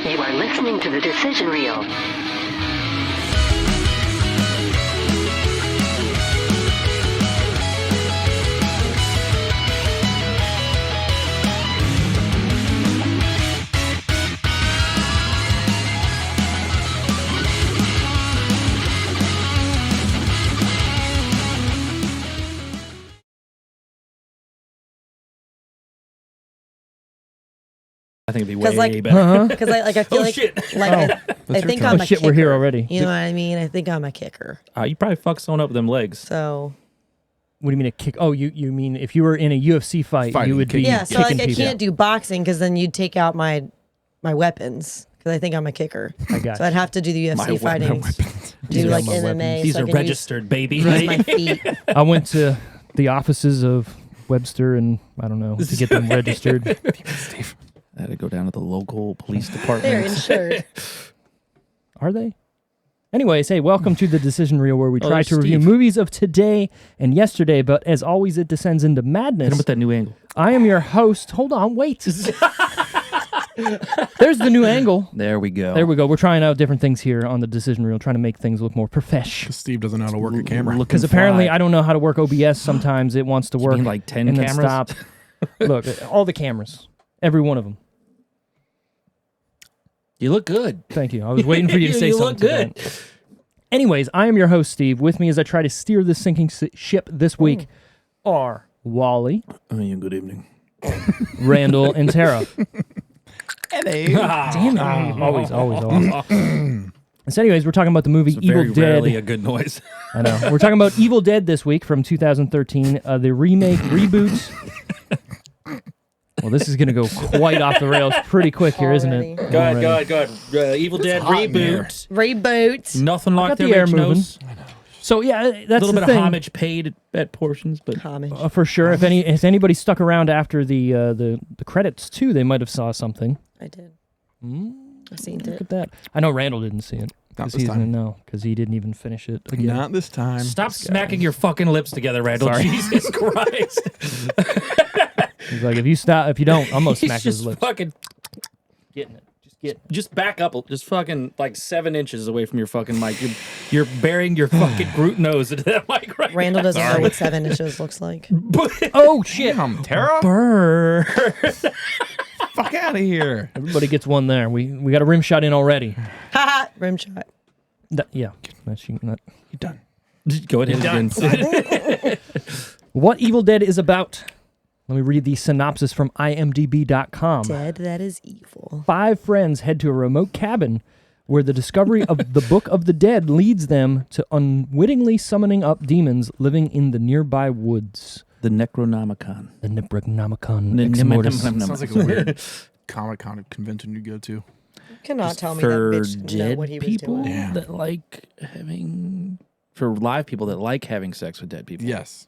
You are listening to the decision reel. I think it'd be way better. Because I feel like shit. I think I'm a shit, kicker. we're here already. You know what I mean? I think I'm a kicker. You probably fuck someone up with them legs. So What do you mean a kick? Oh, you mean if you were in a UFC fight, Fighting, you would be yeah. So kicking like I people. can't do boxing because then you'd take out my weapons because I think I'm a kicker. I got So I'd have to do the UFC fighting. Do like my MMA. weapons. These so I are can registered, baby. use my feet. I went to the offices of Webster and I don't know to get them registered. Steve. I had to go down to the local police They're department. insured. Are they? Anyways, hey, welcome to the Decision Reel where we try there's to review Steve. movies of today and yesterday, but as always, it descends into Hit him madness. with that new angle. I am your host. Hold on, wait. There's the new angle. There we go. There we go. We're trying out different things here on the Decision Reel, trying to make things look more profesh. Steve doesn't know how to work a camera. Because apparently I don't know how to work OBS sometimes. It wants to work mean like 10 and then cameras? stop. Look, all the cameras. Every one of them. You look good. Thank you. I was waiting for you to say You something. look good. to that. Anyways, I am your host, Steve. With me as I try to steer this sinking ship this week are Wally, Good evening. Randall, and Tara. Hello. Damn it. Always. So anyways, we're talking about the movie It's Evil very Dead. rarely a good noise. I know. We're talking about Evil Dead this week from 2013, the remake, reboot. Well, this is going to go quite off the rails pretty quick here, isn't it? Already. Go ahead. Evil Dead hot in here. reboot. Reboot. Nothing like got the the air originals. So yeah, A that's little the bit thing. of homage paid at portions, but Homage. For sure. If anybody stuck around after the credits too, they might have saw something. I did. I seen Look it. at that. I know Randall didn't see it. Not 'Cause this he's time. gonna know because he didn't even finish it again. Not this time. stop smacking your fucking lips together, Randall. Sorry. Jesus Christ. He's like, if you don't, I'm gonna He's smack his just lips. fucking Getting it. Just getting it. just back up, just fucking like 7 inches away from your fucking mic. You're burying your fucking Groot nose into that mic right Randall doesn't know what 7 inches looks like. Oh shit! Tara? Burr. Fuck out of here. Everybody gets one there. We got a rim shot in already. Haha. Rim shot. Yeah. That. You done. Go ahead and again. What Evil Dead is about. Let me read the synopsis from imdb.com. Dead that is evil. 5 friends head to a remote cabin where the discovery of the Book of the Dead leads them to unwittingly summoning up demons living in the nearby woods. The Necronomicon. The Necronomicon Ex Mortis. Sounds like a weird Comic-Con convention you go to. You cannot tell me For that bitch didn't know dead what he was people doing. Yeah. that like having... For live people that like having sex with dead people. Yes.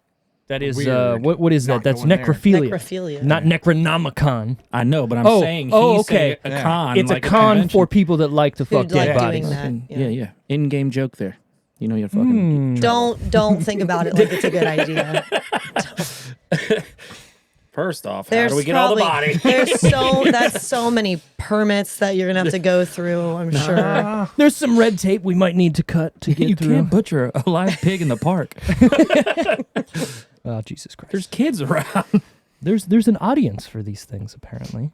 That is, Weird. what is that? Not That's going there. necrophilia. Necrophilia. Not Necronomicon. I know, but I'm Oh, saying he's oh, okay. saying a Yeah. con. It's like a con convention. for people that like to fuck Who like dead doing bodies. that. Yeah. In-game joke there. You know, you're fucking... Don't think about it like it's a good idea. First off, how do we get all the body? That's so many permits that you're gonna have to go through. I'm sure. There's some red tape we might need to cut to get You through. can't butcher a live pig in the park. Oh, Jesus Christ. There's kids around. There's an audience for these things, apparently.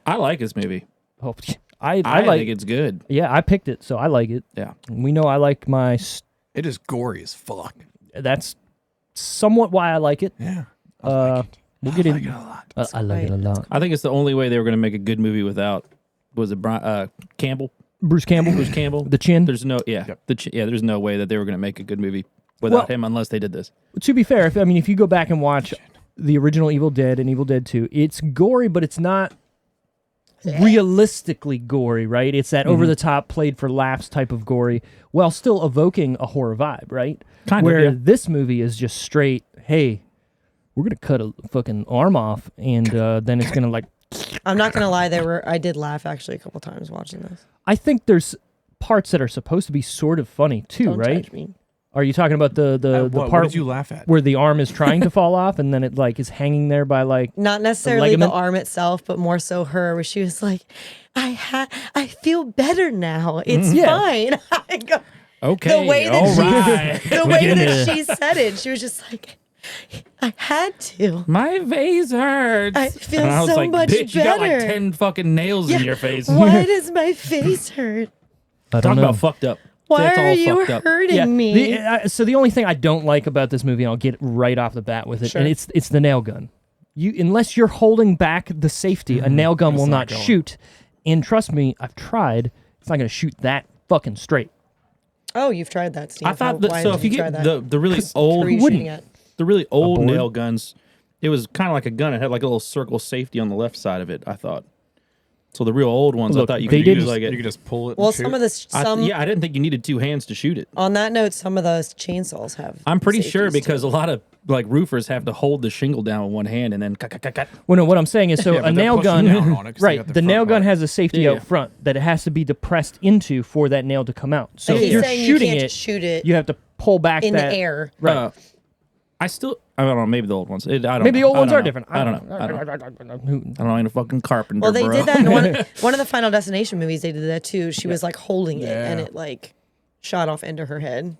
I like this movie. Oh, I I like think it's good. Yeah, I picked it, so I like it. Yeah. We know I like my... It is gory as fuck. That's somewhat why I like it. Yeah. We'll get I in. like it a lot. I like it a lot. I think it's the only way they were going to make a good movie without, was it Campbell? Bruce Campbell. Bruce Campbell? The chin. There's no, there's no way that they were going to make a good movie without him unless they did this. To be fair, if you go back and watch the original Evil Dead and Evil Dead 2, it's gory, but it's not realistically gory, right? It's that over-the-top, played-for-laughs type of gory, while still evoking a horror vibe, right? Kind of, Where yeah. this movie is just straight, hey, we're going to cut a fucking arm off, and then it's going to, like... I'm not gonna lie. I did laugh actually a couple times watching this. I think there's parts that are supposed to be sort of funny, too, Don't right? judge me. Are you talking about the what part did you laugh at? where the arm is trying to fall off and then it like is hanging there by like Not necessarily the ligament? arm itself, but more so her, where she was like, I feel better now. It's Yeah. fine. I go, Okay, the way that all she, right. the way getting that to- she said it, she was just like, I had to. My face hurts. I feel and I was so like, much bitch, you got like better. 10 fucking nails in Yeah, your face. Why does my face hurt? I Talk don't know. about fucked up. Why That's are all you fucked up. hurting me? So the only thing I don't like about this movie, and I'll get right off the bat with it, Sure. and it's the nail gun. Unless you're holding back the safety, a nail gun It's will not not going. shoot. And trust me, I've tried. It's not going to shoot that fucking straight. Oh, you've tried that, Steve. I thought that, Why so did if you try get that? the really Who old were you wouldn't? shooting at? the really old board? nail guns, it was kind of like a gun. It had like a little circle safety on the left side of it, I thought. So the real old ones, Look, I thought you they could didn't- use like You it. could just pull it. Well, and shoot. some of the I didn't think you needed two hands to shoot it. on that note, some of those chainsaws have. I'm pretty sure safeties, because too. a lot of like roofers have to hold the shingle down with one hand and then cut, cut, cut, cut. Well, no, what I'm saying is, so Yeah, a but they're nail pushing gun, down on it 'cause they right? got the The front nail gun part. has a safety Yeah, out yeah. front that it has to be depressed into for that nail to come out. So He's if you're saying shooting you can't it, shoot it you have to pull back in that, the air. Right. I don't know. Maybe the old ones. I don't. Maybe the know. old I ones don't are know. different. I don't know. I don't know. I ain't a fucking carpenter. Well, they bro. did that in one of the Final Destination movies. They did that too. She was like holding it, and Yeah. it like shot off into her head.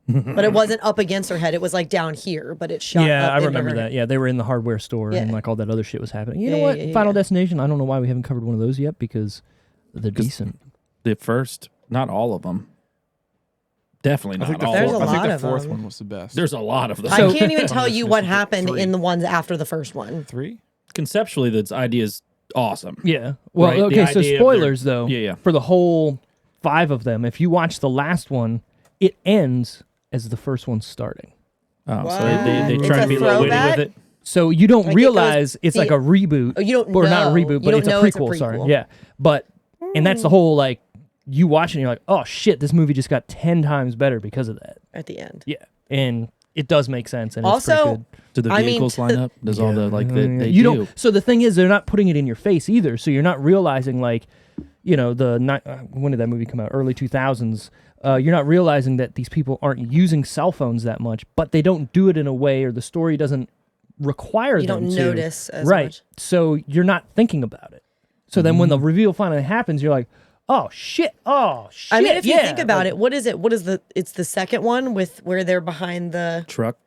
But it wasn't up against her head. It was like down here, but it shot. Yeah, up I into remember her that. head. Yeah, they were in the hardware store and Yeah. like all that other shit was happening. You Yeah, know what? yeah, Final yeah. Destination. I don't know why we haven't covered one of those yet because they're decent. the first, not all of them. Definitely I not think the all. There's of a them. fourth, I think lot the of fourth them. one was the best. There's a lot of them. I can't even tell you what Destination happened 3. in the ones after the first one. 3. Conceptually, this idea is awesome. Yeah. Well, Right, the okay. So idea of spoilers though. Yeah, yeah. For the whole 5 of them, if you watch the last one, it ends as the first one starting. Oh, so Wow. they It's try a to be a little witty throwback? with it. So you don't Like, it realize goes it's like the- a reboot. Oh, you don't or know. not a reboot, You but don't it's a know prequel. Sorry. prequel. Yeah. But and that's the whole like you watch it and you're like, oh shit, this movie just got 10 times better because of that. At the end. Yeah. And it does make sense. And Also, it's pretty good. Do the I mean, vehicles line up? Does all the like that they you do? don't. So the thing is, they're not putting it in your face either. So you're not realizing like, you know, when did that movie come out? Early 2000s. You're not realizing that these people aren't using cell phones that much, but they don't do it in a way, or the story doesn't require You them don't to. notice as right. much. So you're not thinking about it. So then when the reveal finally happens, you're like, oh shit, oh shit. I mean, if you yeah. think about Like, it, what is it? What is it's the second one with where they're behind the. Truck.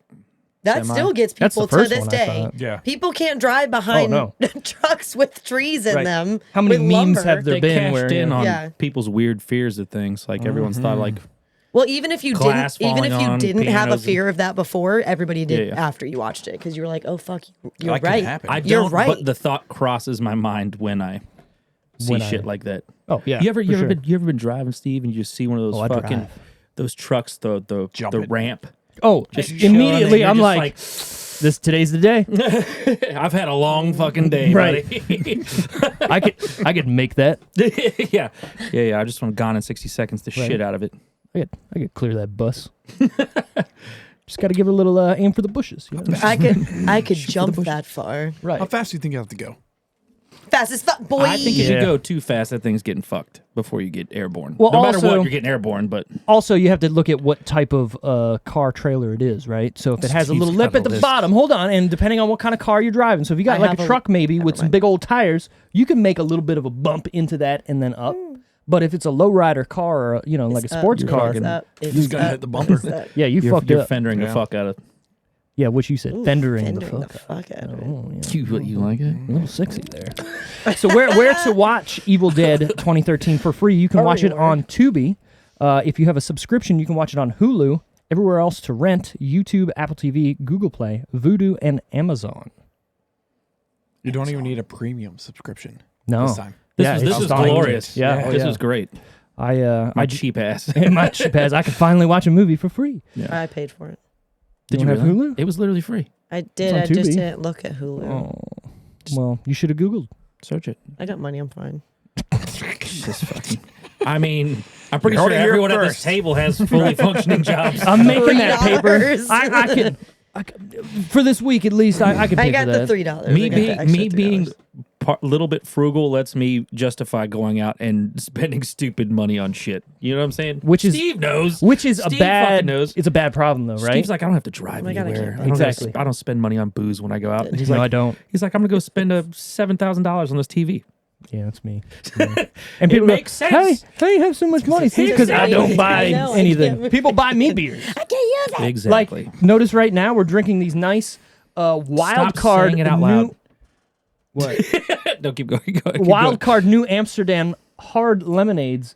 That Semi. still gets That's the people to first this one, I day. thought. Yeah. People can't drive behind no. trucks with trees in Right. them. How many with memes lumber. have there They been cashed where in on Yeah. people's weird fears of things. Like everyone's thought, like Well, even if you Glass didn't, even falling if you on didn't have a pianos fear of that before, everybody did Yeah, yeah. after you watched it because you were like, "Oh fuck, you're That could right." happen. I You're don't. right. But the thought crosses my mind when I see When shit I- like that. oh yeah. You ever for sure. been driving, Steve, and you just see one of those Oh, I fucking drive. those trucks, the Jumping. ramp. Oh, Just immediately chilling, I'm you're like, today's the day. I've had a long fucking day, Right. buddy. I could make that. yeah. I just want gone in 60 seconds the Right. shit out of it. I could clear that bus. Just got to give it a little aim for the bushes. You know? I could jump that far. Right. How fast do you think you have to go? Fast as fuck, boy. I think if Yeah. you go too fast, that thing's getting fucked before you get airborne. Well, no matter also- what, you're getting airborne, but Also, you have to look at what type of car trailer it is, right? So if it has a Steve's little got lip a at the list. bottom, hold on, and depending on what kind of car you're driving. So if you got I like have a a- truck maybe with never some mind. big old tires, you can make a little bit of a bump into that and then up. But if it's a lowrider car, or, you know, like a It's up, sports it's car, up, it's Just gotta up, hit the bumper. it's up. yeah, you you're fucked you're up. fendering the Yeah. fuck out of Yeah, what you said, Ooh, fendering the fuck. out of it. Oh, yeah. you like it? A little sexy there. So where to watch Evil Dead 2013 for free? You can watch it on Tubi. If you have a subscription, you can watch it on Hulu. Everywhere else to rent: YouTube, Apple TV, Google Play, Vudu, and Amazon. You don't even need a premium subscription No, this time. This it's is fine. glorious. Yeah, oh, this yeah. was great. I My cheap ass. my cheap ass. I could finally watch a movie for free. I paid for it. Did You you don't have really? Hulu? It was literally free. I did. on I just Tubi. didn't look at Hulu. Oh, well, you should have Googled. Search it. I got money. I'm fine. Just fucking. I mean, I'm pretty You sure heard it here everyone at this first. table has fully functioning jobs. I'm making that paper. $3. I could for this week at least. I could pay I got for the that. $3. me I got the being extra me being $3. little bit frugal lets me justify going out and spending stupid money on shit. You know what I'm saying? Steve knows. Which is Steve a bad. fucking knows. It's a bad problem though, right? Steve's like, I don't have to drive my God, I anywhere. can't I don't Exactly. I don't spend money on booze when I go out. And he's No, like, I don't. He's like, I'm gonna go spend $7,000 on this TV. Yeah, that's me. Yeah. And people makes go, sense. Hey, how you have so much money? Because I don't buy I know, I anything. can't- People buy me beers. I can't use it. Exactly. Like, notice right now we're drinking these nice wild Stop card saying it out new. loud. What? No, keep going. Keep going. Wild card New Amsterdam hard lemonades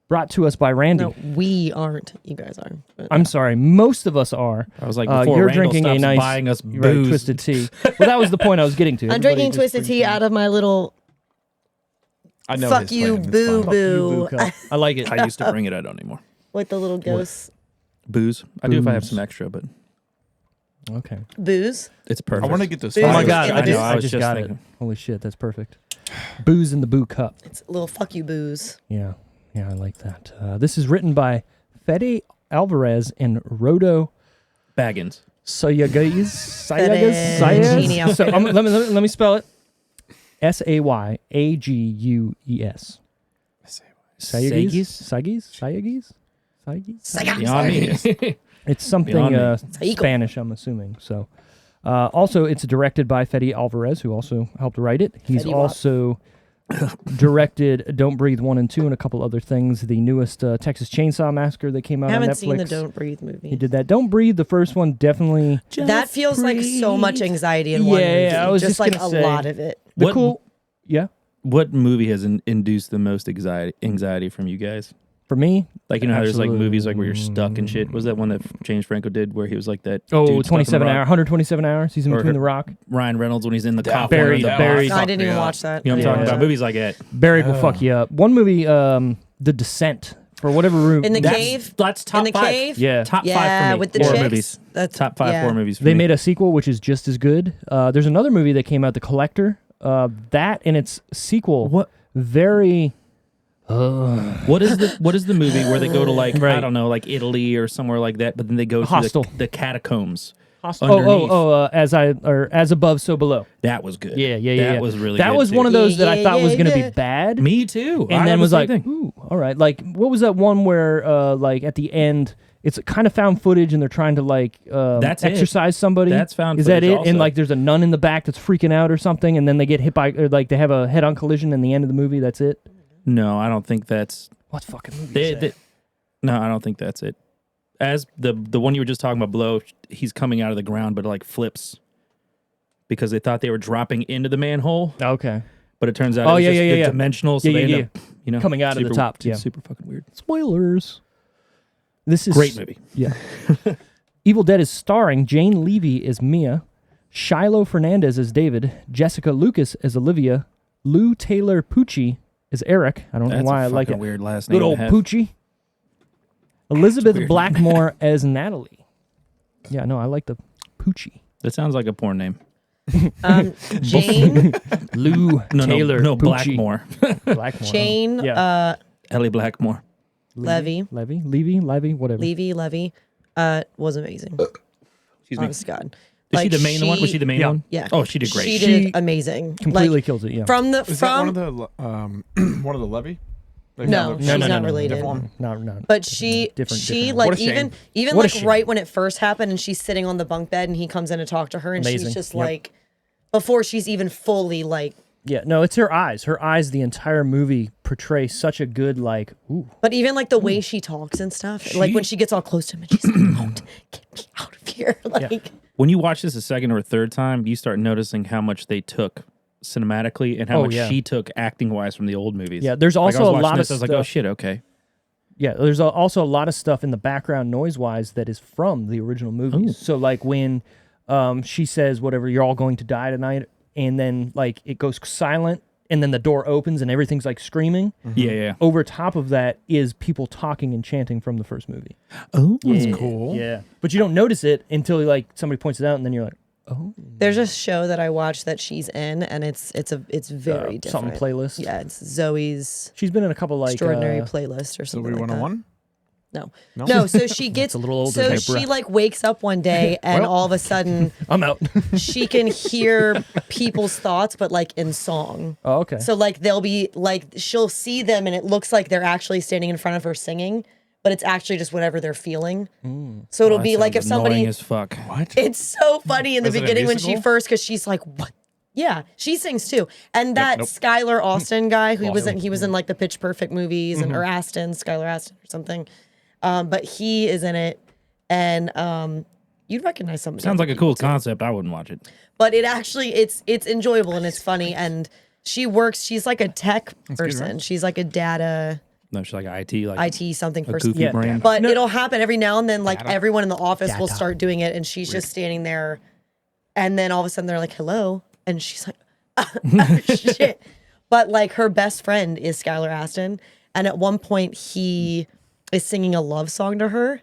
brought to us by Randy. No, we aren't. You guys are. But- I'm sorry, most of us are. I was like, before you're Randall drinking a stops nice buying us right, booze. twisted tea. Well, that was the point I was getting to. I'm drinking twisted tea out of my little I know. fuck his you, plan, it's boo fine. boo, cup. I like it. I used to bring it. I don't anymore. with the little ghosts. Booze. I do if I have Booze. some extra, but Okay. Booze. it's perfect. I want to get this. Oh Oh my Fires god, in I the just, booze. I just got it. Holy shit, that's perfect. Booze in the boo cup. It's a little fuck you booze. Yeah, I like that. This is written by Fede Alvarez and Rodo Baggins. Sayagues. Fettuccine Alfredo. So let me spell it. Sayageues. Sayagues. Beyond me. It's something Beyond me. Saiko. Spanish, I'm assuming. So, also, it's directed by Fede Alvarez, who also helped write it. He's Fetty Wap. also directed Don't Breathe 1 and 2 and a couple other things. The newest Texas Chainsaw Massacre that came out I on haven't Netflix. seen the Don't Breathe movie. He did that. Don't Breathe, the first one, definitely. That feels like so much anxiety in one movie. Yeah, I was just like gonna a say. lot of it. The What- cool. Yeah, What movie has induced the most anxiety from you guys? for me. Like, you know how there's like Absolutely. movies like where you're stuck and shit. Was that one that James Franco did where he was like that? Oh, dude stuck in the 27 rock? hours, 127 hours. He's in Or between her- the rock. Ryan Reynolds when he's in the coffin. Buried- or the buried- I didn't even watch that. You know what I'm talking Yeah. about? Movies like that. Buried will fuck you up. One movie, The Descent, for whatever reason. In the That's- cave? That's top In the 5. cave? Yeah. Top 5 Yeah, for me. with the horror chicks. movies. That's Top 5 yeah. horror movies for They me. made a sequel, which is just as good. There's another movie that came out, The Collector. That and its sequel, What? very. What is the movie where they go to like I Right. don't know, like Italy or somewhere like that, but then they go to Hostel. the catacombs. Oh, as above, so below. That was good. Yeah. That was really That good was too. one of those that I Yeah, thought was yeah, going to yeah. be bad. Me too. And then was like, ooh, all right. Like, what was that one where, like, at the end, it's kind of found footage and they're trying to, like, That's it. exercise somebody? That's found Is that footage it? also. And, like, there's a nun in the back that's freaking out or something, and then they get hit by, or, like, they have a head-on collision in the end of the movie. That's it? No, I don't think that's What fucking movie is that? no, I don't think that's it. As the one you were just talking about, below, he's coming out of the ground, but it like flips because they thought they were dropping into the manhole, Okay. but it turns out Oh, it was yeah, just yeah, yeah. dimensional. So Yeah, they yeah, end up, you know, Coming out of the super- top, yeah. super fucking weird. Spoilers. This is Great movie. Yeah. Evil Dead is starring Jane Levy as Mia, Shiloh Fernandez as David, Jessica Lucas as Olivia, Lou Taylor Pucci as Eric. I don't That's know why a I like fucking it. weird last name. Good to old have. Pucci. Elizabeth weird. Blackmore as Natalie. Yeah, no, I like the Pucci. That sounds like a porn name. Jane, Lou Taylor no, Pucci. Blackmore. Blackmore. Jane, Yeah. Ellie Blackmore. Levy, whatever. Levy, was amazing. Excuse me. Honest to God. Is she the main one? Was she the main Yeah. one? Yeah. Oh, she did great. She She did amazing. Completely Like, kills it, yeah. from the Is that one from of the one of the Levy? Like, No, the- she's not related. Different one? No. But she Different. like What a shame. even What a like shame. right when it first happened and she's sitting on the bunk bed and he comes in to talk to her and Amazing. she's just Yep. like before she's even fully like Yeah, no, it's her eyes. Her eyes, the entire movie portray such a good, like, ooh. but even like the way she talks and stuff like when she gets all close to him and she's like "Don't get me out of here." Like When you watch this a second or a third time, you start noticing how much they took cinematically and how Oh, much yeah. she took acting wise from the old movies. Yeah, there's Like, I also was a watching lot of this, I was like, oh stuff- shit, okay. Yeah, there's also a lot of stuff in the background noise-wise that is from the original movies. Ooh. So, like, when she says, whatever, you're all going to die tonight, and then, like, it goes silent, and then the door opens and everything's, like, screaming. Yeah. Over top of that is people talking and chanting from the first movie. Oh, Yeah, cool. Yeah. But you don't notice it until, like, somebody points it out, and then you're like, oh. there's a show that I watched that she's in and it's very different. Something playlist. Yeah, it's Zoe's She's been in a couple, like... Extraordinary Playlist or So something we like that. 101? No. So she gets a little older so than she Brett. like wakes up one day and all of a sudden I'm out. she can hear people's thoughts, but like in song. Oh, okay. So like they'll be like she'll see them and it looks like they're actually standing in front of her singing, but it's actually just whatever they're feeling. So it'll That be like if sounds somebody. annoying as fuck. What? It's so funny in the Is it a beginning when she musical? first, because she's like, "What?" Yeah, she sings too. And that nope. Skylar Austin guy who he was in like the Pitch Perfect movies and or Skylar Aston or something. But he is in it, and you'd recognize some. of the Sounds other like a cool people, too. concept. I wouldn't watch it. But it actually it's enjoyable and it's funny and she's like a tech person. right? She's like a data No, she's like IT, like IT something a person. goofy Yeah. brand. But it'll happen every now and then. Like Data. everyone in the office will Data. start doing it, and she's just standing there, and then all of a sudden they're like, "Hello," and she's like, oh, "Shit!" But like her best friend is Skylar Aston, and at one point he is singing a love song to her,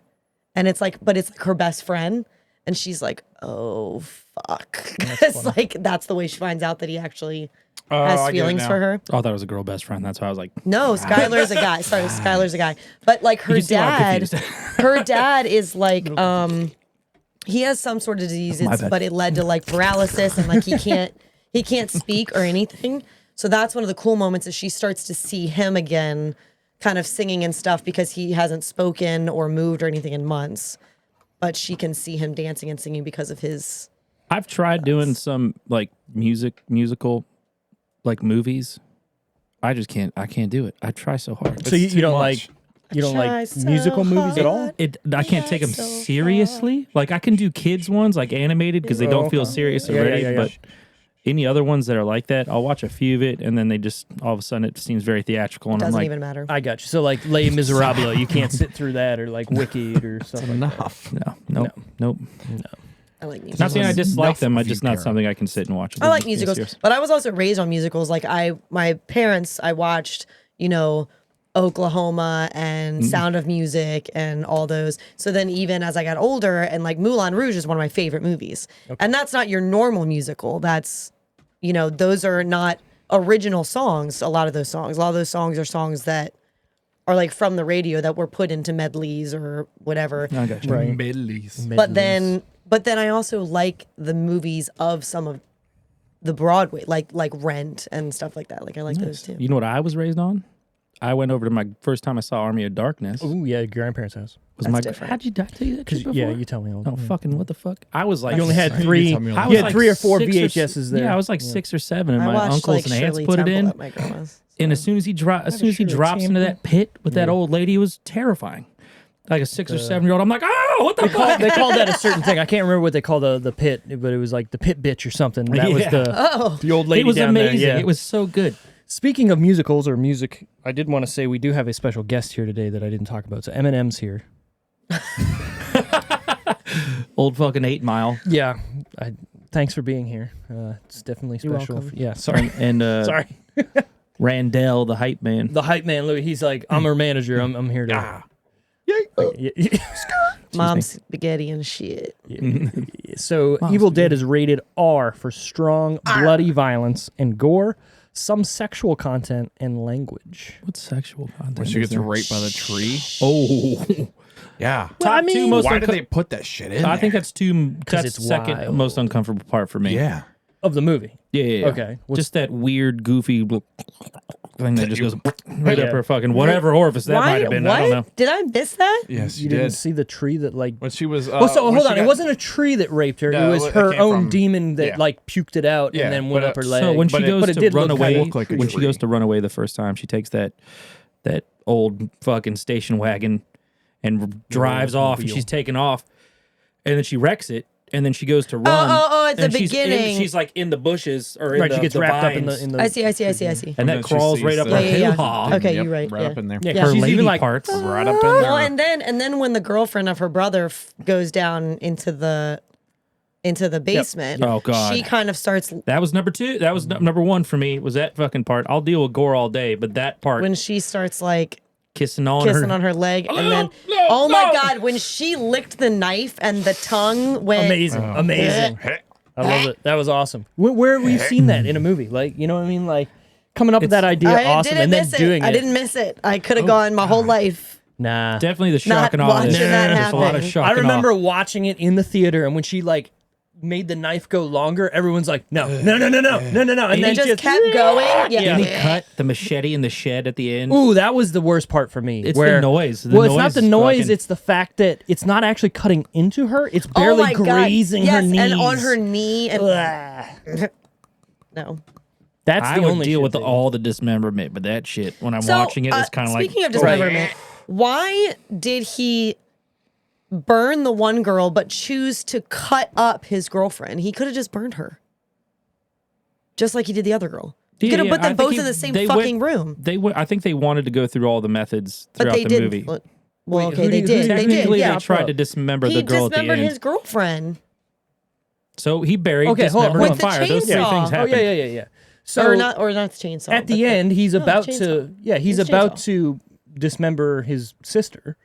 and it's like her best friend, and she's like, "Oh fuck!" It's like that's the way she finds out that he actually has I get it feelings now. for her. Oh, I thought it was a girl best friend. That's why I was like, No, Skylar's a guy. Sorry, Skylar's a guy. But like her You can see why I'm dad, confused. her dad is like he has some sort of disease, but it led to like paralysis and like he can't speak or anything. So that's one of the cool moments is she starts to see him again, kind of singing and stuff because he hasn't spoken or moved or anything in months. But she can see him dancing and singing because of his. I've tried doing some like musical, like movies. I just can't. I can't do it. I try so hard. So you too don't much. Try so musical movies at all? hard. I can't take them so seriously. Like I can do kids ones, like animated, because they don't feel serious already. yeah. But any other ones that are like that, I'll watch a few of it, and then they just all of a sudden it seems very theatrical, and I'm Doesn't like, even matter. I got you. So like Les Miserables, you can't sit through that, or like Wicked or something. like that. Enough. nope. I like music. Not saying I dislike enough them. of I you, just not Karen. something I can sit and watch. I like Yeah, musicals, seriously. but I was also raised on musicals. Like my parents, I watched, Oklahoma and Sound of Music and all those. So then even as I got older and like Moulin Rouge is one of my favorite movies. And that's not your normal musical. That's, those are not original songs. A lot of those songs are songs that are like from the radio that were put into medleys or whatever. I got you. Right. Medleys. But then I also like the movies of some of the Broadway, like Rent and stuff like that. Like I like those too. You know what I was raised on? I went over to my first time I saw Army of Darkness. Oh yeah, your grandparents' house. Was That's my different. How'd you did I tell you that? shit Yeah, before? you tell me all. Oh fucking what the fuck! I was like You only had Sorry, three. you tell me all I that. was You had like 3 or 4 6 VHSs there. Yeah, I was like 6 or 7, and I my watched uncles like and aunts Shirley put it Temple in. at my grandma's. And as soon as he drops Shirley into that pit with that old lady, it was terrifying. Like a 6 or 7-year-old, I'm like, oh, what the fuck? They called that a certain thing. I can't remember what they call the pit, but it was like the pit bitch or something. That was Oh, the old lady It was down amazing. there. Yeah. It was so good. Speaking of musicals or music, I did want to say we do have a special guest here today that I didn't talk about. So Eminem's here. Old fucking 8 Mile. Yeah. Thanks for being here. It's definitely You're special. welcome. Yeah, sorry. And Sorry. Randell, the hype man. The hype man, Louis, he's like, I'm her manager. I'm here to. mom's spaghetti and shit. So Evil Dead is rated R for strong, bloody violence and gore, some sexual content, and language. What sexual content? When she is gets there? raped by the tree. Oh. Yeah. Top two most Why did they put that shit in I think there? that's that's it's second wild. most uncomfortable part for me. Yeah. Of the movie. Yeah. Okay. Just that weird, goofy thing that just goes right Yeah. up her fucking whatever orifice that might have been. What? I don't know. Did I miss that? Yes, You you didn't did. see the tree that like. When she was. Oh, so when hold she on. It got- wasn't a tree that raped her. No, it was it her came own from- demon that yeah. like puked it out Yeah, and then but, went up her leg. So when she But it- goes but it to did run look away, kinda look like a when she tree. goes to run away the first time, she takes that old fucking station wagon and drives off, and Oldsmobile. she's taking off, and then she wrecks it, and then she goes to run. At the and beginning. she's like in the bushes or in right, the, she gets the wrapped up in vines, the. I see. and And that then she crawls sees right up the- her Yeah, yeah, yeah. hoo-ha. Okay, Yep, you're right. Right Yeah. up in there. Yeah, Her she's lady even like. parts. Right up in there. Well, and then when the girlfriend of her brother goes down into the basement, Oh, God. she kind of starts That was number 2. That was number 1 for me. Was that fucking part? I'll deal with gore all day, but that part, when she starts like kissing on her leg, and then no, my no. God, when she licked the knife and the tongue went Amazing. Amazing. I love it. That was awesome. Where have we seen that in a movie? Like, you know what I mean? Like, coming up with that idea, I awesome, didn't and then miss doing it. I didn't miss it. I could have gone my whole life Nah. Definitely the shock Not and awe. watching that There's a lot of happen. shock I and awe. remember watching it in the theater, and when she like made the knife go longer, everyone's like, no, and then He just kept going. Yeah. And he cut the machete in the shed at the end. Ooh, that was the worst part for me. It's where, the noise. Well, it's not noise the is noise. fucking- It's the fact that it's not actually cutting into her. It's Oh barely my God. grazing her Yes, knees. and on her knee. And Ugh. no. That's I the would only deal shit with thing. all the dismemberment, but that shit, when I'm So, watching it, it's kind of like... Speaking of dismemberment, why did he burn the one girl but choose to cut up his girlfriend? He could have just burned her. Just like he did the other girl. He could have put them both in the same fucking room. I think they wanted to go through all the methods But throughout they the didn't. movie. Well, Wait, okay, who they did- did. They did. Technically, Yeah. they tried to dismember He the girl at the dismembered end. his girlfriend. So he buried, Okay, hold on, dismembered, hold and on. fire. With the Those three chainsaw. things Oh, Oh happened. yeah. So Or not the chainsaw. at the but end, he's about chainsaw. to he's It's about chainsaw. to dismember his sister,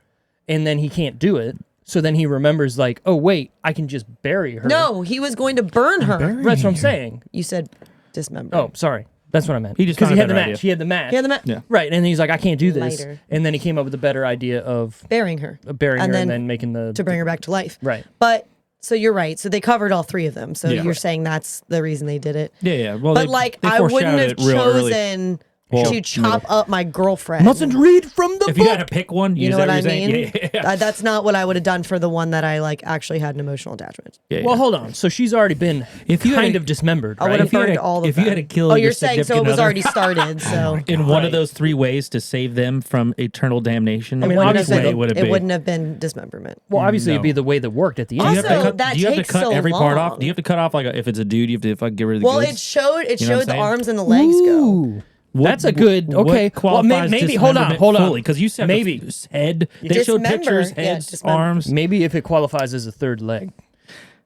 and then he can't do it. So then he remembers, like, oh wait, I can just bury her. No, he was going to burn her. That's what I'm saying. You said dismember. Oh, sorry. That's what I meant. He just because found he a had the better match. idea. He had the match. He had the Yeah. Right, and he's like, I can't do this. Lighter. And then he came up with a better idea of burying her. burying And her and then then making the to bring her back to life. Right. But so you're right. So they covered all three of them. So Yeah. you're saying that's the reason they did it. Yeah. Well, But they, like, they I wouldn't foreshadowed have it real early. chosen Well, to chop up my girlfriend. mustn't read from the If book. you had to pick one, You use know what that I saying? mean? Yeah. That's not what I would have done for the one that I like actually had an emotional attachment. Yeah, Well, yeah. hold on. So she's already been If you had kind a- of dismembered, I would right? have If you had burned to- all of if you them. had to kill Oh, your you're saying so it significant was other- already started. So in one Right. of those three ways to save them from eternal damnation, I mean, which obviously way would it be? wouldn't have been dismemberment. Well, obviously, it'd No. be the way that worked at the end. Do you have to Also, cut, that do you have to takes cut so every part off? long. Do you have to cut off, like, if it's a dude, you have to get rid of the Well, goods? it showed You know what I'm the saying? arms and the legs go. Ooh. That's a good. What Okay. Well, qualifies maybe. Hold on. dismemberment fully? Because you said Maybe. his head. They showed Dismember. pictures, Yeah, heads, dismember. arms. Maybe if it qualifies as a third leg,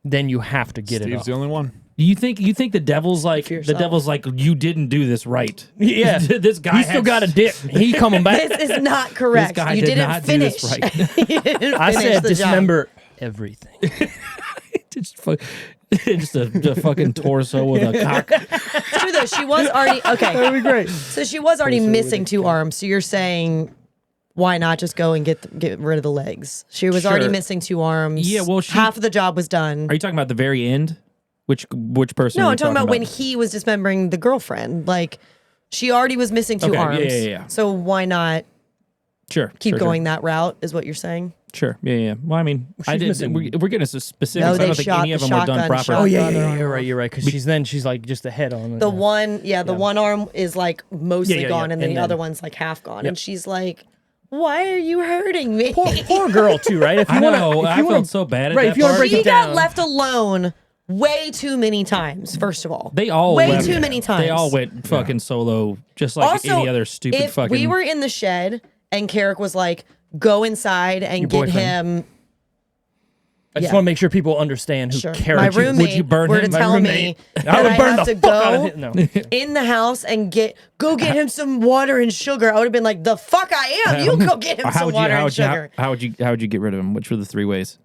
then you have to get it Steve's off. the only one. You think the devil's like For the yourself. devil's like you didn't do this right? Yeah. this guy He still had- got a dick. He coming back. This is not correct. guy You did didn't not do finish. this right. You didn't I finish said the job. dismember everything. just, just a fucking torso with a cock. It's true though. She was already okay. That'd be great. So she was already missing two arms. So you're saying, why not just go and get rid of the legs? She was already Sure. missing two arms. Yeah, well, half of the job was done. Are you talking about the very end? Which person? No, are you I'm talking about when he was dismembering the girlfriend. Like, she already was missing two Okay, yeah, arms. yeah. So why not Sure. keep sure, going that route? Is what you're saying? Sure. Yeah. Well, I mean, I she's did. missing- We're getting into specifics. No, I they don't think shot any of the them were done shotgun properly. shot. Oh yeah, the yeah, other you're arm right. You're right. Because she's like just the head on. The one, the one arm is like mostly Yeah, gone, and then and the then- other one's like half gone. Yep. And she's like, "Why are you hurting me?" Poor girl too, right? If you I wanna, know. if I you wanna, felt so bad at right, that if you wanna part. break She it got down. left alone way too many times. First of all, They all way went, too many times. They all went fucking solo, just like Also, any other stupid if fucking. we were in the shed and Carrick was like, "Go inside and Your get boyfriend. him." I just yeah. want to make sure people understand who Sure. Carrick My is. roommate Would you burn were him? to My tell me roommate. that I would I burn have the to fuck out of go him. No. in the house and go get him some water and sugar. I would have been like, "The fuck I am! You go get him some water and sugar." How would you get rid of him? Which were the three ways?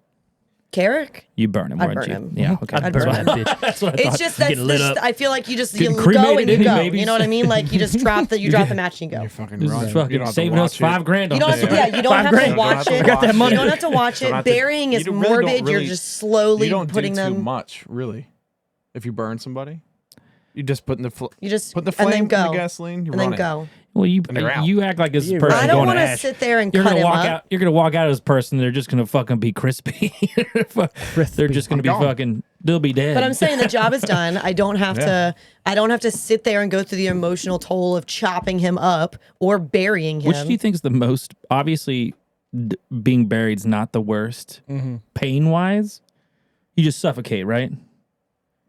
Carrick? You burn him, I'd wouldn't burn you? him. Yeah, okay. I'd burn That's that what- bitch. That's what I It's thought. just that's Getting lit up. I feel like you just Getting go cremated and you in go. babies. You know what I mean? Like you just drop the match and you go. You're fucking This run. is You fucking don't have to saving us watch it. $5,000 You don't have to, this. you don't $5 have grand. to watch it. I got that money. You don't have to watch Don't it. have to- Burying you is don't- really don't morbid. You're really- just slowly You don't putting do too them. much, really. If you burn somebody, you just put in the You just put the and flame then in go the gasoline. You and run then it. go. Well, you And they're out. you act like this Yeah, person I going don't to want to Ash. sit there and You're cut gonna him walk up. out. You're gonna walk out as person. They're just gonna fucking be crispy. They're just gonna I'm be gone. fucking. They'll be dead. But I'm saying the job is done. I don't have to. I don't have to sit there and go through the emotional toll of chopping him up or burying him. Which do you think is the most obviously being buried's not the worst pain wise? You just suffocate, right?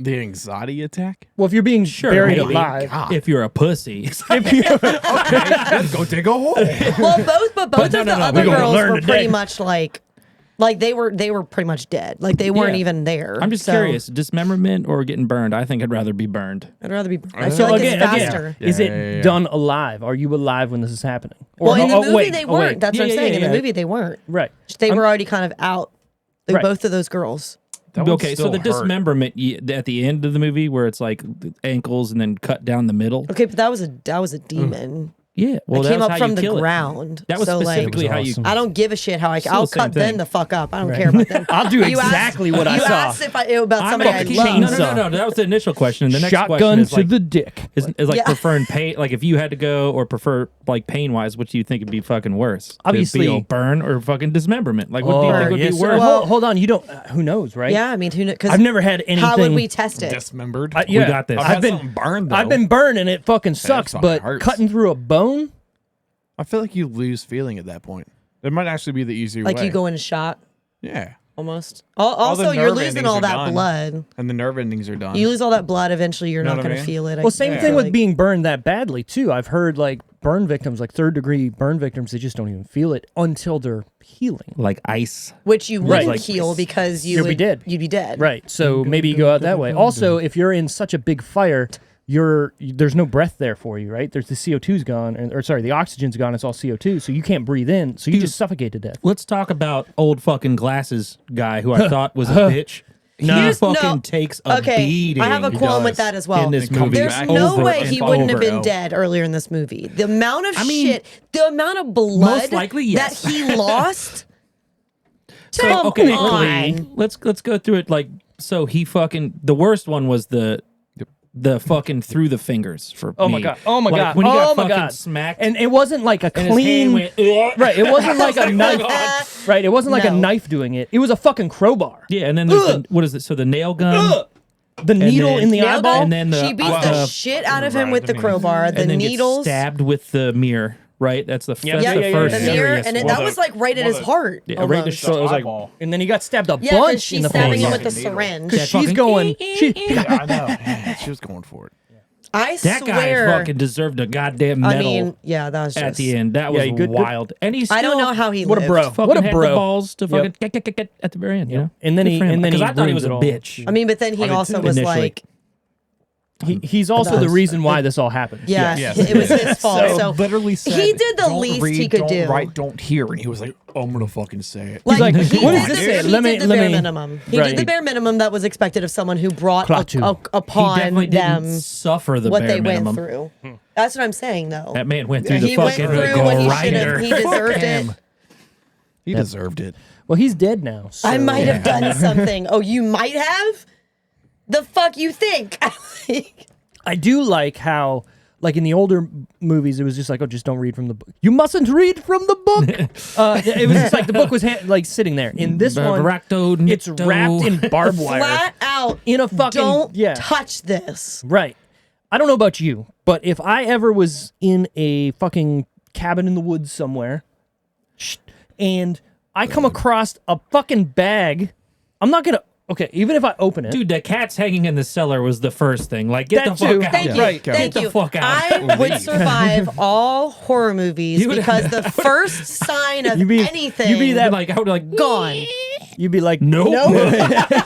The anxiety attack. Well, if you're being buried maybe. alive, God. If you're a pussy, Let's go dig a hole. Well, both of no, the no, other we gonna girls learn were today. pretty much like they were pretty much dead. Like they weren't Yeah. even there. I'm just So, curious: dismemberment or getting burned? I think I'd rather be burned. I'd rather be. I so feel like again, it's faster. is it Yeah. done alive? Are you alive when this is happening? Or, Well, in the movie wait, they oh, weren't. wait. That's what I'm Yeah, saying. yeah, In the yeah. movie they weren't. Right. They were already kind of out. Right. Both of those girls. That would Okay, so still the hurt. dismemberment at the end of the movie, where it's like the ankles and then cut down the middle. Okay, but that was a demon. Yeah, well, it that came was up how from you the kill it. ground. That was so, specifically like, how awesome. you. I don't give a shit how Still I'll the same cut them thing. the fuck up. I don't care about them. I'll do You asked- exactly what I you saw. asked if about I'm somebody I asking- love. No. That was the initial question. And the next question Shotgun is to like, the dick. is like Yeah. preferring pain. Like if you had to go or prefer like pain wise, what do you think would be fucking worse? Could it Obviously- be a burn or fucking dismemberment. Like what do you think would yes, be sir. worse? Well- hold on. You don't. Who knows, right? Yeah, I mean, who knows? I've never had anything. How would we test it? Dismembered. Yeah, got this. I've I've had been something burned, though. I've been burned and it fucking sucks. fucking But hurts. cutting through a bone. I feel like you lose feeling at that point. It might actually be the easier way. Like you go into shock Yeah. almost. the Also, you're nerve losing endings all are that done. blood. And the nerve endings are done. You lose all that blood. Eventually, you're Know not what I going to mean? feel it. Well, same Yeah. thing with Like- being burned that badly too. I've heard like burn victims, like 3rd degree burn victims, they just don't even feel it until they're healing. Like ice. which you Right. wouldn't Like- heal because You'd be dead. You'd be dead. Right. So maybe you go out that way. Also, if you're in such a big fire, there's no breath there for you, right? There's the CO2's gone, or sorry, the oxygen's gone. It's all CO2, so you can't breathe in. So you just suffocate to death. Let's talk about old fucking glasses guy who I thought was a bitch. He Here's- fucking no. takes a Okay, beating. I have a He qualm with does. that as well. in this It comes movie. There's back no over way and he wouldn't have over. been dead earlier in this movie. The amount of I mean, shit, the amount of blood most likely, yes. that he lost. So, Come okay, on. let's go through it. Like, so he fucking the worst one was the fucking through the fingers for Oh me. my god! Oh my Like, god! when he got oh my fucking god! smacked And it wasn't like a and his clean. hand went, "Ugh." Right. It wasn't like a knife. God. Right. It wasn't like a No. knife doing it. It was a fucking crowbar. Yeah, and then there's Ugh. what is it? So the nail gun, The needle then- in the Nail eyeball. gun, and then the- she beats wow. the shit out of him Right, with the I mean- crowbar. The and then needles. gets stabbed with the mirror. Right, that's the Yeah, that's Yeah, the yeah, first the yeah. mirror, serious and one. that was like right at his heart. Yeah, right in the almost. shoulder. It was like Eyeball. And then he got stabbed a Yeah, bunch because in she's the stabbing face. him with the Needle. syringe. Yeah, She's fucking- going. She, Yeah, I know. Yeah, she was going for it. I that guy swear. fucking deserved a goddamn I medal mean, yeah, that was just. at the end. That was Yeah, good- wild. And he's I don't still know how he what a lived. bro! fucking What a had bro! the balls to fucking Yep. get at the very end. You know, And then Good he for him. and then he because I thought he was ruins a it all. bitch. I mean, but then he did also too. was Initially. like, He's also the does. reason why this all happened. yeah, Yes. it was his fault. So, literally said, he did the "Don't least read, he could don't do." write, don't hear. And he was like, I'm going to fucking say it. He's like, he what did does this the- say? He Let me- did the let bare me- minimum. He Right. did the bare minimum that was expected of someone who brought Klaatu. he upon definitely them didn't suffer the what bare they minimum. went through. That's what I'm saying, though. That man went through the He went fucking through what he should have. grinder. He deserved it. He deserved it. Well, he's dead now. So. I might have done something. Oh, you might have? The fuck you think? I do like how, like in the older movies, it was just like, oh, just don't read from the book. You mustn't read from the book. It was just like the book was like sitting there. In this one, Baracto, it's Nicto. wrapped in barbed wire. Flat out. In a fucking Don't yeah. touch this. Right. I don't know about you, but if I ever was in a fucking cabin in the woods somewhere, and I come across a fucking bag, I'm not gonna. Okay, even if I open it, Dude, the cat's hanging in the cellar was the first thing. Like, get That the too. fuck out. Thank you. Right. Thank Get you. the fuck out. I would survive all horror movies You would- because the first sign of You be- anything you be that- Like, I would like gone. you'd be like, Nope. Nope.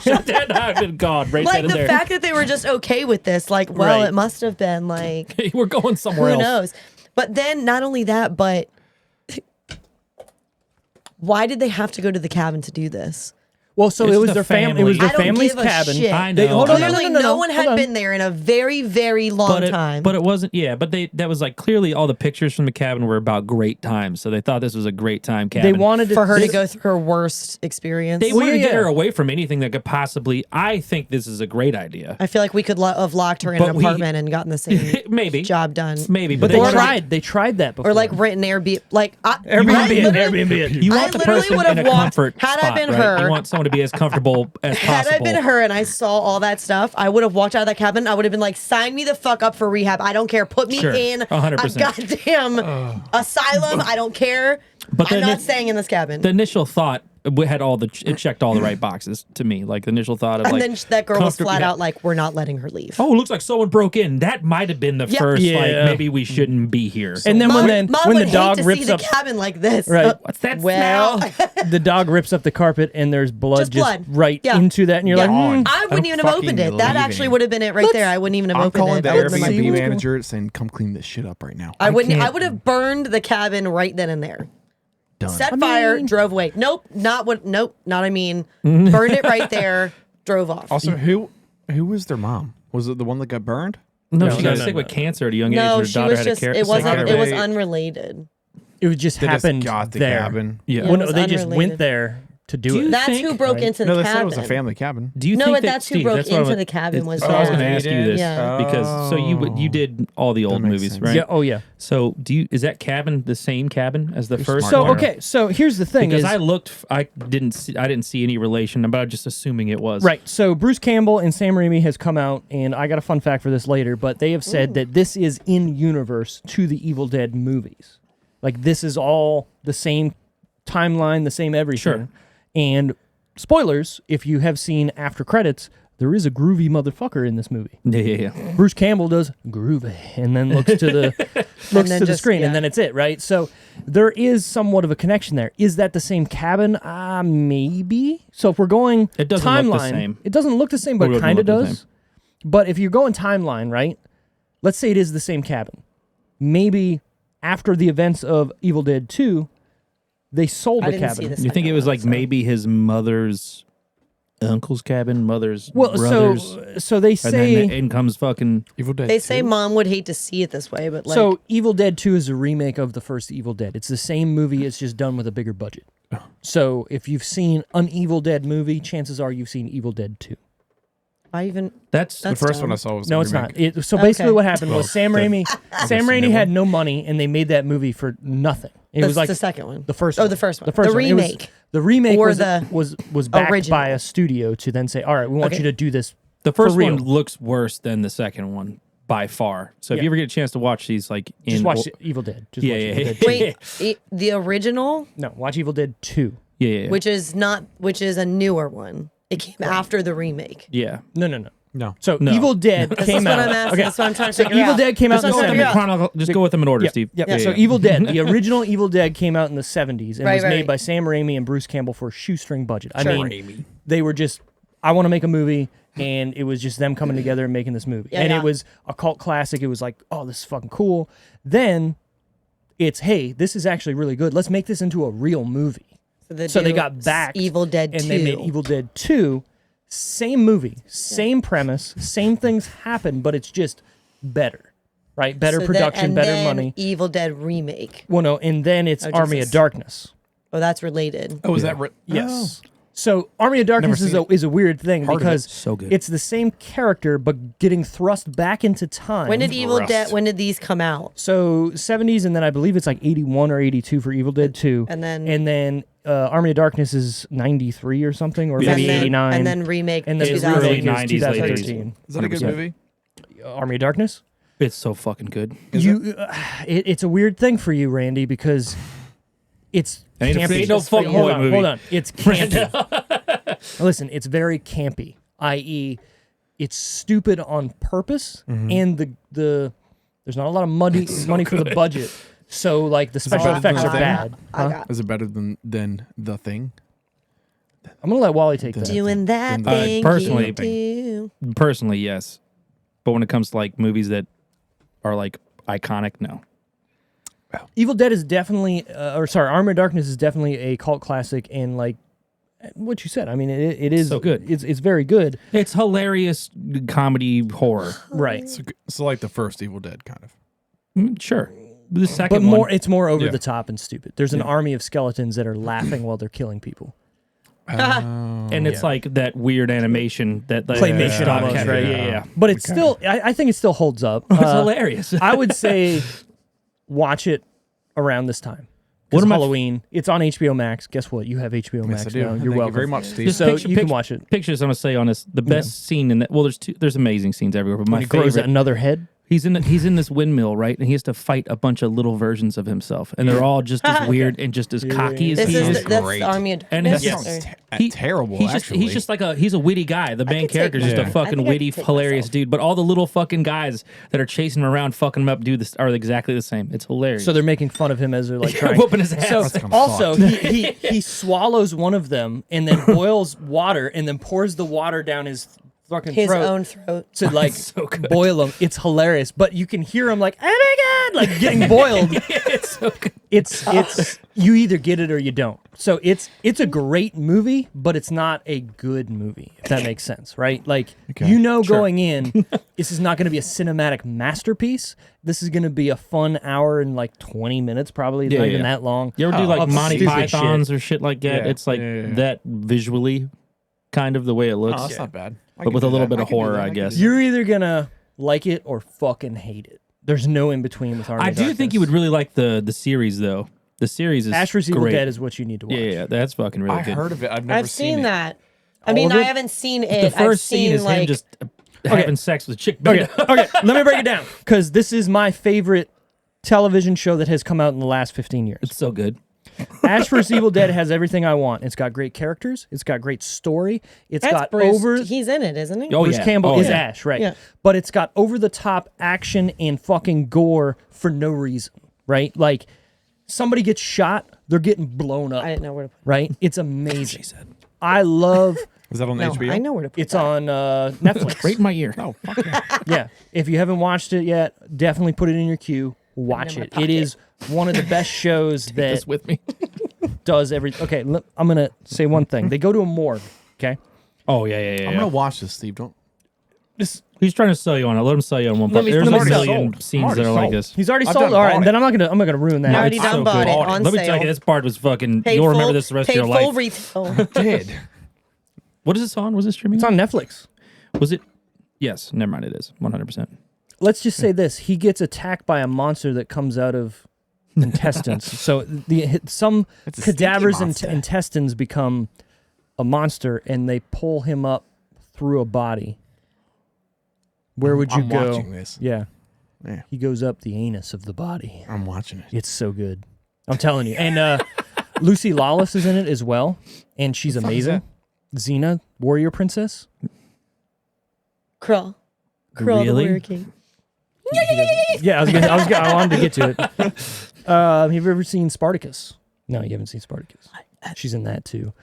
Shut that down. God, right Like then the and there. fact that they were just okay with this, like, well, Right. it must have been like We're going somewhere who else. knows. But then not only that, but why did they have to go to the cabin to do this? Well, so It's it was the their family. It was family. their I don't family's give a cabin. shit. I They- know. hold on, Clearly, no one hold had on. been there in a very, very long time. But it wasn't. Yeah, but that was like clearly all the pictures from the cabin were about great times. So they thought this was a great time cabin. They wanted to, for her to this- go through her worst experience. They wanted to yeah, get yeah. her away from anything that could possibly. I think this is a great idea. I feel like we could have locked her in But an we- apartment and gotten the same Maybe. job done. Maybe, But they Or like- tried. They tried that before. Or like rent an Airbnb. Like I Airbnb, literally- Airbnb. You I want the literally person would in have a walked- comfort had I spot, been right? her- You want someone to be as comfortable as Had possible. I been her and I saw all that stuff, I would have walked out of that cabin. I would have been like, sign me the fuck up for rehab. I don't care. Put me Sure, in a 100%. goddamn asylum. I don't care. But I'm then not it- staying in this cabin. The initial thought had it checked all the right boxes to me. Like the initial thought of and like then that girl was comfort- flat yeah. out like, we're not letting her leave. Oh, it looks like someone broke in. That might have been the Yeah. first. Yeah. Like maybe we shouldn't be here. And then Mom, when Mom the would dog hate to rips see the up, cabin like this. Right. What's that Well, smell? the dog rips up the carpet and there's blood Just blood. right Yeah. into that, and you're Yeah. like, I wouldn't even have fucking opened it. That leaving. actually would have been it right there. I wouldn't even have I'm opened calling it. the That would've been my Airbnb favorite. manager saying, come clean this shit up right now. I wouldn't. I can't- would have burned the cabin right then and there. Done. Set fire, drove away. Nope, not what. Nope, not. I mean, burned it right there, drove off. Also, who was their mom? Was it the one that got burned? No, No, she no, got no, sick no. with cancer at a young age. No, Her she daughter was had just. a It wasn't. They- It was unrelated. It was just They happened just got the there. cabin. Yeah. It Well, no, was they just unrelated. went there to do Do you it. That's think- who broke right? into the No, they cabin. said it was a family cabin. Do you No, think but that, that's who Steve, broke that's what into I'm- the cabin was I was going to there. ask you this Yeah. because so you did all the old makes movies, sense. right? Yeah. Oh yeah. So is that cabin the same cabin as the You're first? smart. So one? okay. So here's the thing: Because is, I didn't see any relation, but I'm just assuming it was right. So Bruce Campbell and Sam Raimi has come out, and I got a fun fact for this later, but they have said that this is in universe to the Evil Dead movies. Like this is all the same timeline, the same everything. Sure. And spoilers, if you have seen after credits, there is a groovy motherfucker in this movie. Yeah. Bruce Campbell does groovy and then looks to the then the just- screen yeah. and then it's it, right? So there is somewhat of a connection there. Is that the same cabin? Maybe. So if we're going It doesn't timeline, look the same. it doesn't look the same, but It it wouldn't kind of look the does. same. But if you're going timeline, right? Let's say it is the same cabin. Maybe after the events of Evil Dead 2, they sold I the didn't cabin. see this. You think it was like so. maybe his mother's uncle's cabin, mother's Well, brothers, so they and say then in comes fucking Evil Dead. They say 2? mom would hate to see it this way, but like, so Evil Dead 2 is a remake of the first Evil Dead. It's the same movie, it's just done with a bigger budget. So if you've seen an Evil Dead movie, chances are you've seen Evil Dead 2. I even that's The That's first dumb. one I saw was No, the it's not. remake. So basically Okay. what happened was Sam Raimi the new had one. no money and they made that movie for nothing. It that's was like the second one. the first Oh, one. the first one. The first The one. It was- remake. the remake Or was, the was backed original. by a studio to then say, all right, we want Okay. you to do this. the first for real. one looks worse than the second one by far. So if Yeah. you ever get a chance to watch these, like Just watch Evil Dead. Just Yeah, watch yeah, Evil yeah. Dead 2. Wait, the original, No, watch Evil Dead 2. yeah, which is a newer one. It came after the remake. yeah. No. No. So No. Evil Dead This came is what out. I'm asking. Okay. That's what I'm trying to So figure Evil out. Dead came out That's in what the I'm trying to figure 70s. out. Just go with them in order, Yep, Steve. yep. Yeah. So Evil Dead, the original Evil Dead came out in the 70s and Right, was right, made right. by Sam Raimi and Bruce Campbell for a shoestring budget. I Sure. mean, they were just, I want to make a movie, and it was just them coming together and making this movie. Yeah, and yeah. it was a cult classic. It was like, oh, this is fucking cool. Then it's, hey, this is actually really good. Let's make this into a real movie. So they do got back Evil Dead 2. and they made Evil Dead 2. Same movie, same premise, same things happen, but it's just better, right? Better So production, and better then money. Evil Dead remake. Well, no, and then it's Oh, Army of Jesus. Darkness. Oh, that's related. Oh, is that right? Yes. So Army of Darkness Never seen is a weird thing Heard of it. because So good. it's the same character but getting thrust back into time. When did Evil Rust. Dead? When did these come out? So 70s, and then I believe it's like 81 or 82 for Evil Dead 2. And then Army of Darkness is 93 or something, or Yeah. maybe and then, 89. and then remake. And then the 2000. remake is 90s, late 2013. Is that a good 100%. movie? Army of Darkness? It's so fucking good. It's a weird thing for you, Randy, because it's Ain't campy. no fuck Hold boy on, movie. hold on. It's campy. Listen, it's very campy, i.e., it's stupid on purpose, and the there's not a lot of money for the budget, so like the special better effects than are The bad. I Huh? got Is it better than The Thing? I'm gonna let Wally take that. doing that Uh, thing personally- you do. Personally, yes, but when it comes to like movies that are like iconic, no. Evil Dead is definitely, Army of Darkness is definitely a cult classic, and like what you said, I mean, it is So good. It's very good, It's hilarious comedy horror. right? So like the first Evil Dead, kind of. Sure, the second But more, one, it's more over Yeah. the top and stupid. There's an army of skeletons that are laughing while they're killing people. and it's like that weird animation that like, Claymation stop almost, camera. right? Yeah. But it's still, I think it still holds up. It's hilarious. I would say watch it around this time. What What am I- Halloween? It's on HBO Max. Guess what? You have HBO Yes, Max I do. now. Thank You're you welcome. very much, Steve. So you can watch it. Pictures I'm gonna say on this. The best scene in that. Well, there's amazing scenes everywhere, but my When he grows favorite. another head. He's in this windmill, right? And he has to fight a bunch of little versions of himself, and they're all just as weird and just as cocky as This he is is. that's great. the Army of And Darkness. it's- That Or- sounds terrible. He's just like a witty guy. The main could take character is just a myself. I fucking think I witty, could take hilarious myself. dude. But all the little fucking guys that are chasing him around, fucking him up, are exactly the same. It's hilarious. So they're making fun of him as they're like trying. whooping his ass. So That's kinda also he swallows one of them and then boils water and then pours the water down his fucking His throat own throat. to like so good. boil him. It's hilarious, but you can hear him like, oh my god, like getting boiled. It's so good. It's you either get it or you don't. So it's a great movie, but it's not a good movie, if that makes sense, right? Like going in, this is not going to be a cinematic masterpiece. This is going to be a fun hour and like 20 minutes, probably. It's not even that long. You ever do like of Monty stupid Pythons shit. or shit like that? Yeah. It's like that visually, kind of the way it looks, Oh, that's not bad. I but can with a do little that. bit of I can do horror, that. I can guess. do that. You're either going to like it or fucking hate it. There's no in between with Army I of do think you would really like the series though. The series is Ash vs. Evil great. Dead is what you need to watch. Yeah, that's fucking really I good. heard of it. I've never I've seen it. that. I All mean, of I it? haven't seen The it. I've first scene seen is like him just having sex with a chick. Okay, okay, let me break it down because this is my favorite television show that has come out in the last 15 years. It's so good. Ash vs. Evil Dead has everything I want. It's got great characters. It's got great story. It's that's got Bruce. He's in it, isn't he? Oh, Bruce yeah. Campbell Oh, is yeah. Ash, right? Yeah. But it's got over-the-top action and fucking gore for no reason, right? Like, somebody gets shot, they're getting blown up, I didn't know where to put right? It's amazing. I love... Is that on No, HBO? I know where to put It's that. on Netflix. Right in my ear. Oh, fuck yeah. Yeah. If you haven't watched it yet, definitely put it in your queue. Watch in my it. It pocket. is one of the best shows Take that this with me. does every... Okay, I'm going to say one thing. They go to a morgue, okay? Oh yeah. I'm gonna watch this, Steve. Don't. He's trying to sell you on it. Let him sell you on one part. me- There's let me a sell. million I'm scenes already that are like sold. this. He's already I've sold. done All right, bought and it. then I'm not gonna ruin that. I already It's done so bought good. it on Let me sale. tell you, this part was fucking. Paid You'll remember full- this the rest of paid your full life. retail. Did. What is this on? Was it streaming? It's on Netflix. Was it? Yes. Never mind. It is 100%. Let's just say this: he gets attacked by a monster that comes out of intestines. So some It's a stinky cadavers and monster. intestines become a monster, and they pull him up through a body. Where would you I'm go? watching this. Yeah, Yeah. he goes up the anus of the body. I'm watching it. It's so good. I'm telling you. And Lucy Lawless is in it as well, and she's fuck is amazing. Xena, warrior princess. Krull. Krull the Really? Warrior King. Yeah, I wanted to get to it. Have you ever seen Spartacus? No, you haven't seen Spartacus. She's in that too.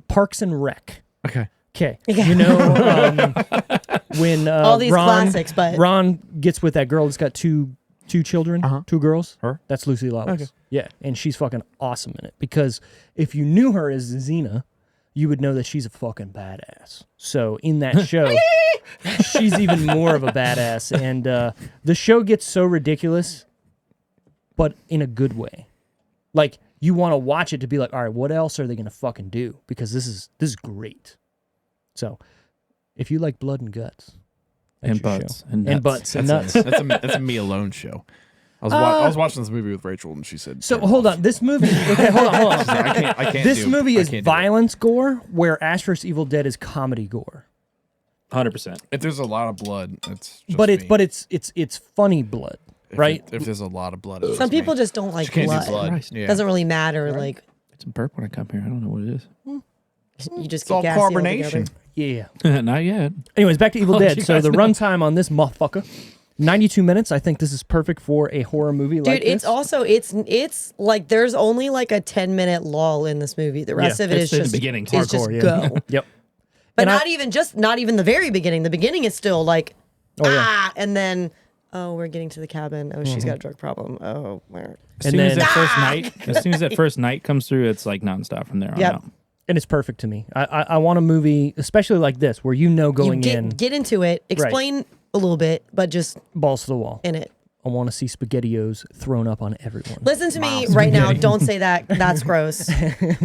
Parks and Rec. Okay. Okay, you know when All these Ron, classics, but Ron gets with that girl that's got two children, two girls. Her? That's Lucy Lawless. Okay. Yeah, and she's fucking awesome in it because if you knew her as Xena, you would know that she's a fucking badass. So in that show, she's even more of a badass, and the show gets so ridiculous, but in a good way. Like you want to watch it to be like, all right, what else are they gonna fucking do? Because this is great. So, if you like blood and guts, that's And your butts. show. And nuts. butts and That's nuts. that's a me alone show. I was watching this movie with Rachel, and she said. So "Turn it hold off." on, this movie. Okay, hold on. She's like, I can't. This movie I is can't do it. violence gore, where Ash vs. Evil Dead is comedy gore. 100%. If there's a lot of blood, it's. Just But me. it's funny blood, right? If there's a lot of blood, it's some people me. just don't like She can't blood. do blood. Christ. Yeah. Doesn't really matter. Like It's a burp when I come here. I don't know what it is. you just It's all get gassy carbonation. Yeah. Not yet. Anyways, back to Evil I'll Dead. let you So guys the know. runtime on this motherfucker, 92 minutes. I think this is perfect for a horror movie Dude, like this. it's also it's like there's only like a 10-minute lull in this movie. The rest of it It's is in just the beginning. It's just Hardcore, yeah. go. Yep. But And not even the very beginning. The beginning is still like Oh, yeah. and then we're getting to the cabin. Oh, she's got a drug problem. Oh, where? As And soon as then- that first night, as soon as that first night comes through, it's like nonstop from there on Yep. out. And it's perfect to me. I want a movie, especially like this, where you know going you in, get into it, explain a little bit, but just balls to the wall. in it. I want to see SpaghettiOs thrown up on everyone. Listen to me right now. Don't say that. That's gross.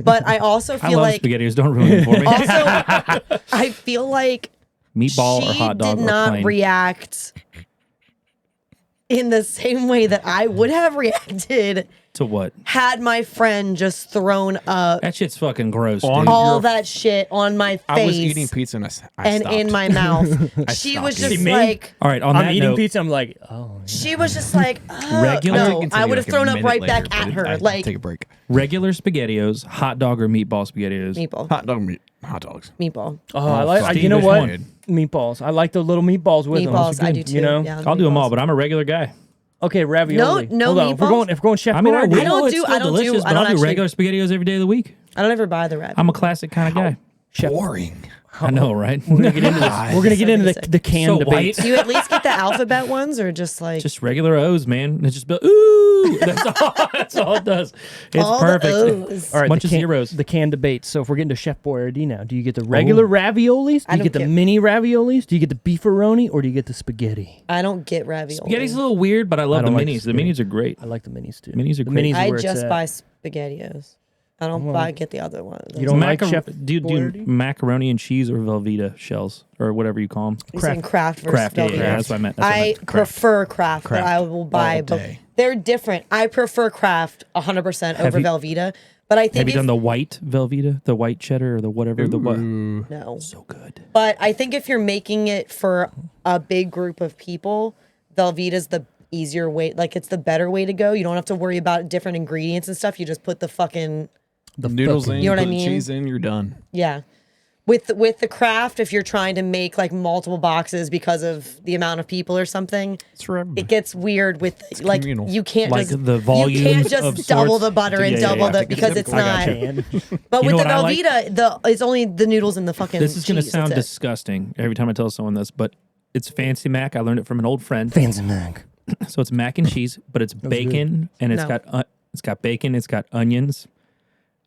But I also I feel love like SpaghettiOs. Don't ruin it for me. also I feel like Meatball she or hot dog did or not plain. react in the same way that I would have reacted To what? had my friend just thrown up That shit's fucking gross, On dude. all your- that shit on my face I was eating pizza and I and stopped. in my mouth. I She stopped was eating. just See me? like, All right, on I'm that eating note, pizza. I'm like, oh. she was just like, Regular- no, Continue I would have like a thrown up minute right later, back at but her. I Like, take a break. regular SpaghettiOs, hot dog or meatball SpaghettiOs. meatball. Hot dogs. Meatball. Oh, I like. fuck. You know Which what? one? Meatballs. I like the little meatballs with them. Meatballs, I do too. You know. Yeah, I'll do them all, meatballs. but I'm a regular guy. Okay, ravioli. No Hold on. If meatballs? we're going Chef I mean, I Boyardee. will. It's do- still I don't do- delicious, I but don't I'll do actually- regular SpaghettiOs every day of the week. I don't ever buy the red. I'm a classic kind of guy. Boring. I know, right? We're gonna get into this. We're gonna get into the can So debate. white. Do you at least get the alphabet ones or just like Just regular O's, man. It's just ooh. That's all it does. It's all perfect. the O's? All right, Bunch the of can, zeros. The can debate. So if we're getting to Chef Boyardee now, do you get the regular raviolis? I Do you don't get the get- mini raviolis? Do you get the beefaroni or do you get the spaghetti? I don't get ravioli. Spaghetti's a little weird, but I love I the don't like minis. The spaghetti. minis are great. I like the minis too. Minis are the great. minis. I Where it's just at. buy SpaghettiOs. I don't buy get the other one. You don't like Chef do Boyardee? macaroni and cheese or Velveeta shells or whatever you call them. You're saying Kraft versus Kraft, yeah, Velveeta. that's what I meant. That's what I I meant. prefer Kraft, but Kraft I will buy all both. day. They're different. I prefer Kraft 100% over you- Velveeta, but I think Have you if- done the white Velveeta, the white cheddar, or the whatever? The what? no. So good. But I think if you're making it for a big group of people, Velveeta's the easier way. Like it's the better way to go. You don't have to worry about different ingredients and stuff. You just put the fucking The noodles in, You know what I put the mean? cheese in, you're done. yeah. With the Kraft, if you're trying to make like multiple boxes because of the amount of people or something, It's for everybody. it gets weird with like communal. you can't Like just the you volumes can't just of double sorts. the butter and Yeah, yeah, double yeah. the I think it's because it's simple. not. Can. But You with know the what I like? Velveeta, it's only the noodles and the fucking. This is going to cheese, sound that's it. disgusting every time I tell someone this, but it's fancy mac. I learned it from an old friend. Fancy Mac. So it's mac and cheese, but it's bacon and it's No. got bacon, it's got onions,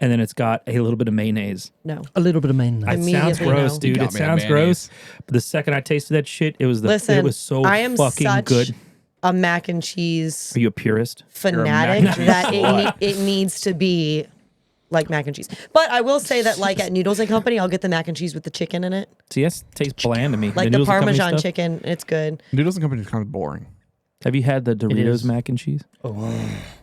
and then it's got a little bit of mayonnaise. No. A little bit of mayonnaise. It sounds Immediately gross, no. dude. You It got me on sounds mayonnaise. gross. But the second I tasted that shit, it was Listen, it was so I am fucking such good. a mac and cheese Are you a purist? fanatic mac and cheese that slut. it needs to be like mac and cheese. But I will say that like at Noodles and Company, I'll get the mac and cheese with the chicken in it, See, that tastes bland to me. like the Noodles and Company Parmesan stuff. chicken. It's good. Noodles and Company is kind of boring. Have you had the is. Doritos mac and cheese?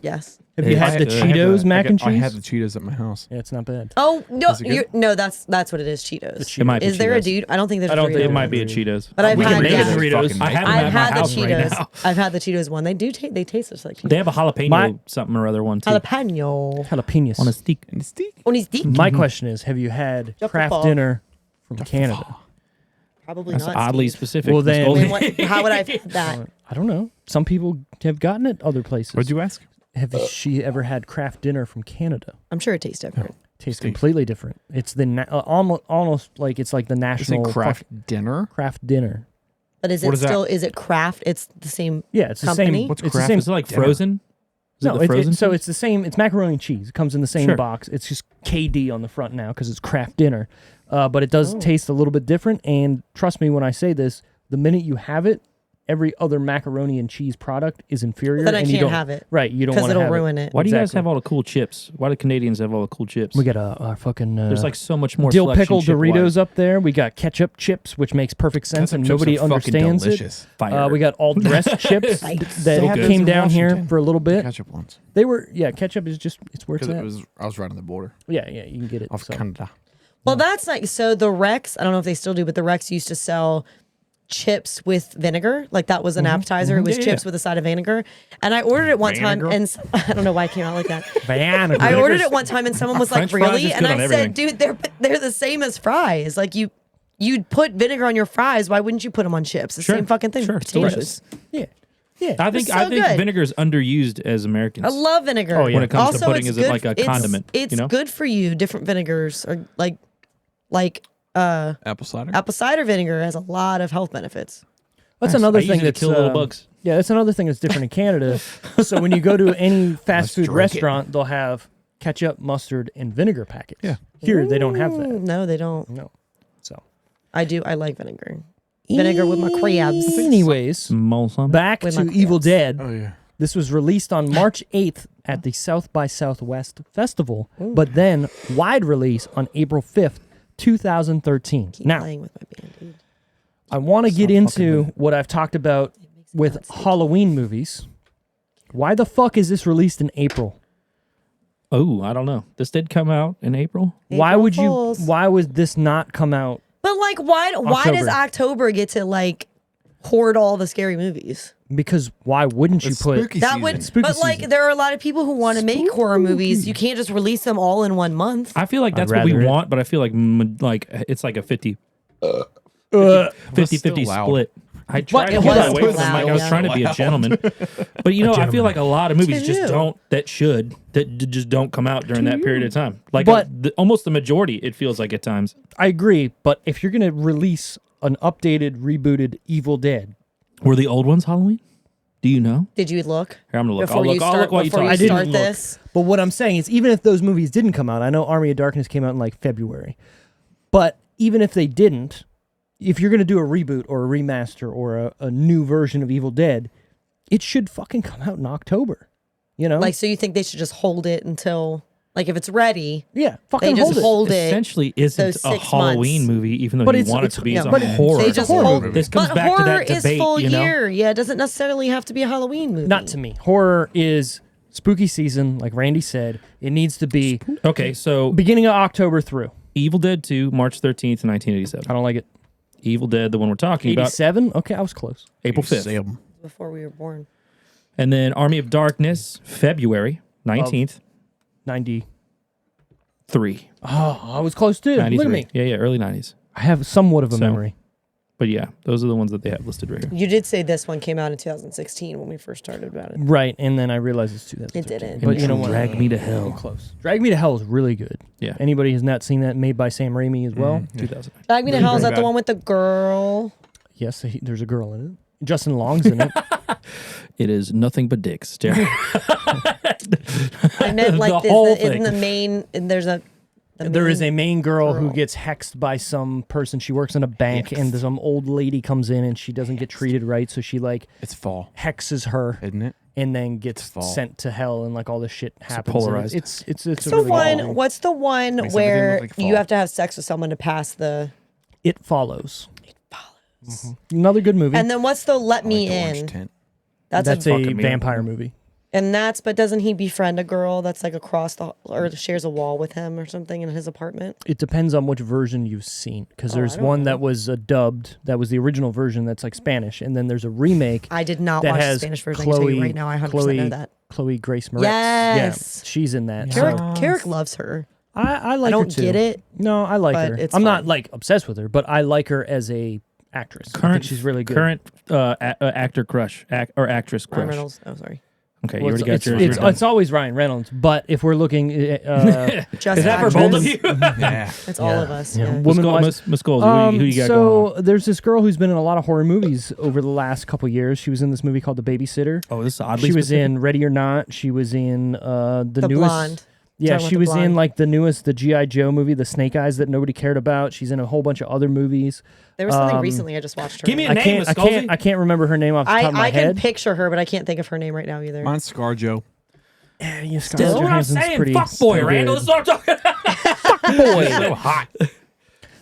Yes. Have you I had the had- Cheetos mac and cheese? I had the Cheetos at my house. Yeah, it's not bad. Oh no, Is it good? no, that's what it is. Cheetos. It might be Is there a Cheetos. dude? I don't think there's. I don't Doritos. think It might be a Cheetos. But I've We can had make yeah. it Doritos. I have them I've at my had the house right Cheetos. now. I've had the Cheetos one. They taste just like Cheetos. They have a jalapeno My- something or other one too Jalapeno. Jalapenos. on a stick. And the steak. On his dick. My question is, have you had Jump the craft ball. dinner from Canada? Probably That's not. oddly Steve. specific. Well, That's then- all- I mean, what, how would I have had that? I don't know. Some people have gotten it other places. What'd you ask? Have she ever had craft dinner from Canada? I'm sure it tastes different. Tastes completely different. It's the almost like it's like the You say national craft dinner? craft dinner. But is What it is that? still? Is it Kraft? It's the same. Yeah, it's the Company? same. What's it's the craft? same. Is it like dinner? frozen? Is No, it the frozen? so it's the same. It's macaroni and cheese. It comes in the same Sure. box. It's just KD on the front now because it's craft dinner. But it does Oh. taste a little bit different. And trust me when I say this, the minute you have it, every other macaroni and cheese product is inferior. Then I and you can't don't have it. Right, you don't Because want to it'll have ruin it. Why do you guys Exactly. have all the cool chips? Why do Canadians have all the cool chips? We got our fucking There's like so much more dill selection pickle chip-wise. Doritos up there. We got ketchup chips, which makes perfect sense, Ketchup and chips nobody are fucking understands it. delicious. Fire. We got all dressed chips Right. that So good. came In down here Washington. for a little bit. Ketchup ones. They were ketchup is just it's where it's Because at. I was right on the border Yeah, you can get it. of so. Canada. Well, that's like so. The Rex. I don't know if they still do, but the Rex used to sell chips with vinegar. Like that was an appetizer. It was Yeah, chips yeah. with a side of vinegar. And I ordered it one time, Vinegar? and I don't know why it came out like that. Vinegar. I ordered it one time, and someone was like, French fries "Really?" is And good on I everything. said, "Dude, they're the same as fries. Like you'd put vinegar on your fries. Why wouldn't you put them on chips? The Sure. same fucking thing. Sure, it's Potatoes. Yeah. Yeah. I think so I think good. vinegar is underused as Americans. I love vinegar. Oh, yeah. When it comes to Also, pudding, it's is it good- like a it's- condiment, It's you know? good for you. Different vinegars are like Apple cider? apple cider vinegar has a lot of health benefits. That's Nice. another I use thing it to that's kill little bugs. Yeah, that's another thing that's different in Canada. So when you go to any fast food drink restaurant, they'll have ketchup, mustard, and vinegar packets. Yeah. Here they don't have that. No, they don't. No. So I do. I like vinegar. Vinegar with my crabs. anyways, Molson. back With to my Evil crabs. Dead. Oh, yeah. This was released on March 8th at the South by Southwest Festival, but then wide release on April 5th, 2013. Keep Now, playing with my band, dude. I want to get Stop fucking into with it. what I've talked about me with not sleepy. Halloween movies. Why the fuck is this released in April? Oh, I don't know. This did come out in April. Why April would Fools. you? Why would this not come out? But like, why does October. October get to like hoard all the scary movies? Because why wouldn't you It's put? spooky That season. would, Spooky but like, season. there are a lot of people who want to make horror movies. You can't just release them all in 1 month. I feel like I'd that's what we rather it. want, but I feel like it's like a 50 That's 50 still loud. split. I tried to it get was away from loud, Mike. I was yeah. trying to be a gentleman, but I feel like a lot of movies just Ew. don't just don't come out during that period of time. Like, But- almost the majority, it feels like at times. I agree, but if you're gonna release an updated, rebooted Evil Dead, Were the old ones Halloween? Do you know? Did you look? Here, I'm gonna look. Before I'll look. you I'll start, look while you before talk. you I didn't start look. this. but what I'm saying is, even if those movies didn't come out, I know Army of Darkness came out in like February, but even if they didn't, if you're gonna do a reboot or a remaster or a new version of Evil Dead, it should fucking come out in October. You know, Like, so you think they should just hold it until, like, if it's ready, yeah, they fucking just hold it. hold it. Essentially, isn't those a 6 Halloween months. movie, even though But you it's- want it it's- to be. yeah, It's a but horror. They It's a just horror hold. movie. This comes but back to horror that is debate, full you know? year. Yeah, it doesn't necessarily have to be a Halloween movie. Not to me. Horror is spooky season, like Randy said. It needs to be Okay, so beginning of October through. Evil Dead 2, March 13th, 1987. I don't like it. Evil Dead, the one we're talking about, 87? Okay, I was close. April 5th. Sam. Before we were born. And then Army of Darkness, February 19th, 90. 3. Oh, I was close too. Look at 93. me. Yeah, early 90s. I have somewhat of a So- memory. But yeah, those are the ones that they have listed right here. You did say this one came out in 2016 when we first started about it. Right, and then I realized it's 2013. It didn't. But you know what? Drag Me to I'm Hell, close. Drag Me to Hell is really good. Yeah. Anybody has not seen that, made by Sam Raimi as well? 2009. Drag Me to Hell, is that the bad. one with the girl? Yes, there's a girl in it. Justin Long's in it. It is nothing but dicks, Jared. I meant The like whole in thing. the main, and there's a. There is a main girl who girl. gets hexed by some person. She works in a bank, and some old lady comes in, and she doesn't get treated right, so she like It's fall, hexes her, isn't it? and then gets fall. sent to hell, and like all this shit happens. and polarized. It's What's a the really one? good movie. What's the one Makes everything where look like you fall. have to have sex with someone to pass the? It Follows. Another good movie. And then what's the Let Me Like the orange In? tint. That's That's a, a fucking vampire movie. and that's but doesn't he befriend a girl that's like across the or shares a wall with him or something in his apartment? It depends on which version you've seen, because Oh, there's I don't one know. that was dubbed, that was the original version that's like Spanish, and then there's a remake I did not that watch the has Spanish version. I can tell you right now, I 100% know that. Chloe Grace Moretz. Yes. Yeah, she's in that. Carrick, So Carrick loves her. I like I her don't too. get it. No, I like but her. it's I'm not fine. like obsessed with her, but I like her as a actress. I think she's really good. Current actor crush or actress Ryan crush. Reynolds. Oh, sorry. Okay, you Well, already got it's, yours. it's, You're done. it's always Ryan Reynolds, but if we're looking, Just Is that for actress. both of you? Yeah. It's all of us. Yeah. Yeah. Woman-wise- Miss Scholes, who you got going on? there's this girl who's been in a lot of horror movies over the last couple years. She was in this movie called The Babysitter. Oh, this is oddly She was specific. in Ready or Not. She was in the The newest. blonde. Yeah, Talking she about was the in blonde. like the newest, the G.I. Joe movie, The Snake Eyes that nobody cared about. She's in a whole bunch of other movies. There was something recently I just watched her. Give me in. a name, Miss Scalzi. I can't remember her name off the top of my I can head. picture her, but I can't think of her name right now either. Mine's ScarJo. Yeah, yeah, This Scarlett is what I'm Johansson's saying. pretty. Fuck boy, pretty Randall. good. This is what I'm talking Boy. so hot.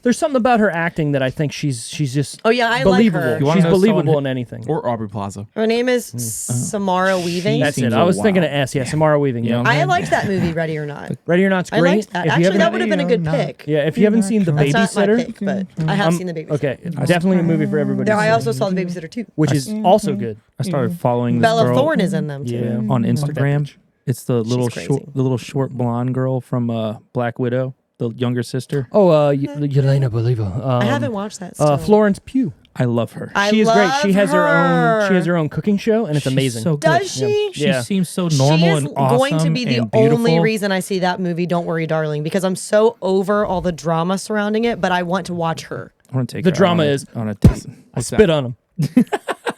There's something about her acting that I think she's just Oh yeah, I like believable. her. You wanna She's know someone believable who- in anything. Or Aubrey Plaza. Her name is Samara Weaving. That's seems it. I was a thinking wow. of S. Yeah, Samara Weaving. Yeah. Yeah. I liked that movie, Ready or Not. Ready or Not's I great. liked that. If you Actually, haven't- that would have been a good pick. yeah, if you haven't seen The That's not my Babysitter, pick, but I have seen The Babysitter. okay, definitely a movie for everybody. There, to I see, also saw The Babysitter too. which is also good. I started following this Bella girl Thorne is in them too. Yeah. on Instagram. It's the little crazy. short blonde girl from Black Widow, the younger sister. Oh, Yelena Belova. I haven't watched that. Still. Florence Pugh. I love her. I She is great. love She has her own. She has her. her own cooking show, and it's She's amazing. So good. Does she? She Yeah. seems so normal She is and awesome going to be the and only beautiful. reason I see that movie. Don't worry, darling, because I'm so over all the drama surrounding it. But I want to watch her. I want to take The her drama on a- is- on a date. I spit on him.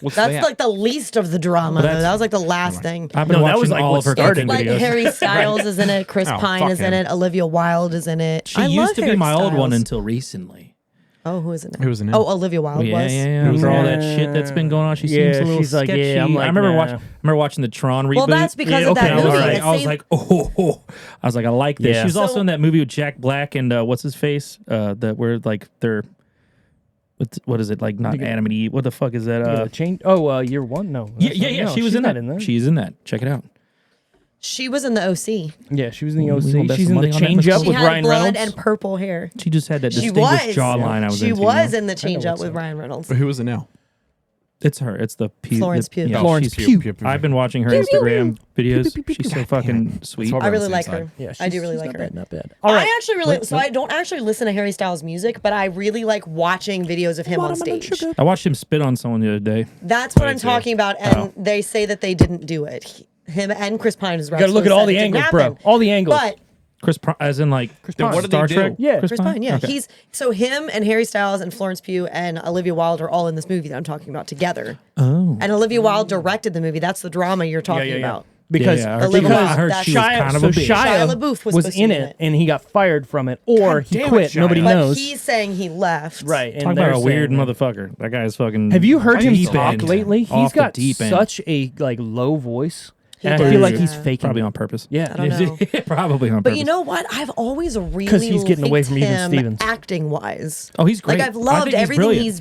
What's That's that? like the least of the drama. Though. that's- That was like the last thing. I've been No, that watching was like all what of her started cooking Like videos. Harry Styles is in it. Chris Oh, Pine fuck is in him. it. Olivia Wilde is in it. She I used love to be Harry my old one Styles. until recently. Oh, who is it? Who was in it? Oh, Olivia Wilde Yeah, was. yeah. Who's For all that? that shit that's been going on, she Yeah, seems a little she's like, yeah, sketchy. I'm like, I remember nah. watching the Tron reboot. Well, that's because of that And I was movie. like, It's I was same- like, oh. I was like, I like this. Yeah. She was also So- in that movie with Jack Black and what's his face? That where like they're what is it like? Not Adam and Eve. What the fuck is that? Change. Year one. No. Yeah, that's yeah, not- yeah. no, She was she's in not that. in there. She's in that. Check it out. She was in the OC. Yeah, she was in the We gonna OC. bet She's some in the money on that, Change Miss Up She with had Ryan blood Reynolds. and purple hair. She just had that She distinguished was. jawline. I was She into, was you know? in the change know up with Ryan Reynolds. But who was it now? It's her. It's the Florence Pugh. Yeah, Florence she's- Pugh. I've been watching her Instagram videos. She's so fucking sweet. I really Same like side. her. Yeah, I do really she's like not her. bad, not bad. All right. I actually really Wait, so I don't actually listen to Harry Styles' music, but I really like watching videos of him on Watermelon stage. sugar. I watched him spit on someone the other day. That's what Me I'm too. talking about, and they say that they didn't do it. Him and Chris Pine is. You got to look at all the angles, bro. All the angles. But As in like Pine. What did Star they Trek? do? Yeah. Chris Pine, yeah, Okay. he's so him and Harry Styles and Florence Pugh and Olivia Wilde are all in this movie that I'm talking about together. Oh. And Olivia Wilde directed the movie. That's the drama you're talking about. because Yeah, I heard Olivia she was- Wilde, I heard that's- she was Shia, kind of so a bitch. Shia Shia LaBeouf was was supposed to in be in it, it. and he got fired from it, or God he damn it, quit. Shia. Nobody But knows. he's saying he left. Right. And Talk they're about a weird saying- motherfucker. That guy is fucking. Have you heard him deep talk end. lately? Off He's the got deep end. such a like low voice. And I does, feel like yeah. he's faking Probably it. on purpose. Yeah. I don't know. Probably on But purpose. you know what? I've always really he's getting away liked from Even him Stevens. acting wise. Oh, he's great. Like I've I loved think he's everything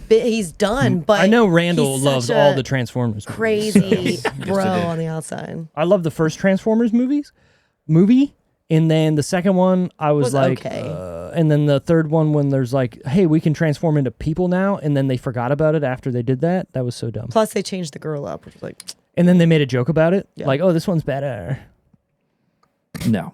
brilliant. he's done. But I know Randall he's loves such all a the Transformers movies. crazy bro did. on the outside. I love the first Transformers movie, and then the second one I was Was like, okay. and then the third one when there's like, hey, we can transform into people now, and then they forgot about it after they did that. That was so dumb. Plus, they changed the girl up, which was like, And then they made a joke about it, Yeah. like, oh, this one's better. No.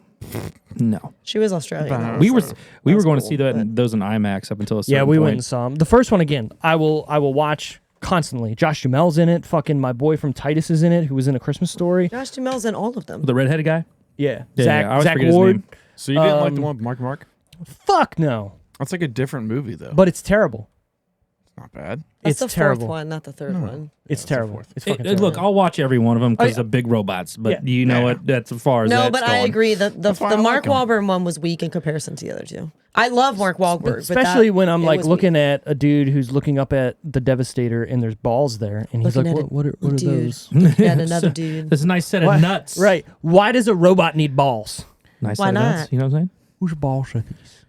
she was Australian. We were so we were that's going to cool, see that but- those in IMAX up until a certain Yeah, we point. went and saw 'em. The first one again, I will watch constantly. Josh Duhamel's in it. Fucking my boy from Titus is in it, who was in A Christmas Story. Josh Duhamel's in all of them. The redheaded guy. Yeah, Yeah, Zach, I always Zach forget his Ward. name. So you didn't like the Um, one with Mark? Fuck no, That's like a different movie though. but it's terrible. It's not bad. That's It's the terrible. fourth one, not the third one. It's the terrible. fourth. It's fucking terrible. Look, I'll watch every one of them because Oh, yeah. of big robots. But Yeah. you know what? That's as far as No, that's but I going. agree. The why I the like Mark him. Wahlberg one was weak in comparison to the other two. I love Mark Wahlberg, Especially when I'm it like was looking weak. at a dude who's looking up at the Devastator and there's balls there, and he's Looking like, at what are dude. those? Yet another dude. There's a nice set of Why- nuts. Right. Why does a robot need balls? Nice Why set of nuts. not? You know what I'm saying? Whose balls are these?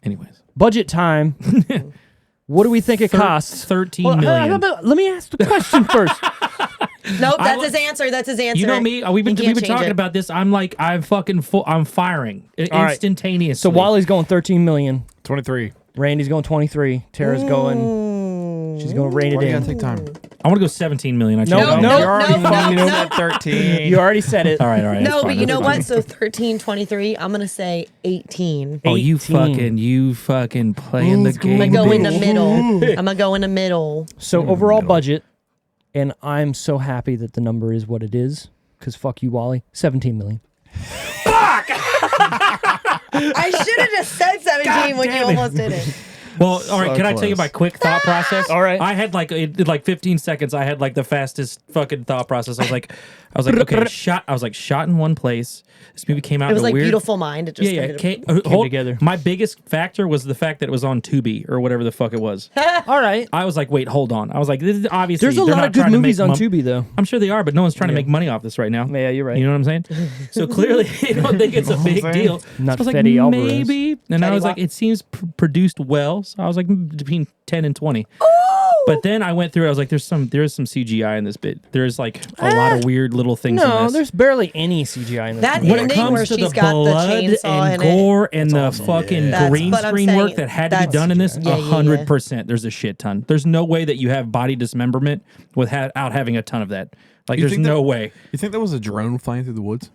Anyways. Budget time. What do we think it costs? 13 Well, million. let me ask the question first. Nope, I that's lo- his answer. That's his answer. You know me. We've been He can't talking change it. about this. I'm like I'm fucking full. I'm firing All right. instantaneously. So Wally's going 13 million. 23. Randy's going 23. Tara's going. She's going to rein it Why do you in. gotta take time? I want to go 17 million. I No, can't- no, You're already no, fucking no, over no. at 13. You already said it. All right. That's No, fine, but you that's know fine. what? So 13, 23, I'm going to say 18. Oh, you 18. fucking playing the game. I'm going to go in the bitch. middle. I'm going to go in the middle. So overall budget, and I'm so happy that the number is what it is, because fuck you, Wally. 17 million. I should have just said 17 when you damn it. almost did it. Well, all right. So Can I tell you close. my quick thought process? All right. I had like it did like 15 seconds. I had like the fastest fucking thought process. I was like, okay, shot. I was like, shot in one place. This movie came out. It was in a like weird, Beautiful Mind. It just Yeah, ended yeah. up- Came together. My biggest factor was the fact that it was on Tubi or whatever the fuck it was. All right. I was like, wait, hold on. I was like, this is obviously There's a they're lot not of good trying to movies make on mon- Tubi, though. I'm sure they are, but no one's trying to make money off this right now. Yeah, you're right. You know what I'm saying? So clearly, you don't think it's a big saying? deal. Not so I was like, Fetty Alvarez. maybe. And I Fetty was like, Wap. it seems produced well. So I was like, between 10 and 20. But then I went through it. I was like, there is some CGI in this bit. There's like a lot of weird little things in No, this. there's barely any CGI in this That movie. when it ending where comes to she's the got the blood chainsaw and in it. gore and the fucking That's- green but I'm screen work saying that had to be that's- done in this, Yeah, yeah, 100%. There's a shit ton. There's no way that you have body dismemberment without having a ton of that. Like, You there's think no that- way. You think that was a drone flying through the woods?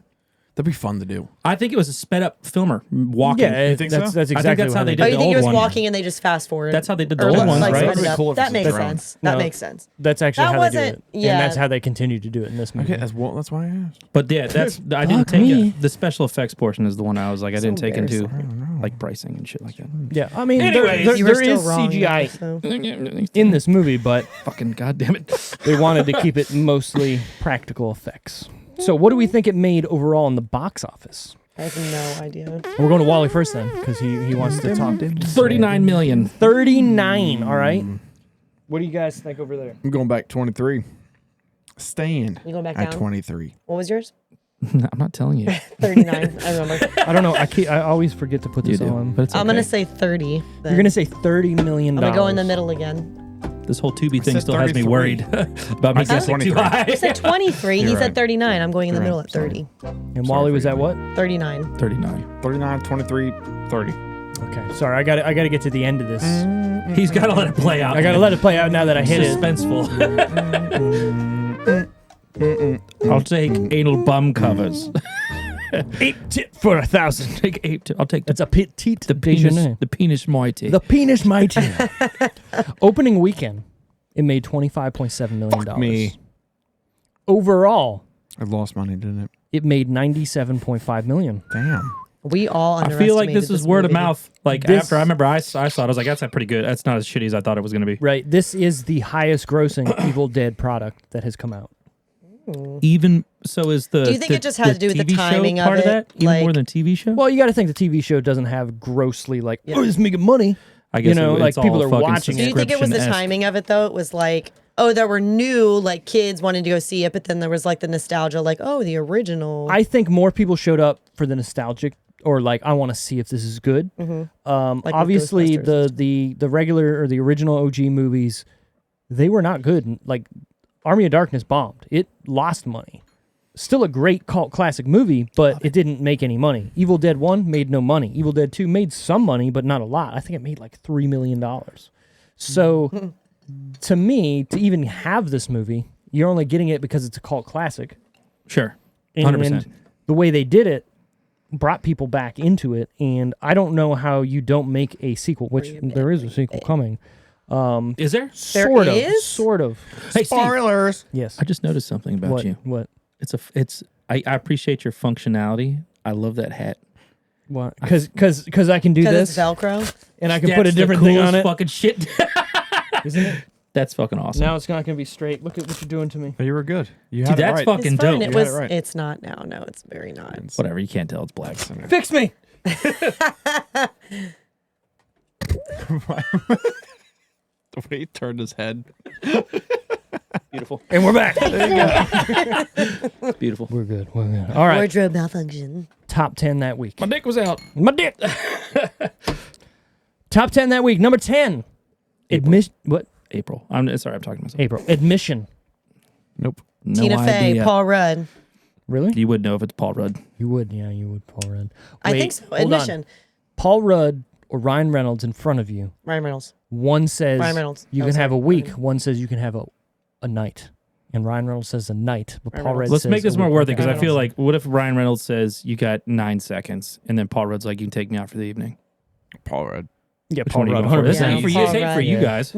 That'd be fun to do. I think it was a sped up filmer walking. Yeah, think that's so? that's I think exactly that's how they Oh, did you the think old it was one. walking and they just fast forward? That's how they did the Or old like ones, sped right? it That'd be up. cool if That it's makes drone. sense. That No. makes sense. That's actually That how they do wasn't- it. yeah. And that's how they continue to do it in this movie. Okay, that's why I asked. But yeah, that's I didn't Fuck take me. it. The special effects portion is the one I was like I didn't take into embarrassing. like pricing and shit like that. Yeah, I mean, Anyways, there You were there is still wrong, CGI so. in this movie, but Fucking goddamn it! they wanted to keep it mostly practical effects. So what do we think it made overall in the box office? I have no idea. We're going to Wally first then, because he wants to talk. 39 million. 39, all right. What do you guys think over there? I'm going back 23. Staying You going back at down? 23. What was yours? I'm not telling you. 39. I remember. I don't know. I always forget to put You this do, on. but it's I'm okay. gonna say 30. then. You're going to say $30 million. I'm gonna go in the middle again. This whole Tubi thing said still has me 33. worried about me I said guessing too 23. high. I said 23. He You're said right. 39. I'm going in the You're middle right. at 30. And Wally was at what? 39. 39. 39, 23, 30. Okay, sorry, I got to get to the end of this. He's got to let it play out. I got to let it play out now that I hit it. Suspenseful. I'll take anal bum covers. 8 tit for 1,000. Take 8. I'll take That's a petite the penis. The penis mighty. The penis mighty. Opening weekend, it made $25.7 million. Me. Overall, I lost money, didn't it? it made $97.5 million. Damn. We all I feel like this is word of movie. mouth. Like This- after I remember I saw it, I was like, that's not pretty good. That's not as shitty as I thought it was going to be. Right. This is the highest grossing Evil Dead product that has come out. Even so, is the Do you think it just has to do with the TV show timing of part it? that? Even Like- more than TV show? Well, you got to think the TV show doesn't have grossly like, oh, it's making money. I guess you know, like it's all people are fucking watching Do you think it was the subscription-esque. timing of it though? It was like, oh, there were new like kids wanting to go see it, but then there was like the nostalgia, like, oh, the original. I think more people showed up for the nostalgic or like, I want to see if this is good. with Obviously, Ghostbusters the regular or the original OG movies, they were not good. Like Army of Darkness bombed. It lost money. Still a great cult classic movie, but it didn't make any money. Evil Dead 1 made no money. Evil Dead 2 made some money, but not a lot. I think it made like $3 million. So to me, to even have this movie, you're only getting it because it's a cult classic. Sure, And 100%. the way they did it brought people back into it. And I don't know how you don't make a sequel, which there is a sequel coming. Is there? Sort of. is? Sort of. Hey, Steve, Spoilers. Yes. I just noticed something about What? you. What? I appreciate your functionality. I love that hat. What? Because I can do because this it's Velcro. and I can put a different thing on it. Fucking shit. Isn't it? That's fucking awesome. Now it's not going to be straight. Look at what you're doing to me. Oh, you were good. You Dude, had it that's right. fucking It's fine. dope. It You was. had it right. It's not now. No, it's very not. Whatever. You can't tell it's black. Fix me. The way he turned his head. Beautiful. And we're back. It's beautiful. We're good. We're good. All right. Wardrobe malfunction. Top 10 that week. My dick was out. My dick. Top 10 that week. Number 10. Admission. What? April. I'm sorry. I'm talking to myself. April. Admission. Nope. No Tina Fey, idea. Paul Rudd. Really? You would know if it's Paul Rudd. You would. Yeah, you would, Paul Rudd. I Wait, think so. hold on. Admission. Paul Rudd or Ryan Reynolds in front of you. Ryan Reynolds. One says Ryan Reynolds. you Oh, can have a sorry. week. One says you can have a night. And Ryan Reynolds says a night. But Ryan Paul Rudd Reynolds. Let's says make this a more week. worth it because I Ryan feel Reynolds. like, what if Ryan Reynolds says you got 9 seconds and then Paul Rudd's like, you can take me out for the evening? Paul Rudd. Yeah, Which Paul one are you Rudd. going for? 100%. This ain't for you. This Paul ain't for Rudd. you Yeah. guys.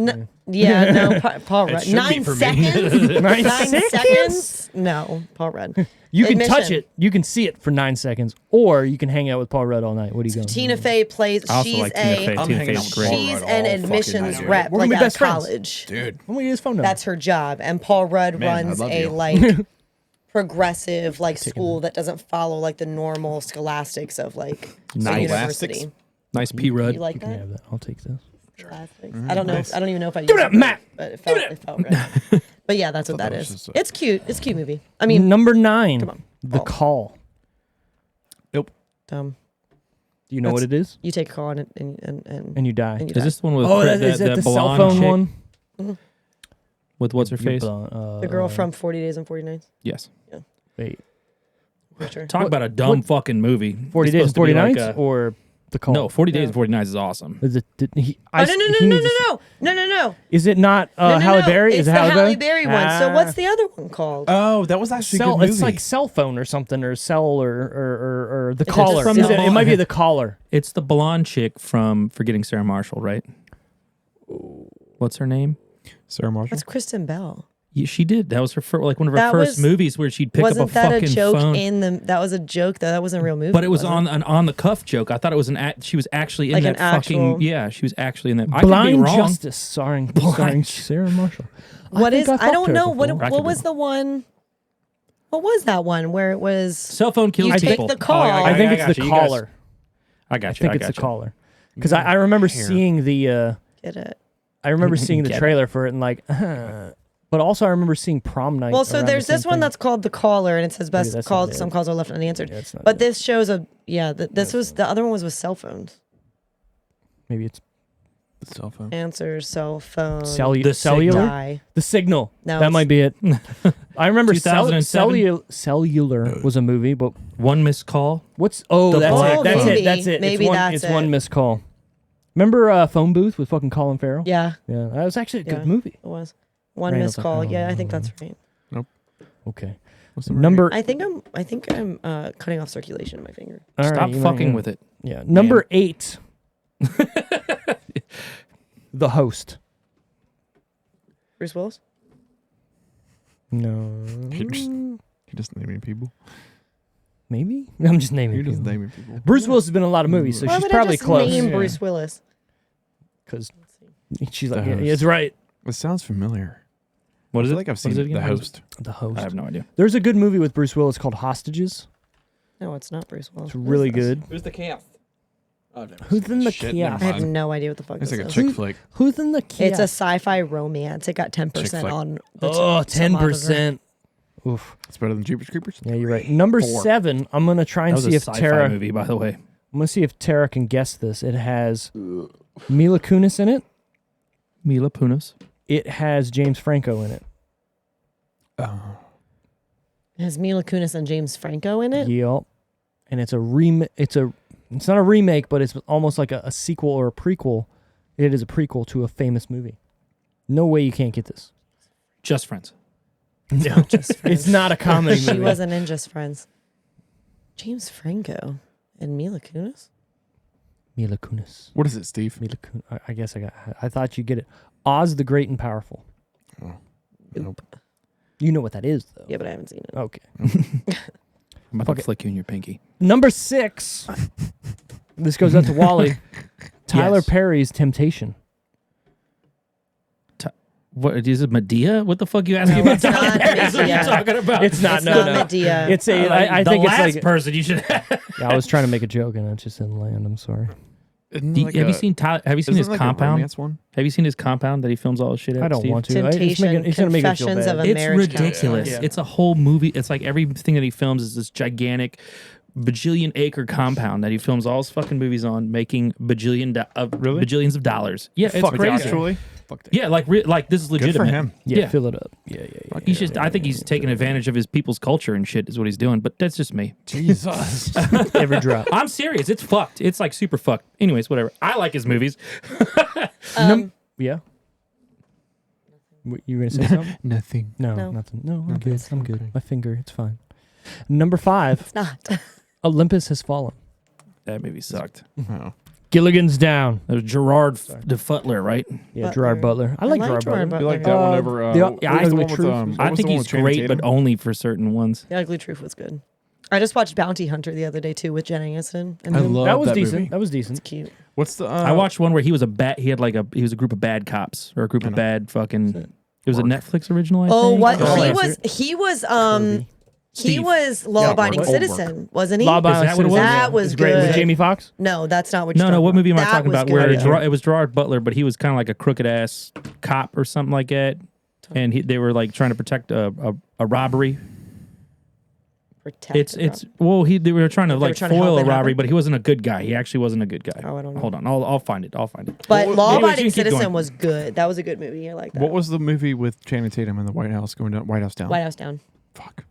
Yeah, no, Paul Rudd. should be 9 for me. seconds? 9 seconds? No, Paul Rudd. You can touch Admission. it. You can see it for 9 seconds, or you can hang out with Paul Rudd all night. What are you going? Tina Fey plays. I also She's like Tina Fey. I'm Tina hanging Fey's out with great. Paul she's Rudd all an fucking admissions night. rep, We're gonna like be at best friends. college. Dude. When we get his phone number. That's her job, and Paul Rudd Man, I runs love a you. like progressive like school that doesn't follow like the normal scholastics of like a Nice. university. Nice P. Rudd. You like You can that? have that. I'll take this. Scholastics? I don't know. I don't even know if I use Give it up, it, Matt. but it felt right. But yeah, that's what that that was is. just a- It's cute. It's a cute movie. I mean, Number 9. Come on. The Paul. Call. Nope. Do you know what it That's- is? you take a call and And you die. and you Is die. this the one with Oh, Chris- is that the cell blonde phone chick one? with what's her face? the girl from 40 Days and 40 Nights? Yes. Wait, Picture. Talk about a dumb fucking movie. 40 It's Days and supposed to be 40 like Nights a- or The Call? No, 40 Days Yeah. and 40 Nights is awesome. Is it? Oh, no. Is it not No, Halle Berry? It's Is it the Halle Halle Berry one. So Ah. what's the other one called? Oh, that was actually a Cell, good movie. it's like cell phone or something, or cell or the it caller. from Is the it, it might be the caller. It's the blonde chick from Forgetting Sarah Marshall, right? What's her name? Sarah Marshall. That's Kristen Bell. Yeah, she did. That was her like one of her That first was- movies where she'd pick Wasn't up a that fucking a joke phone. in the? That was a joke though. That wasn't a real movie. But it was it? on an on the cuff joke. I thought it was she was actually in Like that an fucking actual- yeah. She was actually in that. I could be Blind wrong. Justice, starring Sarah Marshall. What is? I don't know. What I could what be was wrong. the one? What was that one where it was? Cell phone kills You take people. the call. I think it's the you guys- caller. I got I you. think I it's got the you. caller. Because I remember Here. seeing the Get it? I remember seeing the Get it. trailer for it and like, but also I remember seeing Prom Night. Well, so around the there's same this one thing. that's called The Caller, and it says best that's not calls. it. Some calls are left unanswered. Yeah, it's not But it. this shows a this was the other one was with cell phones. Maybe it's The cell phone. Answer cell phone. The cellular? Die. The Signal. No, that it's- might be it. I remember 2007? Cellular was a movie, but One missed call. what's... Oh, The that's black it. That's phone. it. That's it. Maybe it's one, that's it's it. one missed call. Remember Phone Booth with fucking Colin Farrell? Yeah, Yeah, that was actually a Yeah. good movie. it was. One Randall's missed like, call. oh, Yeah, I think that's right. Okay. What's the Number... I think I'm cutting off circulation in my finger. all right, Stop you might- fucking with it. Yeah. Number 8. The Host. Bruce Willis. No. You're just naming people. Maybe? I'm just naming You're just people. naming people. Bruce Willis has been in a lot of movies, so Why she's would probably I just close. name Yeah. Bruce Willis? Because she's The like, yeah, Host. it's right. It sounds familiar. What I is feel it? like I've What seen is it The again? Host. The Host. I have no idea. There's a good movie with Bruce Willis called Hostages. No, it's not Bruce Willis. It's What is really this? good. Who's the calf? Oh, never Who's in the Shit, kiosk? I never have mind. no idea what the fuck It's this like a is. chick flick. Who's in the kiosk? It's a sci-fi romance. It got 10% flick. on the Oh, some monitor. 10%. Oof. It's better than Jeepers Creepers. Yeah, you're right. Number 4. 7, I'm going to try That and was see a if sci-fi Tara... movie, by the way. I'm going to see if Tara can guess this. It has Mila Kunis in it. Mila Kunis. It has James Franco in it. It has Mila Kunis and James Franco in it. Yep. And it's a it's not a remake, but it's almost like a sequel or a prequel. It is a prequel to a famous movie. No way you can't get this. Just Friends. No, Just Friends. it's not a comedy She movie. wasn't in Just Friends. James Franco and Mila Kunis. Mila Kunis. What is it, Steve? Mila Kunis. I guess I thought you'd get it. Oz the Great and Powerful. Nope. You know what that is, though. Yeah, but I haven't seen it. Okay. I'm about to flick you in your pinky. Number 6. This goes out to Wally. Tyler Yes. Perry's Temptation. What is it? Medea? What the fuck you asking about? it's not That's what you're Medea. talking about. It's not. It's no, not no. Medea. It's a. I the think it's last like. person you should. Yeah, I was trying to make a joke and it just didn't land. I'm sorry. Isn't it like Have you a- seen Tyler? Have you seen isn't his it like a compound? romance one? Have you seen his compound that he films all his shit at? I don't Steve? want to. Temptation, It's gonna make me feel Confessions bad. of a It's Marriage ridiculous. counselor. It's a whole movie. It's like everything that he films is this gigantic bajillion acre compound that he films all his fucking movies on, making Really? bajillions of dollars. Yeah, it's Fuck crazy. Actually, fuck that. Yeah, like this is Good legitimate. for him. Yeah, fill it up. Yeah. He's just. I think he's taking advantage of his people's culture and shit. Is what he's doing. But that's just me. Jesus. Every drop. I'm serious. It's fucked. It's like super fucked. Anyways, whatever. I like his movies. Yeah. You were gonna say something? Nothing. No. Nothing. No, I'm good. I'm good. My finger, it's fine. Number 5, It's not. Olympus Has Fallen. That movie sucked. Oh. Gilligan's Down. That was Gerard the Futler, right? Yeah, Gerard Butler. I like Gerard Butler. You like that one over? The what was Ugly the one with, Truth. what I was think the one he's with Channing great, Tatum? but only for certain ones. The Ugly Truth was good. I just watched Bounty Hunter the other day too with Jen Aniston. And I him. love That was that decent. movie. That was decent. It's cute. What's the? I watched one where he was a group of bad cops or a group I of know. bad fucking. It was a Netflix original. I Oh, think. what Oh, he yeah. was? He was Curvy. he Steve. was law-abiding Mark. Old citizen, wasn't he? Law Abiding that what it was? Citizen, That yeah. was It's great. good. With Jamie Foxx? No, that's not what. No, you're no. talking What about. movie am I That talking was about? good. Where it was Gerard Butler, but he was kind of like a crooked ass cop or something like that, and they were like trying to protect a robbery. Protect It's well, they were trying to They were like trying to help foil a it robbery, happen? but he wasn't a good guy. He actually wasn't a good guy. Oh, I don't know. Hold on, I'll find it. But Anyways, law-abiding you keep citizen going. was good. That was a good movie. I like that. What was the movie with Channing Tatum in the White House going down? White House down. White House Down? Fuck.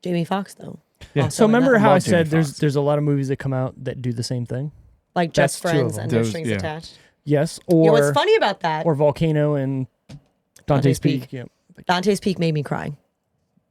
Jamie Foxx though. Yeah. Also So in remember that how one. I Love Jamie said there's Foxx. there's a lot of movies that come out that do the same thing? Like Just That's two of Friends them. and No Those- Strings yeah. Attached. Yes, You know or what's funny about that? or Volcano and Dante's Dante's Peak. Peak. Yeah. Dante's Peak made me cry.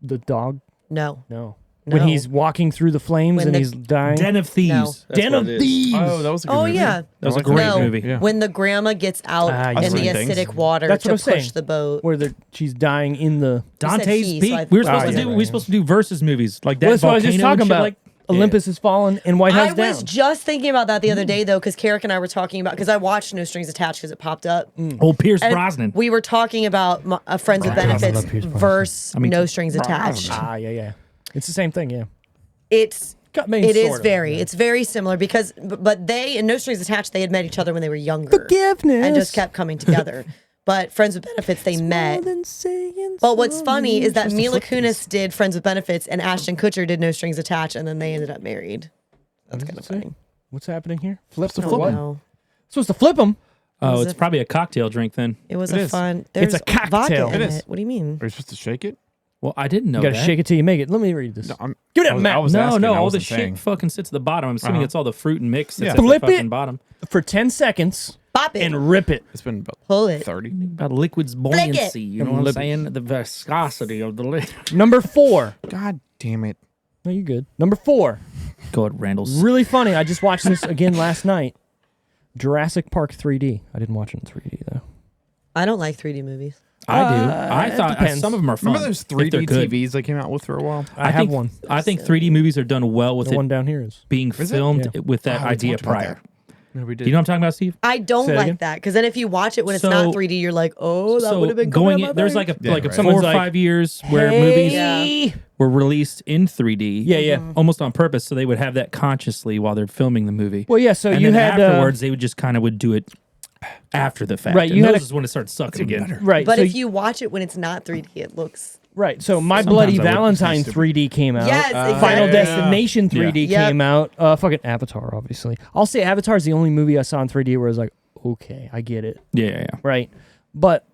The dog? No. No. No. When he's walking through the flames When and the- he's dying. Den of Thieves. No. Den of Thieves. Oh, that was a good Oh movie. yeah. That was a I like great No. movie. Yeah. When the grandma gets out Ah, in the I've seen acidic things. water That's to what I'm push saying. the boat. Where she's dying in the Dante's he, Peak. so I- We were supposed Ah, to yeah, do. right, We were supposed to do versus movies like that. Well, that's what I was just Volcano and talking shit about. Like, Olympus Has Fallen and White House I Down. was just thinking about that the other day though, because Carrick and I were talking about because I watched No Strings Attached because it popped up. oh, Pierce And Brosnan. we were talking about Friends with I love Benefits Pierce Brosnan. versus I mean, No Strings Attached. Yeah. It's the same thing, yeah. It's I mean, it is sort of, very yeah. it's very similar because but they in No Strings Attached they had met each other when they were younger Forgiveness. and just kept coming together. But Friends with Benefits they met. But what's funny is that Just to Mila flip these. Kunis did Friends with Benefits and Ashton Kutcher did No Strings Attached and then they ended up married. That's kind of funny. What's happening here? Flip the or flip what? No. Supposed to flip them. Oh, was it's a- probably a cocktail drink then. It was It a is. fun. It's There's a cocktail. vodka in It is. it. What do you mean? Are you supposed to shake it? Well, I didn't know You gotta that. shake it till you make it. Let me read this. No, Give it I a was- map. I was No, asking, no, I all the wasn't shit saying. fucking sits at the bottom. I'm assuming Uh-huh. it's all the fruit and mix that's Yeah. at the Flip fucking it. bottom. For 10 seconds Pop it. and rip it. It's been about Pull it. 30. About liquid's buoyancy. You know what I'm Lip- saying? The viscosity of the liquid. Number 4. God damn it. No, you're good. Number 4. Go ahead, Randall's. Really funny. I just watched this again last night. Jurassic Park 3D. I didn't watch it in 3D though. I don't like 3D movies. I do. I it thought depends. some of them are fun. Remember those if they're 3D good. TVs they came out with for a while? I have think, one. I think 3D movies are done well with The it one down here is. being Is it? filmed Yeah. with that Oh, we idea talked about prior. No, we did. Do you know what I'm talking about, Steve? I don't Say it like again? that because then if you watch it when it's So- not 3D, you're like, oh, that would have been going coming out in, my there's brain. like a Yeah, like right. 4 or Someone's like, 5 years where Hey. movies Yeah. were released in 3D. Yeah, yeah. Almost on purpose, so they would have that consciously while they're filming the movie. Well, yeah. So and you then had afterwards, they would just kind of would do it after the fact. Right, And you had those a- is when it starts sucking again. right. But so if you watch it when it's not 3D, it looks. right. So My Sometimes Bloody I would Valentine be 3D came out. Yes, exactly. Final yeah. Destination 3D Yeah. came out. Fucking Avatar, obviously. I'll say Avatar is the only movie I saw in 3D where I was like, okay, I get it. Yeah. Right. But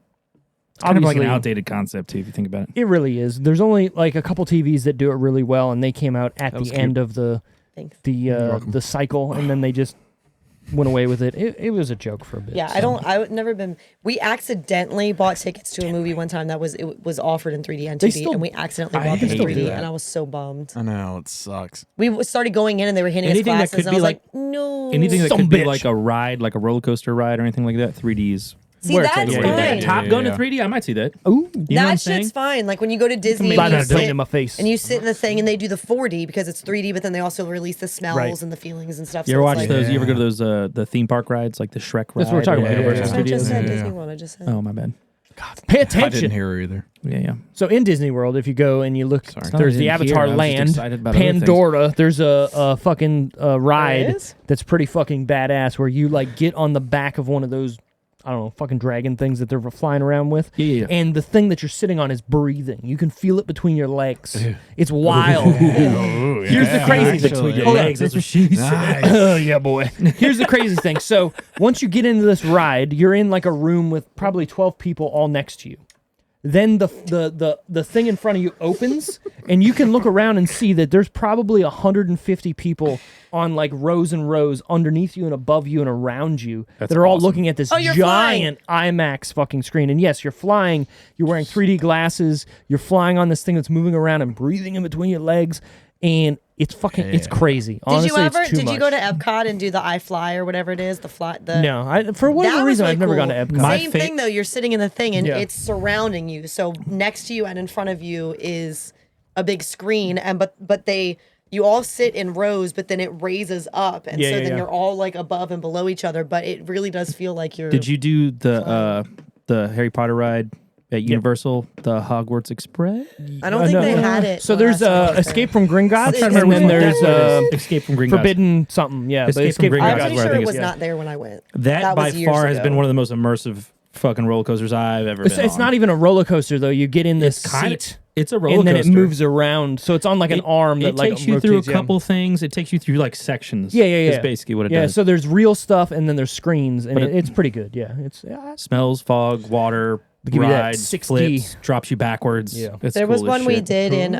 Kind of like an obviously, outdated concept too, if you think about it. it really is. There's only like a couple TVs that do it really well, and they came out at That was the cute. end of the Thanks. the cycle, and then they just went away with it. It was a joke for a bit. Yeah, so. I don't. I would never been. We accidentally bought tickets to a movie one time that was offered in 3D and 2D, still- and we accidentally I bought them in hate 3D, that. and I was so bummed. I know, it sucks. We started going in, and they were handing Anything that us could glasses, and I be was like- like, no. Anything that Some could be bitch. like a ride, like a roller coaster ride or anything like that, 3Ds. See, Where it's that's like- fine. Yeah, That Top yeah, Gun yeah. in 3D, I might see that. Ooh, You know what I'm That saying? shit's fine. Like when you go to Disney, Glad and I you, don't sit, in my face. and you sit in the thing, and they do the 4D because it's 3D, but then they also release the smells Right. and the feelings and stuff. You so ever it's watch like, those? You ever go to Yeah. those the theme park rides, like the Shrek ride? That's what we're talking at about. Universal I Studios? just said Yeah. Disney World. I just said. Oh my bad. Pay I attention. didn't hear her either. Yeah. So in Disney World, if you go and you look, Sorry. there's the I didn't hear. Avatar I was just Land, excited about other things. Pandora. There's a fucking ride is? that's pretty fucking badass where you like get on the back of one of those, I don't know, fucking dragon things that they're flying around with. Yeah. And the thing that you're sitting on is breathing. You can feel it between your legs. It's wild. Here's the crazy thing. Between your Hold on. legs, that's what she said. Oh, yeah, boy. Here's the crazy thing. So once you get into this ride, you're in like a room with probably 12 people all next to you. Then the thing in front of you opens, and you can look around and see that there's probably 150 people on like rows and rows underneath you and above you and around you that are all awesome. looking at this Oh, you're giant IMAX fucking screen. And yes, you're flying. You're wearing 3D glasses. You're flying on this thing that's moving around and breathing in between your legs. And it's fucking, it's crazy. Honestly, Did you ever? it's too Did you much. go to Epcot and do the iFly or whatever it is? The fly. The No, for whatever That was reason, really I've never cool. gone to Epcot. My Same fa- thing though. You're sitting in the thing and Yeah. it's surrounding you. So next to you and in front of you is a big screen, and but you all sit in rows, but then it raises up, and Yeah, so yeah, then yeah. you're all like above and below each other. But it really does feel like you're. Did you do the Harry Potter ride at Universal, the Hogwarts Express? I don't think no. they had it. So when there's I saw it. Escape from Gringotts, trying to and remember then what there's that was. Escape from Gringotts. Forbidden something. Yeah, but Escape from Gringotts. I'm That's pretty where I sure think it was it's- not there when I went. That by was years far has ago. been one of the most immersive fucking roller coasters I've ever It's, been it's on. not even a roller coaster though. You get in this It's kind seat, It's a roller and then coaster. it moves around. So it's on like an arm that It like takes you through a rotates, yeah. couple things. It takes you through like sections. Yeah. Is basically what it Yeah, does. so there's real stuff and then there's screens, and But it's pretty good. Yeah, it's Smells, fog, water, Give you that ride, 60 flips, drops you backwards. Yeah. It's There was cool as one we shit. did in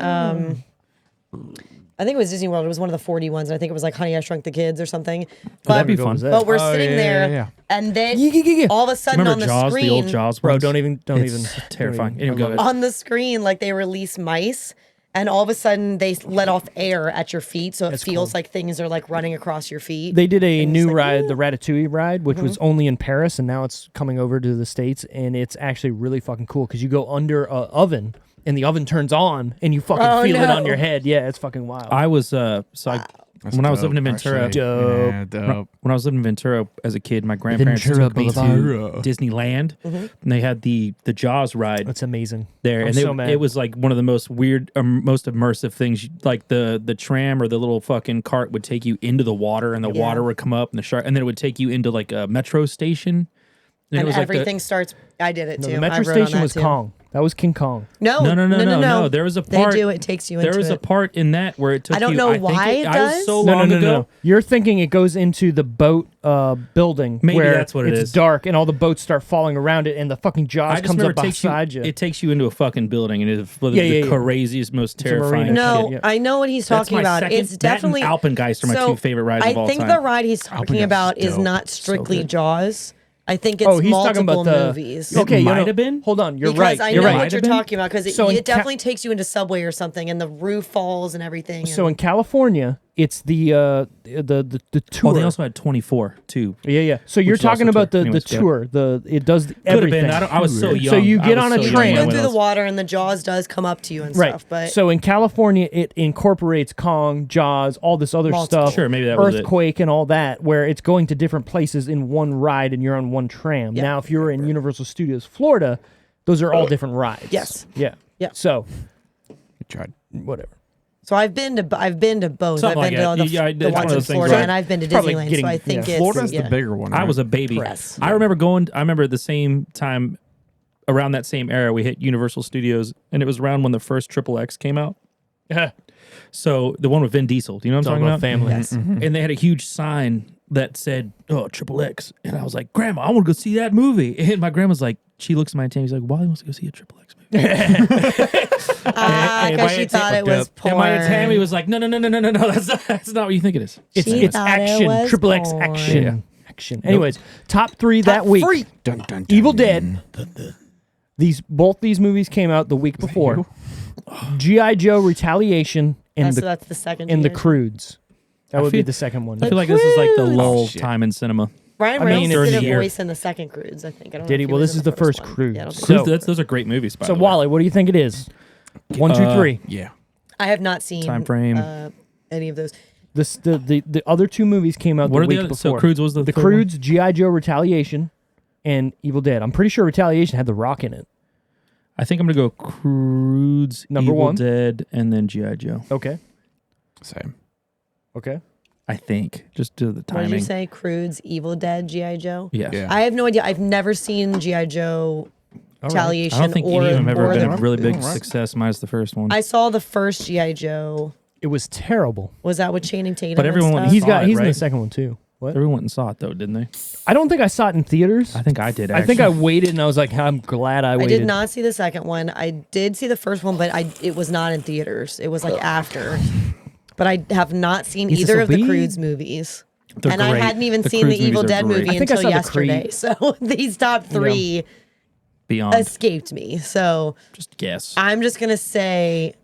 I think it was Disney World. It was one of the 4D ones. And I think it was like Honey, I Shrunk the Kids or something. That'd be But, fun. but we're Oh, sitting yeah, there, yeah, yeah. and then Yeah. all of a sudden Remember on the Jaws, screen, the old Jaws bro. ones? Don't even. It's terrifying. Anyway, go ahead. on the screen, like they release mice, and all of a sudden they let off air at your feet, so it feels like things are like running across your feet. They did a And new it's like, ride, the Ratatouille ride, which Mm-hmm. was only in Paris, and now it's coming over to the States, and it's actually really fucking cool because you go under an oven, and the oven turns on, and you fucking Oh, feel it on no. your head. Yeah, it's fucking wild. I was That's when I was dope, living in Ventura. actually. Dope. Yeah, dope. When I was living in Ventura as a kid, my grandparents Ventura took me to Boulevard. Disneyland, and they had the Jaws ride That's amazing. there, I'm and so mad. it was like one of the most weird, most immersive things. Like the tram or the little fucking cart would take you into the water, and the water would come up, and the shark, and then it would take you into like a metro station, and it was like everything starts. I did it No, too. the metro I wrote on station that was too. Kong. That was King Kong. No. There was a part. They do. It takes you into There was a it. part in that where it took I don't you. know think why it I was does. so long ago. You're thinking it goes into the boat building. Maybe where that's what it it's is. dark and all the boats start falling around it and the fucking Jaws I just comes remember up it takes you. beside you. It takes you into a fucking building, and it's the yeah. craziest, most It's a marina. terrifying. No, shit. yeah. I know what he's That's talking my about. second- It's that definitely and Alpengeist are my two favorite rides of all I think time. the ride he's talking Alpengeist about is is dope. not So strictly good. Jaws. I think it's he's talking multiple about the movies. Okay, It you might know- have been. Hold on, you're Because right. I You're know right. what you're Might have been. talking about because So in it definitely takes you into Subway or something, and the roof falls and everything. So in and- California, it's the tour. Oh, they also had 24 too. yeah. So you're Which is also talking about tour. the Anyways, go tour. It does Could have everything. been. I was so young. So you I get was on a so young train. you when go I through the was- water and the Jaws does come up to you and Right. stuff. But So in California, it incorporates Kong, Jaws, all this other Multiple. stuff. Sure, maybe that was it. Earthquake and all that, where it's going to different places in one ride and you're on one tram. Yeah. Now, if you're in Universal Studios Florida, those are all different rides. Yes. Yeah. Yeah. So You tried. whatever. So I've been to both. Something I've been like to that. Yeah, the it's one of ones in those things Florida, where- and I've been to Probably Disneyland. getting- So I think yeah. it's Florida's yeah. the bigger one. I right? was a baby. Yes. I remember at the same time, around that same era, we hit Universal Studios, and it was around when the first XXX came out. So the one with Vin Diesel. Do you know what I'm talking about? family. Yes. And they had a huge sign that said, "Oh, XXX," and I was like, "Grandma, I want to go see that movie." And my grandma's like, she looks at my tan, she's like, "Wally wants to go see a XXX movie." Because she thought it was porn. And my Tammy was like, "No, that's not what you think it is." It's She thought it action. was Triple X porn. action. Yeah. Action. Anyways, top three that Top week. three. Dun, dun, dun. Evil Dead. Both these movies came out the week before. G.I. Joe Retaliation and So the that's the second. and the G.I. Crudes. That I would be feel- the second one. I feel like this is like the Cruise. lull shit. time in cinema. Ryan I mean, Reynolds during did the a year. voice in the second Cruise. I think. I don't know Did if he? Well, was this in is the first one. Cruise. Yeah, I don't think So- Those are great movies. By So the way. Wally, what do you think it is? 1, 2, 3. Yeah. I have not seen Time frame. any of those. The other two movies came out What the are the week other? So before. Crudes was the The third one? Crudes, G.I. Joe Retaliation, and Evil Dead. I'm pretty sure Retaliation had The Rock in it. I think I'm gonna go Crudes, Number Evil one. Dead, and then GI Joe. Okay. Same. Okay. I think just to the What timing. did you say? Crudes, Evil Dead, GI Joe. Yes. Yeah. I have no idea. I've never seen GI Joe Retaliation I don't think or any of them have ever or been the. a really big All right. success, minus the first one. I saw the first GI Joe. It was terrible. Was that with Channing Tatum? But and everyone stuff? went- saw it, He's in the right? second one too. What? Everyone went and saw it though, didn't they? I don't think I saw it in theaters. I think I did. I think I waited and I was like, I'm glad I I waited. did not see the second one. I did see the first one, but it was not in theaters. It was like after. But I have not seen Is this either a of the weed? Crudes movies. They're and I great. hadn't even The seen the Cruise Evil movies are Dead great. movie I think I until saw the Creed. yesterday. So these top three Beyond. escaped me. So Just guess. I'm just gonna say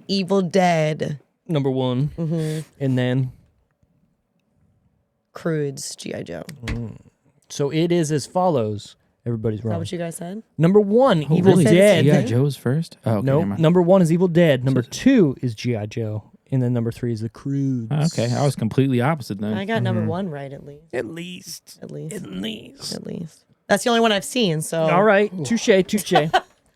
Evil Dead, Number one. Mm-hmm. And then, Crudes, GI Joe. Is so it is as follows. Everybody's that wrong. what you guys said? Number one, Oh, Evil really? Said the Dead. same G.I. thing? Joe's first. Oh, okay, No, never mind. number one is Evil Dead. Number two is G.I. Joe. And then number three is The Cruise. Okay, I was completely opposite then. I got number one right at least. At least. At least. At least. At least. That's the only one I've seen. So All right. Touche.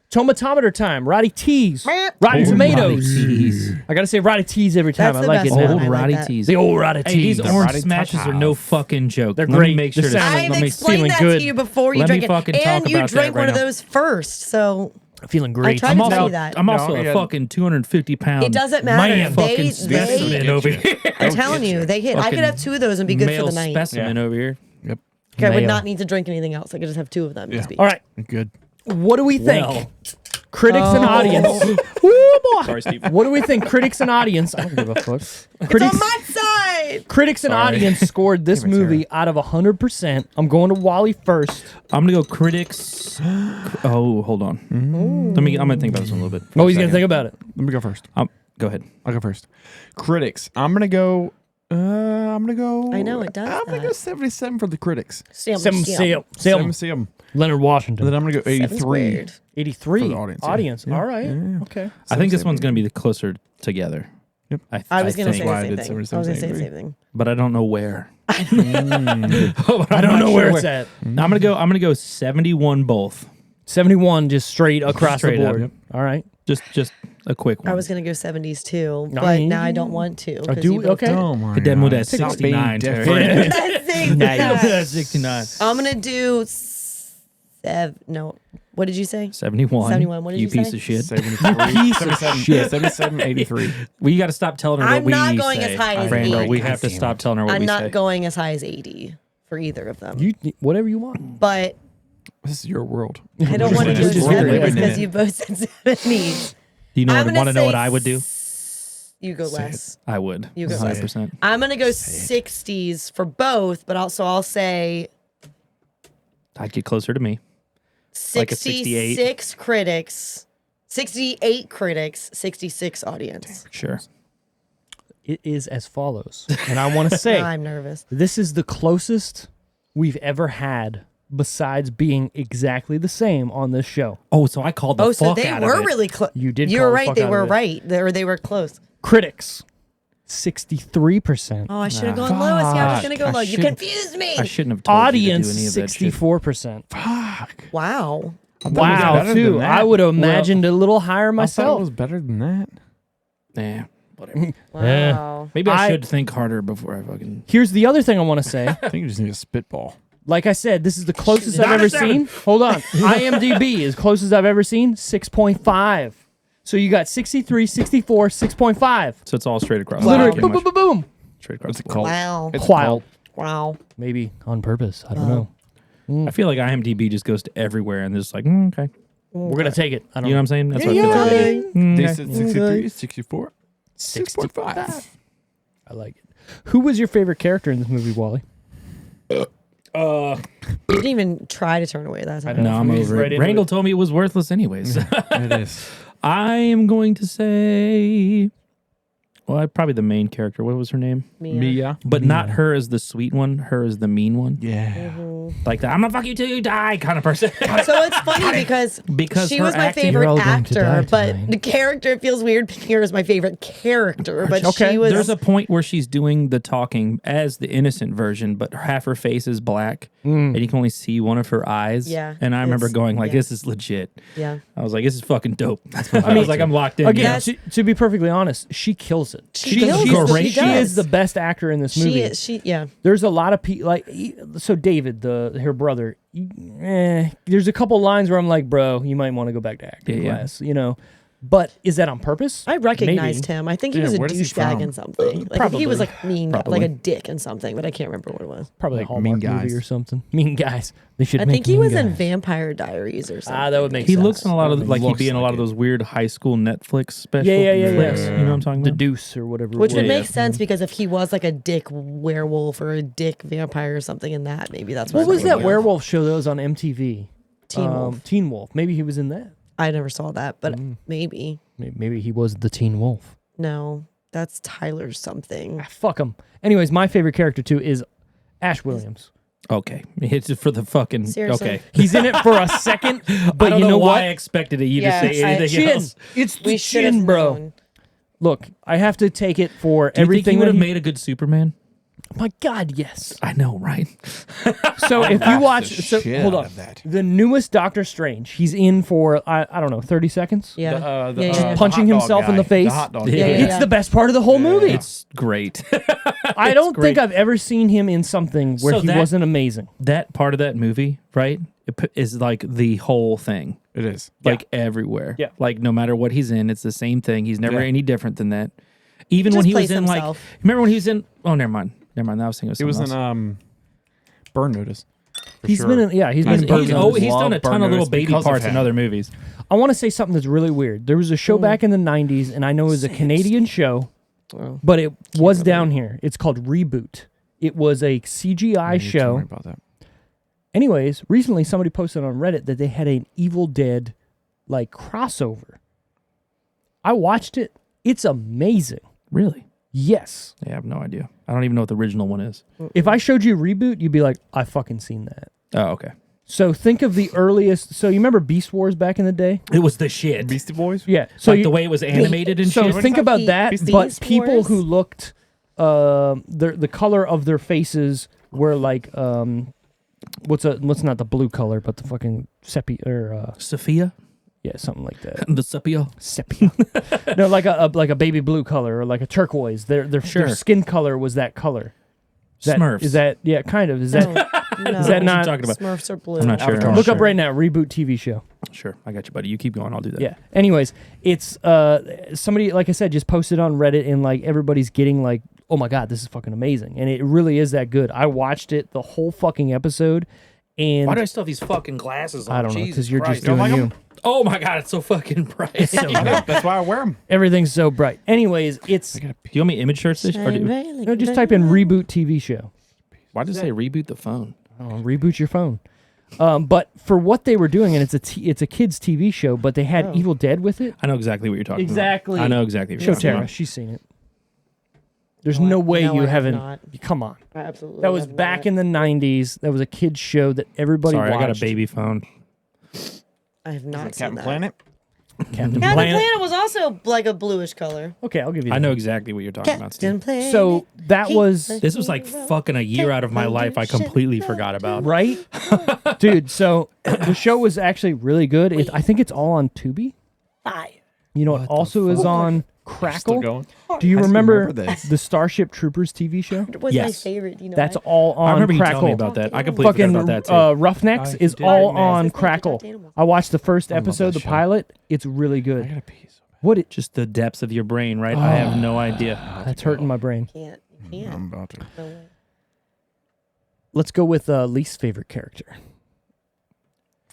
Tomatometer time. Roddy T's. Rotten Old Tomatoes. Roddy T's. I gotta say Roddy T's every time. That's I the like best it one. now. Old I like Roddy that. T's. The old Roddy Hey, these T's. orange Roddy smashes are Tacos. no fucking joke. They're Let great. me make sure The to sound- let I've me explained feeling that good. to you before you Let me drank it. fucking talk And you about that drank right one of now. those first. So Feeling great. tried I'm to tell also, you that. I'm also No, a yeah. fucking 250-pound it doesn't matter. man, They, fucking specimen over here. I'm telling you, they hit. I could Fucking have two of those and be good Male for the night. specimen over here. Yep. Okay, I would Male. not need to drink anything else. I could just have two of them. Yeah. Just be. All right. Good. What do we think? Well. Critics and audience. Woo, boy. Sorry, Steve. What do we think? Critics and audience. I don't give a fuck. It's Critics, on my side. critics and Sorry. audience scored this Damn it, Sarah. movie out of 100%. I'm going to Wally first. I'm gonna go critics. Oh, hold on. I'm gonna think about this one a little bit. for Oh, a he's going to second. think about it. Let me go first. Go ahead. I'll go first. Critics. I'm gonna go. I know, it does I'm gonna go that. 77 for the critics. Sam. 77. Leonard And Washington. then I'm gonna go 83. Squared. 83. For the audience, yeah. All right. Yeah. Okay. I think this one's gonna be the closer together. Yep. I was going to think. say why I the same did thing. I was going to say the 77, same thing. but I don't know where. I don't know where it's at. I'm gonna go 71 both. 71 just straight across Straight the up, board. yep. All right. Just a quick one. I was going to go 70s too, No, but you- now I don't want to. 'cause do- you both okay. did. Oh my the demo God. that's Stop being 69. different. That's 69. That's 69. I'm going to do No. What did you say? 71. 71. What did you piece say? of shit. 77, 83. Well, you got to stop telling her what I'm we not going say. as high as Brando, 80. we have to stop telling her what I'm we not say. going as high as 80 for either of them. You whatever you want. But This is your world. I don't want to Just go living 70s in because it. you both said 70s. Do you I'm gonna want to know say what I would do? You go less. I would. You go less. 100%. I'm going to go 60s for both, but also I'll say I'd get closer to me. Like a 68. 66 critics, 68 critics, 66 audience. Sure. It is as follows, and I want to say I'm nervous. this is the closest we've ever had, besides being exactly the same on this show. Oh, so I called the Oh, fuck so they out were of it. really close. You did You call were the right. fuck They out were of it. right. They were close. Critics, 63%. Oh, I should have gone low. See, I was Fuck. going to go I low. You shouldn't- confused me. I shouldn't have told Audience, you to do any of that shit. 64%. Fuck. Wow. Wow, better too. than that. I would have imagined a little higher I thought it myself. was better than that. Nah, whatever. Wow. Maybe I I- should think harder before I fucking... Here's the other thing I want to say. I think you just need a spitball. Like I said, this is the closest I've ever seen. Hold on. IMDb is closest I've ever seen, 6.5. So you got 63, 64, 6.5. So it's all straight across. Literally, Pretty boom, much boom, boom, boom. straight across It's a the board. cult. Wow. It's a Wow. cult. Wow. Maybe on purpose. I don't know. I feel like IMDb just goes to everywhere and just like, okay. We're going to take it. I don't You know what I'm saying? That's what I feel like they do. They said 63, 64, 6.5. I like it. Who was your favorite character in this movie, Wally? You didn't even try to turn away that time. No, I'm He's over right it. into Randall it. told me it was worthless anyways. It is. I am going to say... Well, probably the main character. What was her name? Mia. But not her as the sweet one. Her as the mean one. Yeah. Like the I'm gonna fuck you till you die kind of person. So it's funny because she her was my acting- You're favorite all going to die actor, but tonight. the character, it feels weird picking her as my favorite character, but she was. There's a point where she's doing the talking as the innocent version, but half her face is black, and you can only see one of her eyes. Yeah, And I remember it's- going like, yeah. "This is legit." Yeah. I was like, "This is fucking dope." I was like, "I'm locked in." Again, now. to be perfectly honest, she kills it. She kills it. great. She She does. is the best actor in this movie. Yeah. There's a lot of people so David, her brother. There's a couple lines where I'm like, bro, you might want to go back to acting Yeah. class, you know. But is that on purpose? I recognized Maybe. him. I think he Yeah, was a where is he douchebag from? in something. Like he was like mean, Probably. like a dick in something, but I can't remember what it was. Probably Like a Hallmark Mean movie Guys. or something. Mean Guys. They should I make think he Mean was in Guys. Vampire Diaries or something. That would make He sense. looks in a lot of like he'd Looks be in a lot like of it. those weird high school Netflix special Yeah. flicks. You know what I'm talking The about? Deuce or whatever. Which it would was. make sense because if he was like a dick werewolf or a dick vampire or something in that, maybe that's What I'm was that thinking of. werewolf show that was on MTV? Teen Wolf. Teen Wolf. Maybe he was in that. I never saw that, but maybe. Maybe he was the Teen Wolf. No, that's Tyler something. Fuck him. Anyways, my favorite character too is Ash Williams. Okay, it's for the fucking. Seriously. Okay, He's in it for a second, but but I don't you know why what? I expected you Yeah, to say I- anything Chin. else. It's the We should have chin, bro. known. Look, I have to take it for Do you think everything he would that have made a good Superman? My God, yes. I know, right? So if you watch, the so shit hold out on, of that. the newest Doctor Strange, he's in for I don't know, 30 seconds. Yeah. The Yeah, hot yeah. Punching dog himself in guy. the face. The hot dog Yeah, guy. yeah, It's the best part of the whole movie. It's great. I don't great. think I've ever seen him in something where So he that- wasn't amazing. That part of that movie, right, is like the whole thing, It is. like everywhere. Yeah. Like no matter what he's in, it's the same thing. He's never Yeah. any different than that. Even Just when he was plays in himself. like, remember when he was in? Oh, never mind. Never mind. I was thinking of He was something else. in Burn Notice. for He's sure. been in, yeah, he's been in He's- Burn He's, Notice. he's done a Love ton Burn of little Notice baby because of parts in him. other movies. I want to say something that's really weird. There was a show back in the 90s, and I know it was a Canadian show, Oh. but it was down here. It's called Reboot. It was a CGI You told show. me about that. Anyways, recently somebody posted on Reddit that they had an Evil Dead like crossover. I watched it. It's amazing. Really? Yes. Yeah, I have no idea. I don't even know what the original one is. If I showed you Reboot, you'd be like, I fucking seen that. Oh, okay. So think of the earliest. So you remember Beast Wars back in the day? It was the shit. Beastie Boys? Yeah. So Like you, the way it was animated and so shit. think about that, Beast but people Wars? who looked, the color of their faces were like, what's not the blue color, but the fucking sepia or Sophia? yeah, something like that. The sepia? Sepia. No, like a baby blue color or like a turquoise. Their Sure. skin color was that color. Smurfs. Is that yeah, kind of. Is that No. Is that not- talking about? Smurfs are blue? I'm not sure. Avatar. Look up right now. Reboot TV show. Sure, I got you, buddy. You keep going. I'll do that. Yeah. Anyways, it's somebody, like I said, just posted on Reddit, and like everybody's getting like, oh my god, this is fucking amazing, and it really is that good. I watched it the whole fucking episode, and Why do I still have these fucking glasses on? I don't know, because Jesus you're Christ. just doing like you. 'em? Oh my god, it's so fucking bright. It's so Yeah, that's why I wear them. Everything's so bright. Anyways, it's Do you want me image search this? Or just type in reboot TV show. why does it say reboot the phone? Reboot your phone. But for what they were doing, and it's a kids TV show, but they had Evil Dead with it. I know exactly what you're talking Exactly. about. I know exactly what Show you're talking Tara, about. she's seen it. There's no way no, you I have haven't. not. Come on, I absolutely. that was have back not. in the '90s. That was a kids show that everybody Sorry, watched. I got a baby phone. I have not seen Captain that. Planet. Captain Captain Planet was also like a bluish color. Okay, I'll give you. I that. know exactly what you're talking about, Captain Steve. Planet. So that was This was like fucking a year out of my life I completely forgot about. right, dude. So the show was actually really good. I think it's all on Tubi. Fire. You know, it also is on Still Crackle. going. Do you I still remember remember this. the Starship Troopers TV show? It was Yes. my favorite. You know, That's all on I remember you Crackle. telling me about that. I completely Fucking forgot about that too. Roughnecks Oh, is you did. all Man. on It's like Crackle. Attacked Animals. I watched the first love episode, that the show. pilot. It's really I good. got a piece. What it? Just the depths of your brain, right? I have no idea. That's hurting my brain. can't. You can't. I'm about to. No way. Let's go with least favorite character.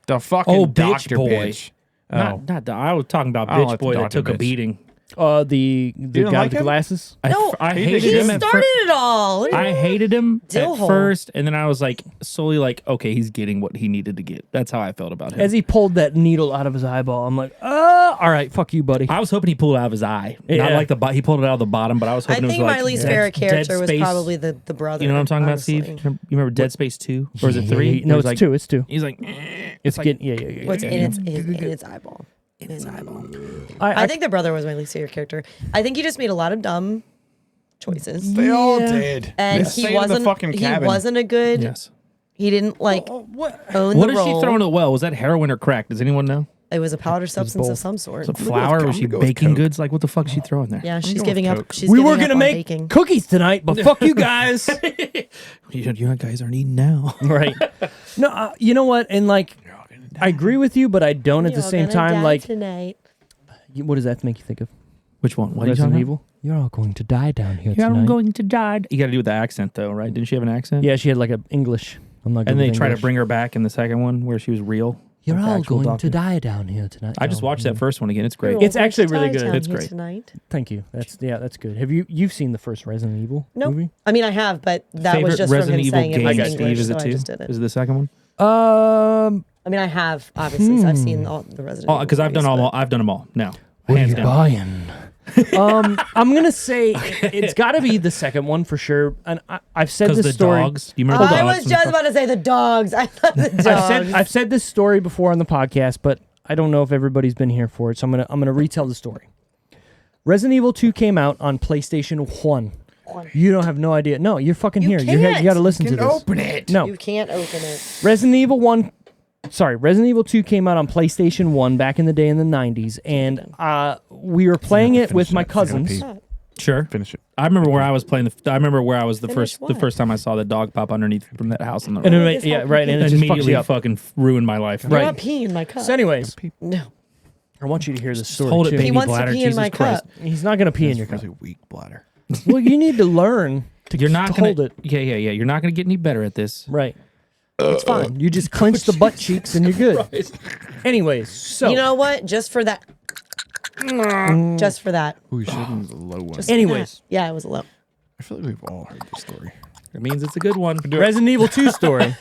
The fucking Oh, bitch doctor boy. bitch. Oh, Not the, I was talking about I don't bitch like the boy that doctor took a bitch. beating. The didn't guy like with the him? glasses. No, I he hated did. him He at started it all. I hated him at Dillhole. first, and then I was like slowly like, okay, he's getting what he needed to get. That's how I felt about him. As he pulled that needle out of his eyeball, I'm like, all right, fuck you, buddy. I was hoping he pulled it out of his eye, not Yeah. like he pulled it out of the bottom, but I was I hoping it was think like my least Dead- favorite Dead character was Space. probably the brother. You know what I'm talking honestly. about, Steve? You remember Dead Space 2? Or is it 3? No, Where it's he's like, two. It's two. He's like, It's like- getting yeah. What's in its eyeball? in his eyeball. I think the brother was my least favorite character. I I think he just made a lot of dumb choices, They all did. and They he stayed in wasn't. the fucking He cabin. wasn't a good. Yes. He didn't like own What the did she role. throw in a well? Was that heroin or crack? Does anyone know? It was a powder substance of both. some sort. Some flour? Was she gonna go with baking Coke. goods? Like, what the fuck is she throwing there? Yeah, she's going giving with up. Coke. She's we giving were up gonna on make baking. cookies tonight, but fuck you guys. You guys aren't eating now. Right. No, you know what? And like, I agree with you, but I don't at the You're same gonna time. die Like, tonight. what does that make you think of? Which one? What are you Resident talking Evil? You're all going to die down here Yeah, tonight. I'm going to die. You got to do with the accent, though, right? Didn't she have an accent? Yeah, she had like a English. I'm not. Good And they with try to English. bring her back in the second one where she was real. You're like the all actual going doctor. to die down here tonight. I just No, watched no. that first one again. It's great. You're It's all going actually to really die good. down It's here great. Tonight. Thank you. That's good. You've seen the first Resident Evil Nope. movie? I mean, I have, but that Favorite was just Resident from him Evil saying it game, was Steve, English, is so it I too? just did it. Is it the second one? I mean, I have obviously. So I've seen all the Resident Oh, Evil because I've done movies, all. but- I've done them all now. What are Hands you down. buying? I'm gonna say it's got to be the second one for sure. And I've said Because this the story. dogs. Do you remember the I dogs? was just about to say the dogs. I love the dogs. I've said this story before on the podcast, but I don't know if everybody's been here for it, so I'm gonna retell the story. Resident Evil 2 came out on PlayStation 1. You don't have no idea. No, you're fucking here. You can't. got to listen Can to this. open it. No, You can't open it. Resident Evil 2 came out on PlayStation 1 back in the day in the 90s, and we were playing it with my cousins. Sure. Finish it. I remember where I was playing. I remember where I was the Finish the what? first time I saw the dog pop underneath from that house on the And road. it, yeah, right, and it just fucks Immediately you up. fucking ruined my life. You're not peeing in my cup. So anyways, No. I want you to hear this story Hold it, too. baby He wants to bladder. pee in Jesus my Christ. cup. He's not going to pee in your It's cup. really weak bladder. Well, you need to learn to, You're not to gonna hold it. Yeah. You're not gonna get any better at this. Right. It's fine. You just clench the butt cheeks and you're good. Anyways, so You know what? Just for that. Just for that. Ooh, you should have done the low one. Just for Anyways. that. Yeah, it was low. I feel like we've all heard this story. It means it's a good one. Resident Evil 2 story.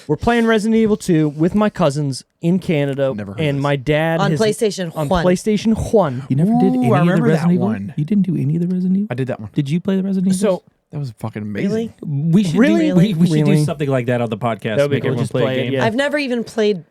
We're playing Resident Evil 2 with my cousins in Canada, Never heard and this. my dad On has- PlayStation on 1. PlayStation 1. You never did Ooh, any I of the remember Resident that Evil. one. You didn't do any of the Resident Evil. I did that one. Did you play the Resident Evil? So That was fucking amazing. Really? we should Really? do, we should Really? do something like that on the podcast. That would be Make cool. everyone Just play play a it, game. yeah. I've never even played.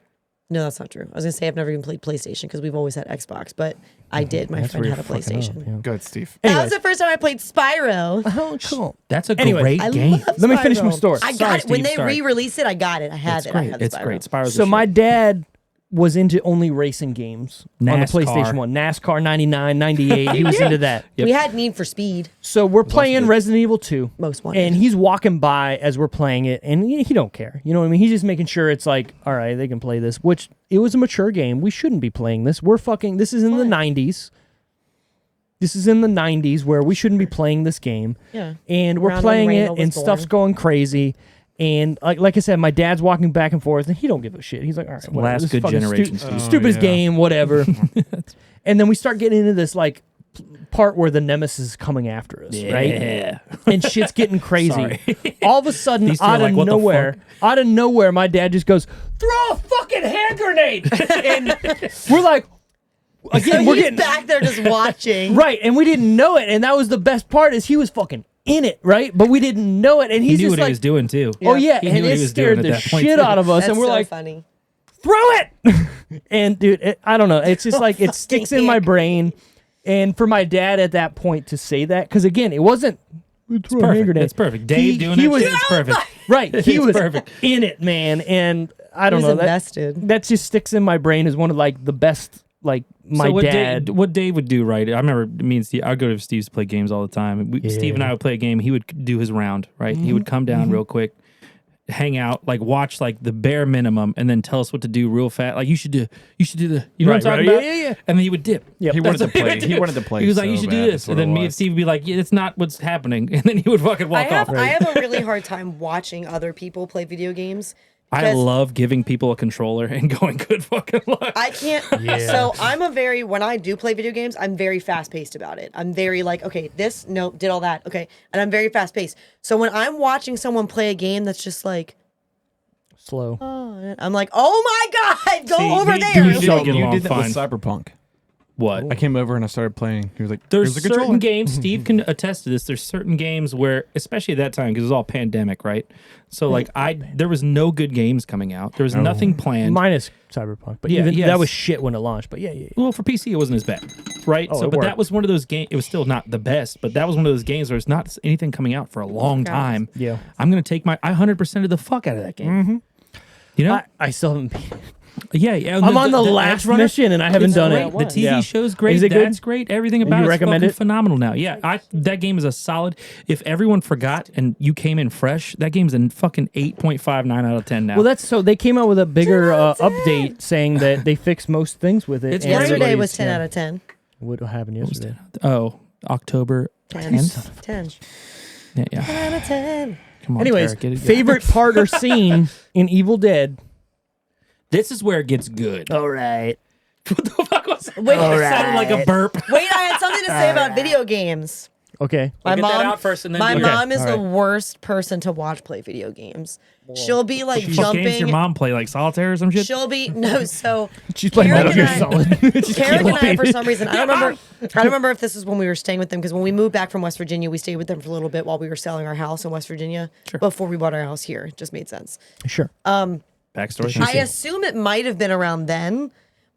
No, that's not true. I was gonna say I've never even played PlayStation because we've always had Xbox, but I did. My That's friend where had a you're fucking PlayStation. up, yeah. Good, Steve. That Anyways. was the first time I played Spyro. Oh, cool. That's a Anyways, great I game. love Let me finish my Spyro. story. I Sorry, got it when Steve, they sorry. re-released it. I got it. I had It's it. I great. had It's Spyro. great. Spyro's So a my shit. dad was into only racing games on the NASCAR. PlayStation 1. NASCAR 99, 98. He was into that. We had Need for Speed. So we're playing Resident Evil 2. Most Wanted. And he's walking by as we're playing it, and he don't care. You know what I mean? He's just making sure it's like, all right, they can play this, which it was a mature game. We shouldn't be playing this. This is in the 90s. This is in the 90s where we shouldn't be playing this game. Yeah. And we're Around when playing it, Randall was and stuff's born. going crazy. And like I said, my dad's walking back and forth, and he don't give a shit. He's like, all right, whatever. Last This is good fucking generation. stupidest yeah. game, whatever. And then we start getting into this like part where the nemesis is coming after us, right? Yeah. And shit's getting crazy. Sorry. All of a sudden, These two are out like, of what the nowhere, my dad just goes, "Throw a fucking hand grenade!" And we're like, again, So we're he's getting back there just watching. right, and we didn't know it, and that was the best part is he was fucking in it, right? But we didn't know it, and He he's knew just what like, he was doing too. "Oh yeah," He and knew what it he was scared doing the at that point, shit too. out of us, That's and we're so like, funny. "Throw it!" And dude, I don't know. It's just like it sticks in my brain. And for my dad at that point to say that, because again, it wasn't. It's perfect. It's perfect. Dave doing he it. was- It's perfect. Right, he It's was perfect. in it, man, and I don't He know. was invested. That just sticks in my brain as one of like the best. Like my So what dad. what Dave would do, right? I remember me and Steve. I'd go to Steve's to play games all the time. Steve and I would play a game. He would do his round, right? He would come down real quick, hang out, like watch like the bare minimum, and then tell us what to do real fast. Like you should do the, you know what I'm Right, talking right. about? Yeah. And then he would dip. Yep. He wanted to That's what play. would He do. wanted to play. He was like, so you should bad, do that's this, what and then it me and was. Steve would be like, yeah, it's not what's happening, and then he would fucking walk off. I have a really hard time watching other people play video games. I because love giving people a controller and going, good fucking luck. I can't. So when I do play video games, I'm very fast paced about it. I'm very like, okay, this, no, did all that. Okay. And I'm very fast paced. So when I'm watching someone play a game that's just like, Slow. oh, I'm like, oh my God, go See, over me- there. me- You Don't get did along that with fine. Cyberpunk. What? I came over and I started playing. He was like, There's "Here's the controller." certain games, Steve can attest to this. There's certain games where, especially at that time, because it was all pandemic, right? So like there was no good games coming out. There was nothing planned. Minus Cyberpunk, but Yeah, even yes. that was shit when it launched. But yeah. Well, for PC, it wasn't as bad, right? Oh, So, it but worked. that was one of those games. It was still not the best, but that was one of those games where it's not anything coming out for a long time. Yeah. I'm gonna take I 100% of the fuck out of that game. You know? I still haven't. Beat yeah. And I'm on the last Edge Runner, mission and I haven't it's done great. it. The TV Yeah. show's great. Is it good? That's great. Everything about you it's recommend fucking it? phenomenal now. Yeah, that game is a solid. If everyone forgot and you came in fresh, that game's a fucking 8.59 out of 10 now. Well, that's so they came out with a bigger update saying that they fixed most things with it. It's and great. Yesterday everybody's- was 10 yeah. out of 10. What happened yesterday? October 10. 10th. 10. Yeah. 10 out of 10. Come on, Anyways, Tarek, get it- favorite part or scene in Evil Dead? This is where it gets good. All right. What the fuck was that? Wait, It sounded like a burp. Wait, I had something to say about video games. Okay. My Get that out first and then my do it. mom is Okay, the all right. worst person to watch play video games. She'll be like What games your jumping. mom play, like solitaire or some shit? She'll be no. So She's playing Karen Metal Gear and I- Solid. Carrick and I, for some reason, I don't remember if this is when we were staying with them, because when we moved back from West Virginia, we stayed with them for a little bit while we were selling our house in West Virginia before we bought our house here. It just made sense. Sure. Backstory. I assume it might have been around then,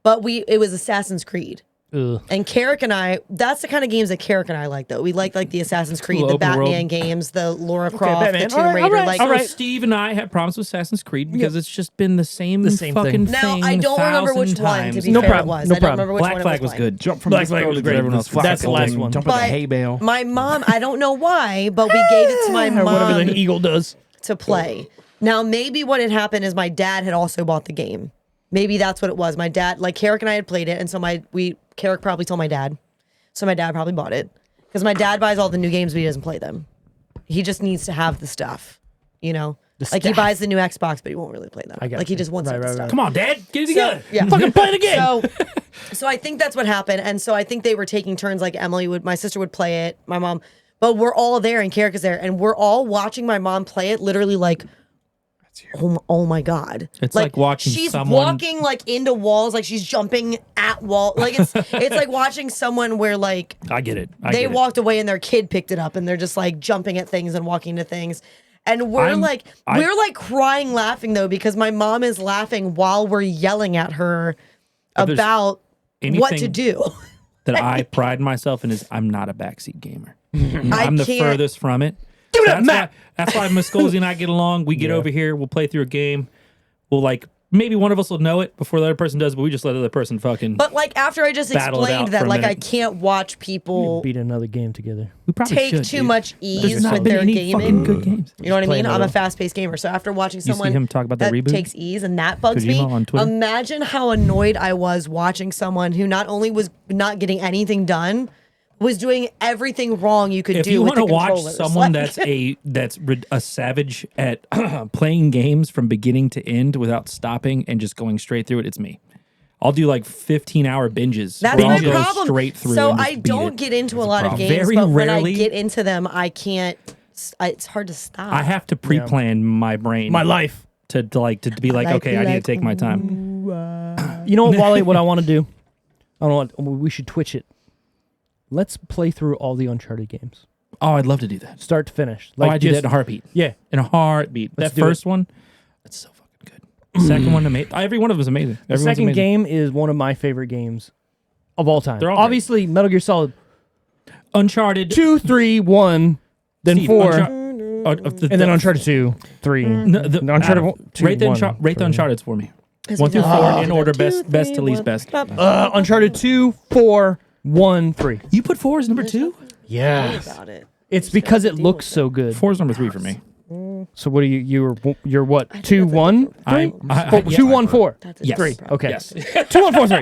but it was Assassin's Creed. Ugh. And Carrick and I, that's the kind of games that Carrick and I like, though. We like the Assassin's Creed, Cool, the open world. Batman games, the Lara Croft, Batman. the Tomb All right, Raider. all right, like, all So right. Steve and I have problems with Assassin's Creed because it's just been the same same fucking thing. Now, thing. I don't remember which 1,000 one, to times. be No fair, problem, it was. no I don't problem. remember which Black one Flag it was playing. good. Jump from Black this Flag was building great. to everyone else. That's the last Fucking one. Jump on the But hay bale. My mom, I don't know why, but we gave it to my Or whatever mom the eagle does. to play. Now, maybe what had happened is my dad had also bought the game. Maybe that's what it was. My dad, like Carrick and I had played it, and so Carrick probably told my dad. So my dad probably bought it. Because my dad buys all the new games, but he doesn't play them. He just needs to have the stuff, you know? Like he stuff. buys the new Xbox, but he won't really play them. I got Like he you. just wants Right, the right, stuff. right. Come on, Dad, get it together. Yeah. Fucking play the game. So I think that's what happened. And so I think they were taking turns, like my sister would play it, my mom, but we're all there and Carrick is there, and we're all watching my mom play it literally like, oh my God. It's like watching she's someone- walking like into walls, like she's jumping at wall. Like it's like watching someone where like I get it. they walked away and their kid picked it up and they're just like jumping at things and walking to things. And we're like crying laughing though, because my mom is laughing while we're yelling at her there's about what to anything- do. that I pride myself in is I'm not a backseat gamer. I I'm the can't- furthest from it. Give it up, Matt. That's why Muscozy and I get along. We get over here. We'll play through a game. We'll like maybe one of us will know it before the other person does, but we just let the other person fucking. But like after I just Battle it out explained that, for a like I minute. can't watch We people beat another game together. we probably take should, too dude. much There's ease not with been their any fucking gaming. good games. You know what I play mean? I'm a another. fast-paced gamer, so after watching see someone him talk about that that Reboot? takes ease and that bugs Kojima me, on Twitter? imagine how annoyed I was watching someone who not only was not getting anything done, was doing everything wrong you could If do you with want the to watch controllers. someone Like- that's a savage at playing games from beginning to end without stopping and just going straight through it, it's me. I'll do like 15-hour binges. That's where my I'll go problem. straight through. So and just I beat don't it. get into a lot of problem. games, Very but when I rarely- get into them, I can't. It's hard to stop. I have to pre-plan my brain, My life. to be like, okay, I need to take my time. You know what, Wally? What I want to do? I don't know. We should Twitch it. Let's play through all the Uncharted games, Oh, I'd love to do that. start to finish. I do that in a heartbeat. Yeah. In a heartbeat. Let's That do it. first one, that's so fucking good. Second one, amazing. Every one of them is amazing. The Everyone's second amazing. game is one of my favorite games of all time. They're all great. Obviously, Metal Gear Solid Uncharted 2, 3, 1, then Steve, 4, and and then Uncharted 2, 3. Uncharted 2, rate the 1, rate the 3. Uncharted for me. As 1 we through go. 4 in order, 2, best 3, to least 1. best. Uncharted 2, 4, 1, 3. You put 4 as number 2? Yes. About it. It's because it looks so good. 4 is number 3 for me. So what are you're what? 2, 1, 3? I- 2, 1, 4. That's a Yes. 3. different Okay. Yes. 2, 1, 4, 3.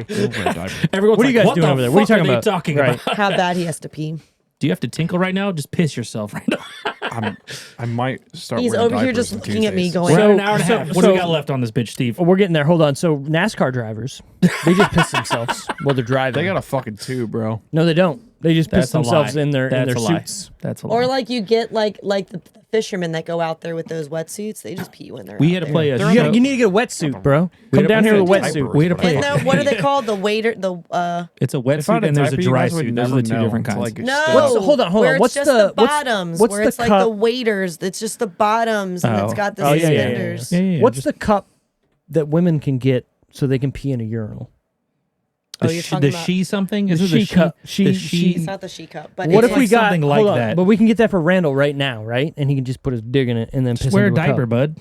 Everyone's What are you like, guys doing the over there? What are you fuck talking about? talking Right. about? How bad he has to pee. Do you have to tinkle right now? Just piss yourself right now. I might start. He's wearing over here diapers just in looking at me Tuesdays. going, We're at So- an hour and a so- half. What do we so- got left on this bitch, Steve? Oh, we're getting there. Hold on. So NASCAR drivers, they just piss themselves while they're driving. They got a fucking tube, bro. No, they don't. They just piss That's a themselves lie. in their That's a lie. suits. That's a lie. or like you get like the fishermen that go out there with those wetsuits. They just pee when they're. we out had to there. play a You, show. you need to get a wetsuit, bro. We Come had down to here with a play wetsuit. We had to play. And then what are they called? The waiter. The It's a If I wetsuit had a and there's a diaper, you dry guys would suit. Those are never the two know different until, kinds. like, no. What's the- hold on. Where it's What's just the- what's- bottoms? what's where the it's like cup? the waiters. It's just the bottoms, and it's Oh. got the Oh, yeah, yeah, yeah, suspenders. Yeah. What's the cup that women can get so they can pee in a urinal? Oh, you're talking about- she something? Is The it the she cup. The She- It's not the she cup, but What it's if we like got something like hold on, that. But we can get that for Randall right now, right? And he can just put his dig in it and then Just piss wear a into diaper, cup. bud.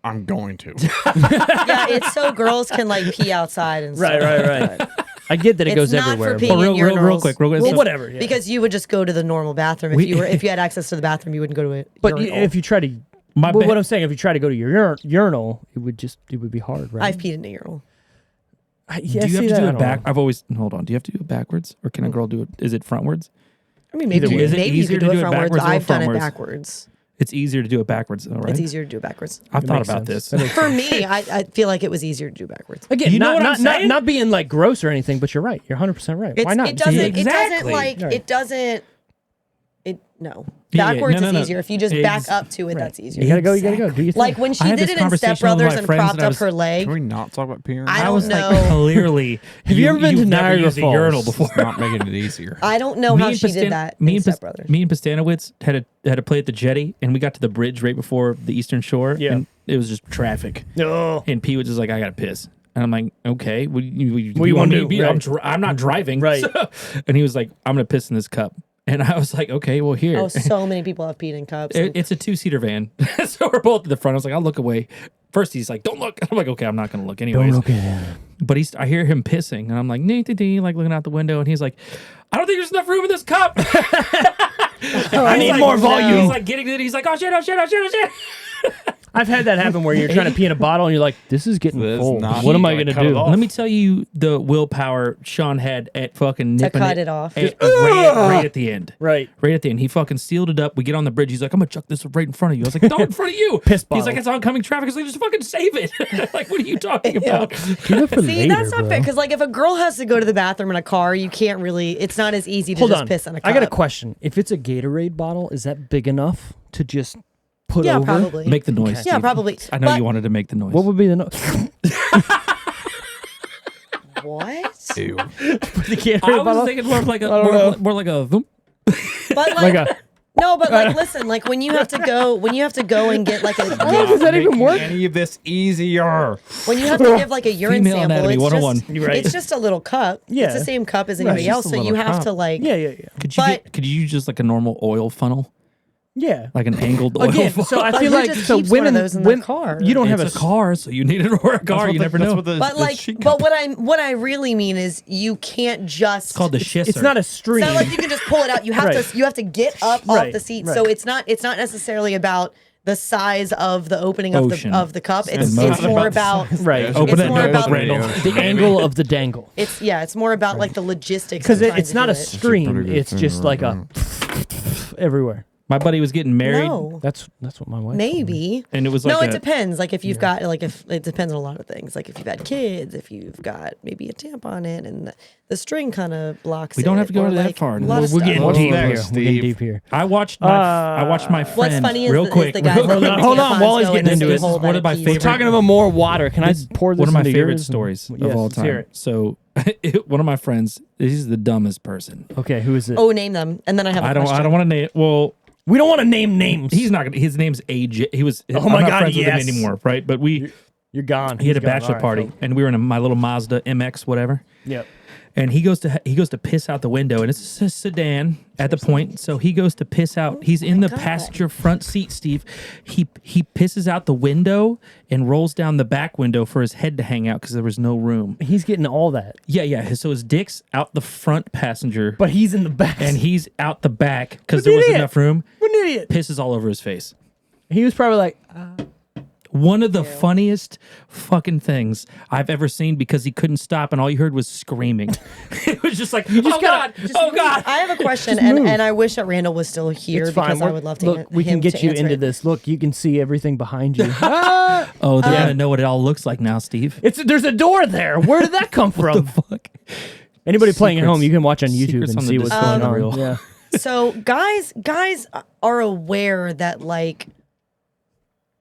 I'm going to. yeah, it's so girls can like pee outside and Right, stuff. right, right. I get that it It's goes not everywhere. for but- peeing in real urinals. quick. well, So- whatever. Yeah. Because you would just go to the normal bathroom if you had access to the bathroom, you wouldn't go to it. But if you try to, My well, ba- what I'm saying, if you try to go to your urinal, it would be hard, right? I've peed in a urinal. Yeah, do you have see to that? do I it don't back? know. I've always hold on. Do you have to do it backwards, or can a girl do it? Is it frontwards? I mean, maybe Either way. Is it maybe you easier could to do it do it frontwards. backwards or I've done it frontwards? backwards. It's easier to do it backwards, though, right? It's easier to do it backwards. I've That thought makes about sense. this. That makes For me, I feel like it was easier to do backwards. Again, You know not, what I'm not, saying? not being like gross or anything, but you're right. You're 100% right. Why not? It doesn't. It doesn't Exactly. like. Right. It doesn't. It no. Yeah, Backwards no, is no. easier. If you just back up to it, that's easier. You gotta go. You gotta go. Do you Like when she I had did this it in Step conversation with Brothers my and friends propped and I up was- her leg. Can we not talk about peeing? I I don't was know. like, clearly, Have you ever been to you've never Niagara used a Falls? urinal before? It's not making it easier. I don't know how she did that. Me in and Step Brothers. me and Pastanowitz had to play at the jetty, and we got to the bridge right before the Eastern Shore. Yeah. And it was just traffic. No. And P was just like, I gotta piss. And I'm like, okay, what do you want me to do? I'm, Right. I'm not driving. Right. So- and he was like, I'm gonna piss in this cup. And I was like, okay, well, here. Oh, so many people have peed in cups. It's a 2-seater van. So we're both at the front. I was like, I'll look away. First, he's like, don't look. I'm like, okay, I'm not going to look anyways. Don't look at him. But I hear him pissing. And I'm like, like looking out the window. And he's like, I don't think there's enough room in this cup. I need He's more like, volume. He's like getting it. He's like, oh, shit. I've had that happen where you're trying to pee in a bottle and you're like, this is getting This is full. not- What am I you gonna gotta cut it do? off. Let me tell you the willpower Sean had at fucking nipping cut it off. right at the end. Right. Right at the end. He fucking sealed it up. We get on the bridge. He's like, I'm going to chuck this right in front of you. I was like, no, in front of you. Piss He's bottle. like, it's oncoming traffic. I was like, just fucking save it. Like, what are you talking about? Keep it for See, later, that's not bro. fair. Because like if a girl has to go to the bathroom in a car, you can't really. It's not as easy to Hold just on. piss in a cup. I got a question. If it's a Gatorade bottle, is that big enough to just put Yeah, over? probably. Make the noise. Yeah, Steve. probably. I know But- you wanted to make the noise. What would be the What? Ew. the Gatorade I was bottle? thinking more like a I don't know. more like a thump. But Like like, a- no, but like listen, like when you have to go and get like a How does that even Making work? Any of this easier? when you have to give like a urine Female sample, anatomy it's 101. just You're right. it's just a little cup. Yeah. It's the same cup as Right, anybody it's else. just a So you little have cup. to like Yeah. Could you But- could you use just like a normal oil funnel? Yeah. like an angled oil. Again, so I feel who like just so keeps one of women those in their women car? you don't have It's a car, so you need it or a car. You never know. But like, but what I really mean is you can't just. It's called the shisser. It's not a stream. It's not like you can just pull it out. You have Right. to. You have to get up Right, off the seat. right. So it's not necessarily about the size of the opening of Ocean. the cup. It's motion. more about. right. Open It's that more notebook, about- Randall. The angle of the dangle. It's more about like the logistics. Because of trying it's to not do a it. stream. pretty good It's thing just like right a everywhere. My buddy was getting married, No, That's what my wife told me. maybe. and it was No, like it depends. Like if you've got if it depends on a lot of things. Like if you've had kids, if you've got maybe a tampon in, and the string kind of blocks. We don't it, have to go or, to that like, far. A lot of We're stuff. getting What's deep next, here. We're getting Steve? deep here. I watched my What's friend funny is real the, quick. is the guy real holding quick. the Hold on, tampons Wally's going getting into the it. hole This is one that of my it keys favorite- We're talking about more water. Can I pour this One of my into favorite yours? stories Yes, of all let's hear time. it. So, one of my friends, he's the dumbest person. Okay, who is it? Oh, name them, and then I have. I a don't question. want to name. Well, We don't want to name names. he's not gonna. His name's AJ. He was. Oh I'm my not God, friends with yes. him anymore, right? But You're gone. he had a He's gone. bachelor All right, party, Phil. and we were in my little Mazda MX, whatever. Yep. And he goes to piss out the window, and it's a sedan at the point. So he goes to piss out. He's in the passenger front seat, Steve. He pisses out the window and rolls down the back window for his head to hang out because there was no room. He's getting all that, Yeah. So his dick's out the front passenger, but he's in the back. and he's out the back because What there an wasn't idiot. enough room. What an idiot. Pisses all over his face. He was probably like, One of the funniest fucking things I've ever seen because he couldn't stop and all you heard was screaming. It was just like, oh God, oh God. I have a question, move. and I wish that Randall was still here it's fine. because I We're- would love to. Look, we can him get to you answer into it. this. Look, you can see everything behind you. Ah! Oh, they're gonna know what it all looks like now, Steve. There's a door there. Where did that come from? Fuck. Anybody playing at Secrets- home, you can watch on YouTube secrets and on the see what's display going on. reel. Yeah. So guys are aware that like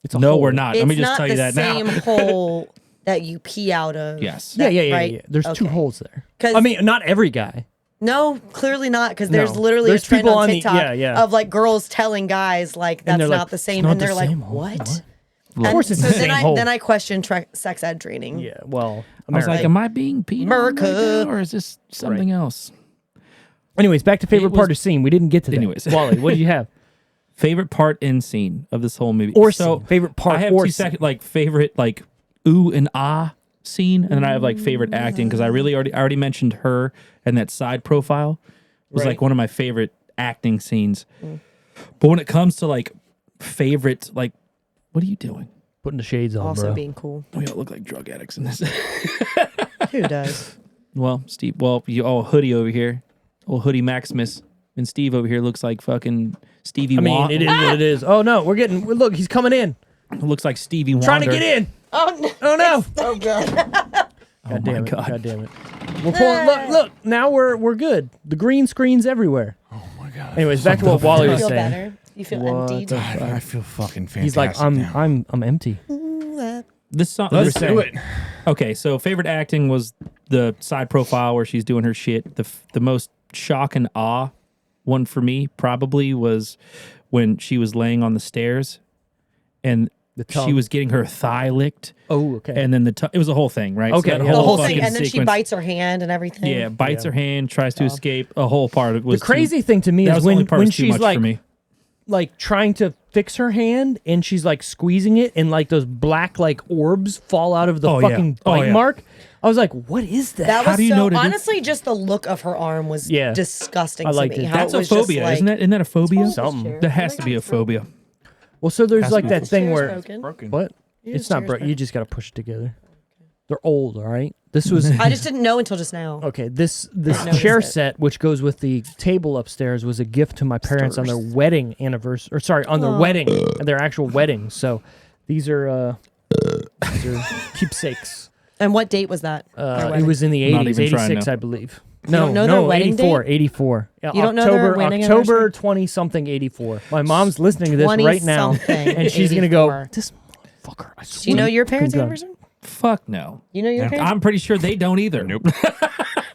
It's a No, hole. we're not. it's Let me just not tell you the that same now. hole that you pee out of. Yes. that- Yeah. right? There's two Okay. holes there. 'Cause- I mean, not every guy. No, clearly not, because there's No. literally There's a trend people on on the- TikTok yeah. of like girls telling guys like that's they're not like, the same, "It's not and they're the like, same hole." what? Of course, it's so the then same I hole. then I question sex ed training. Yeah. Well, I was like, America. am I being peed on right America. now, or is this something else? Anyways, back to favorite was- part of scene. We didn't get to that. Anyways. Wally, what did you have? Favorite part and scene of this whole movie. Or so scene. Favorite part I have or two scene. second like favorite like ooh and ah scene, and then I have like favorite acting because I already mentioned her and that side profile was Right. like one of my favorite acting scenes. But when it comes to like favorite, like what are you doing? Putting the shades on, Also bro. being cool. We all look like drug addicts in this. Who does? Well, Steve, you all hoodie over here, old hoodie Maximus, and Steve over here looks like fucking Stevie. I mean, Wonder. it is what it is. Oh no, look, he's coming in, Looks like Stevie Wonder. trying to get in. Oh no! Oh no! So good. Oh God my damn it! God. God damn it! We're pulling. Look! Now we're good. The green screen's everywhere. Oh my God. Anyways, back to what Wally You was feel saying. better? You feel What emptied? the- I feel fucking fantastic. He's like, now. I'm empty. This song. Let's this- do it. Okay, so favorite acting was the side profile where she's doing her shit. The most shock and awe one for me probably was when she was laying on the stairs and The she tongue. was getting her thigh licked, Oh, okay. and then it was a whole thing, right? Okay, that yeah, The whole fucking thing, and then she sequence- bites her hand and everything. Yeah, bites Yeah. her hand, tries to escape. A whole part of it was the crazy thing to me That is was the only when part that was too she's much like for me. trying to fix her hand and she's like squeezing it and like those black like orbs fall out of the Oh, yeah. fucking Oh, bite yeah. mark. I was like, what is that? That How was do you so know to do- honestly, just the look of her arm was Yeah. disgusting I to liked me. it. How That's it a was just phobia, like, isn't that? Isn't that a phobia? Something. That has to be a phobia. Well, so there's Has like to be. that thing Chair's where broken. Broken. what? Your It's not chair's broken. You broken. just got to push it together. They're old, all right. This was I just didn't know until just now. okay. This noticed chair it. set, which goes with the table upstairs, was a gift to my parents on their wedding anniversary. Or sorry, on their wedding, their actual wedding. So these are keepsakes. And what date was that? Their It wedding? was in the Not 80s, even trying 86, to- I believe. don't know their wedding 84, date? 84. Yeah, You don't know their October, wedding October anniversary? 20 something 84. My mom's listening to this right now, 20-something and she's gonna go, 84. "This motherfucker." I swear Do you know your to parents' God." anniversary? Fuck no. You know your parents? I'm pretty sure they don't either. Nope.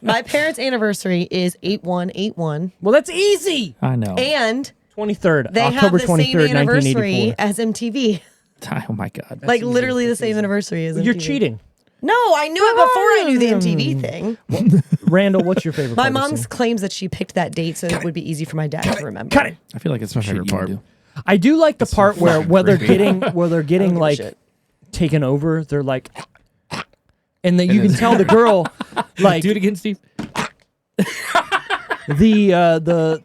My parents' anniversary is 8/1/81, Well, that's easy. I know. and 23rd, they October have the 23rd, same anniversary 1984. as MTV. Oh my god. Like literally the same anniversary as MTV. You're cheating. No, I knew it before I knew the MTV thing. Randall, what's your favorite My part of the mom scene? claims that she picked that date so it would be easy for my dad to remember. Cut it. I feel like it's my favorite part. I do like the part where they're getting I don't give a like shit. taken over. They're like, and then you can tell the girl like Do it again, Steve. the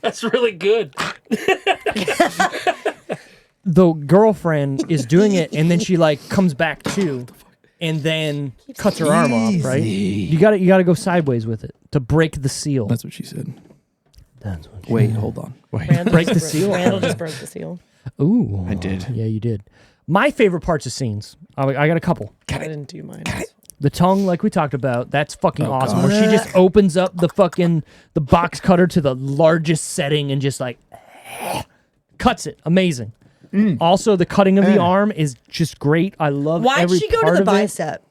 That's really good. the girlfriend is doing it, and then she like comes back too, and then cuts her arm off. Right? You got to go sideways with it to break the seal. That's what she said. That's what Wait, hold on. Randall Break just the seal? Randall just broke the seal. Ooh, I did. Yeah, you did. My favorite parts of scenes. I got a couple. I didn't do mine. The tongue, like we talked about, that's fucking Oh, awesome. God. Where she just opens up the box cutter to the largest setting and just like cuts it. Amazing. Also, the cutting of the arm is just great. I love Why'd every she go part to the of it. bicep?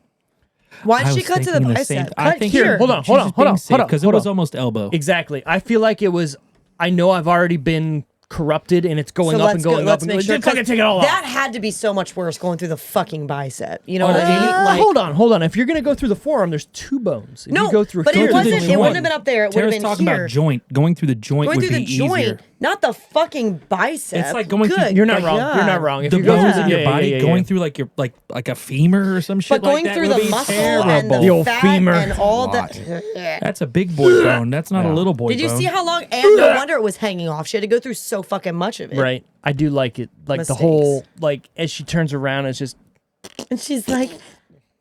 Why'd she cut to the bicep? I Cut think here. Hold on, hold on, hold on. because it was almost elbow. Exactly. I feel like it was. I know I've already been corrupted and it's going up and going up and make going. sure, Fucking 'cause take it all that off. had to be so much worse going through the fucking bicep. You know what I mean? Like, Hold on. If you're gonna go through the forearm, there's two bones. If no, you go through but here, it through the wasn't. It joint. wouldn't have been up there. It would have Tara's been talking here. about joint. Going through the joint Going would through be the joint, easier. not the fucking bicep. It's like going through- Good You're not wrong. God. You're not wrong. If The you're going bones through in your yeah, body yeah, yeah, going yeah. through like your like a femur or some shit But going like that through would the be muscle and terrible. The the old fat femur. and all Lot. that. That's a big boy bone. That's not a little boy Did you bone. see how long? And no wonder it was hanging off. She had to go through so fucking much of it. Right. I do like it. Like Mistakes. the whole like as she turns around, it's just And she's like,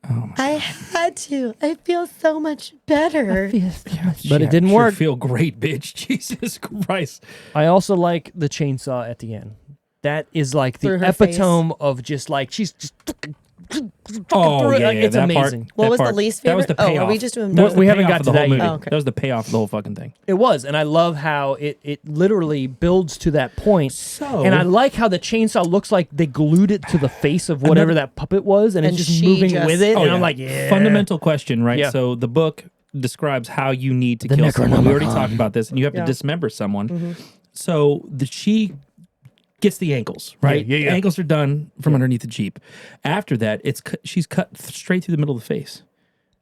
Oh I had to. I feel so much better. but it didn't Should work. feel great, bitch. Jesus Christ. I also like the chainsaw at the end. That is like the Through her epitome of just like she's just Oh through it. yeah, Like, yeah, it's that amazing. What That was the part, least That was the favorite? Oh, payoff. are we just doing That was both? the We haven't payoff got of to the whole that movie. yet. Oh, okay. That was the payoff of the whole fucking thing. It was, and I love how it literally builds to that point. So- and I like how the chainsaw looks like they glued it to the face of whatever Another- that puppet was, and it's And just she moving just- with it. Oh, and yeah. I'm like, yeah. Fundamental question, right? Yeah. So the book describes how you need to The kill someone. We already Necronomicon. talked about this, and you have Yeah. to dismember someone. So she gets the ankles, right? Yeah, yeah, yeah. The ankles are done from underneath the Jeep. After that, she's cut straight through the middle of the face.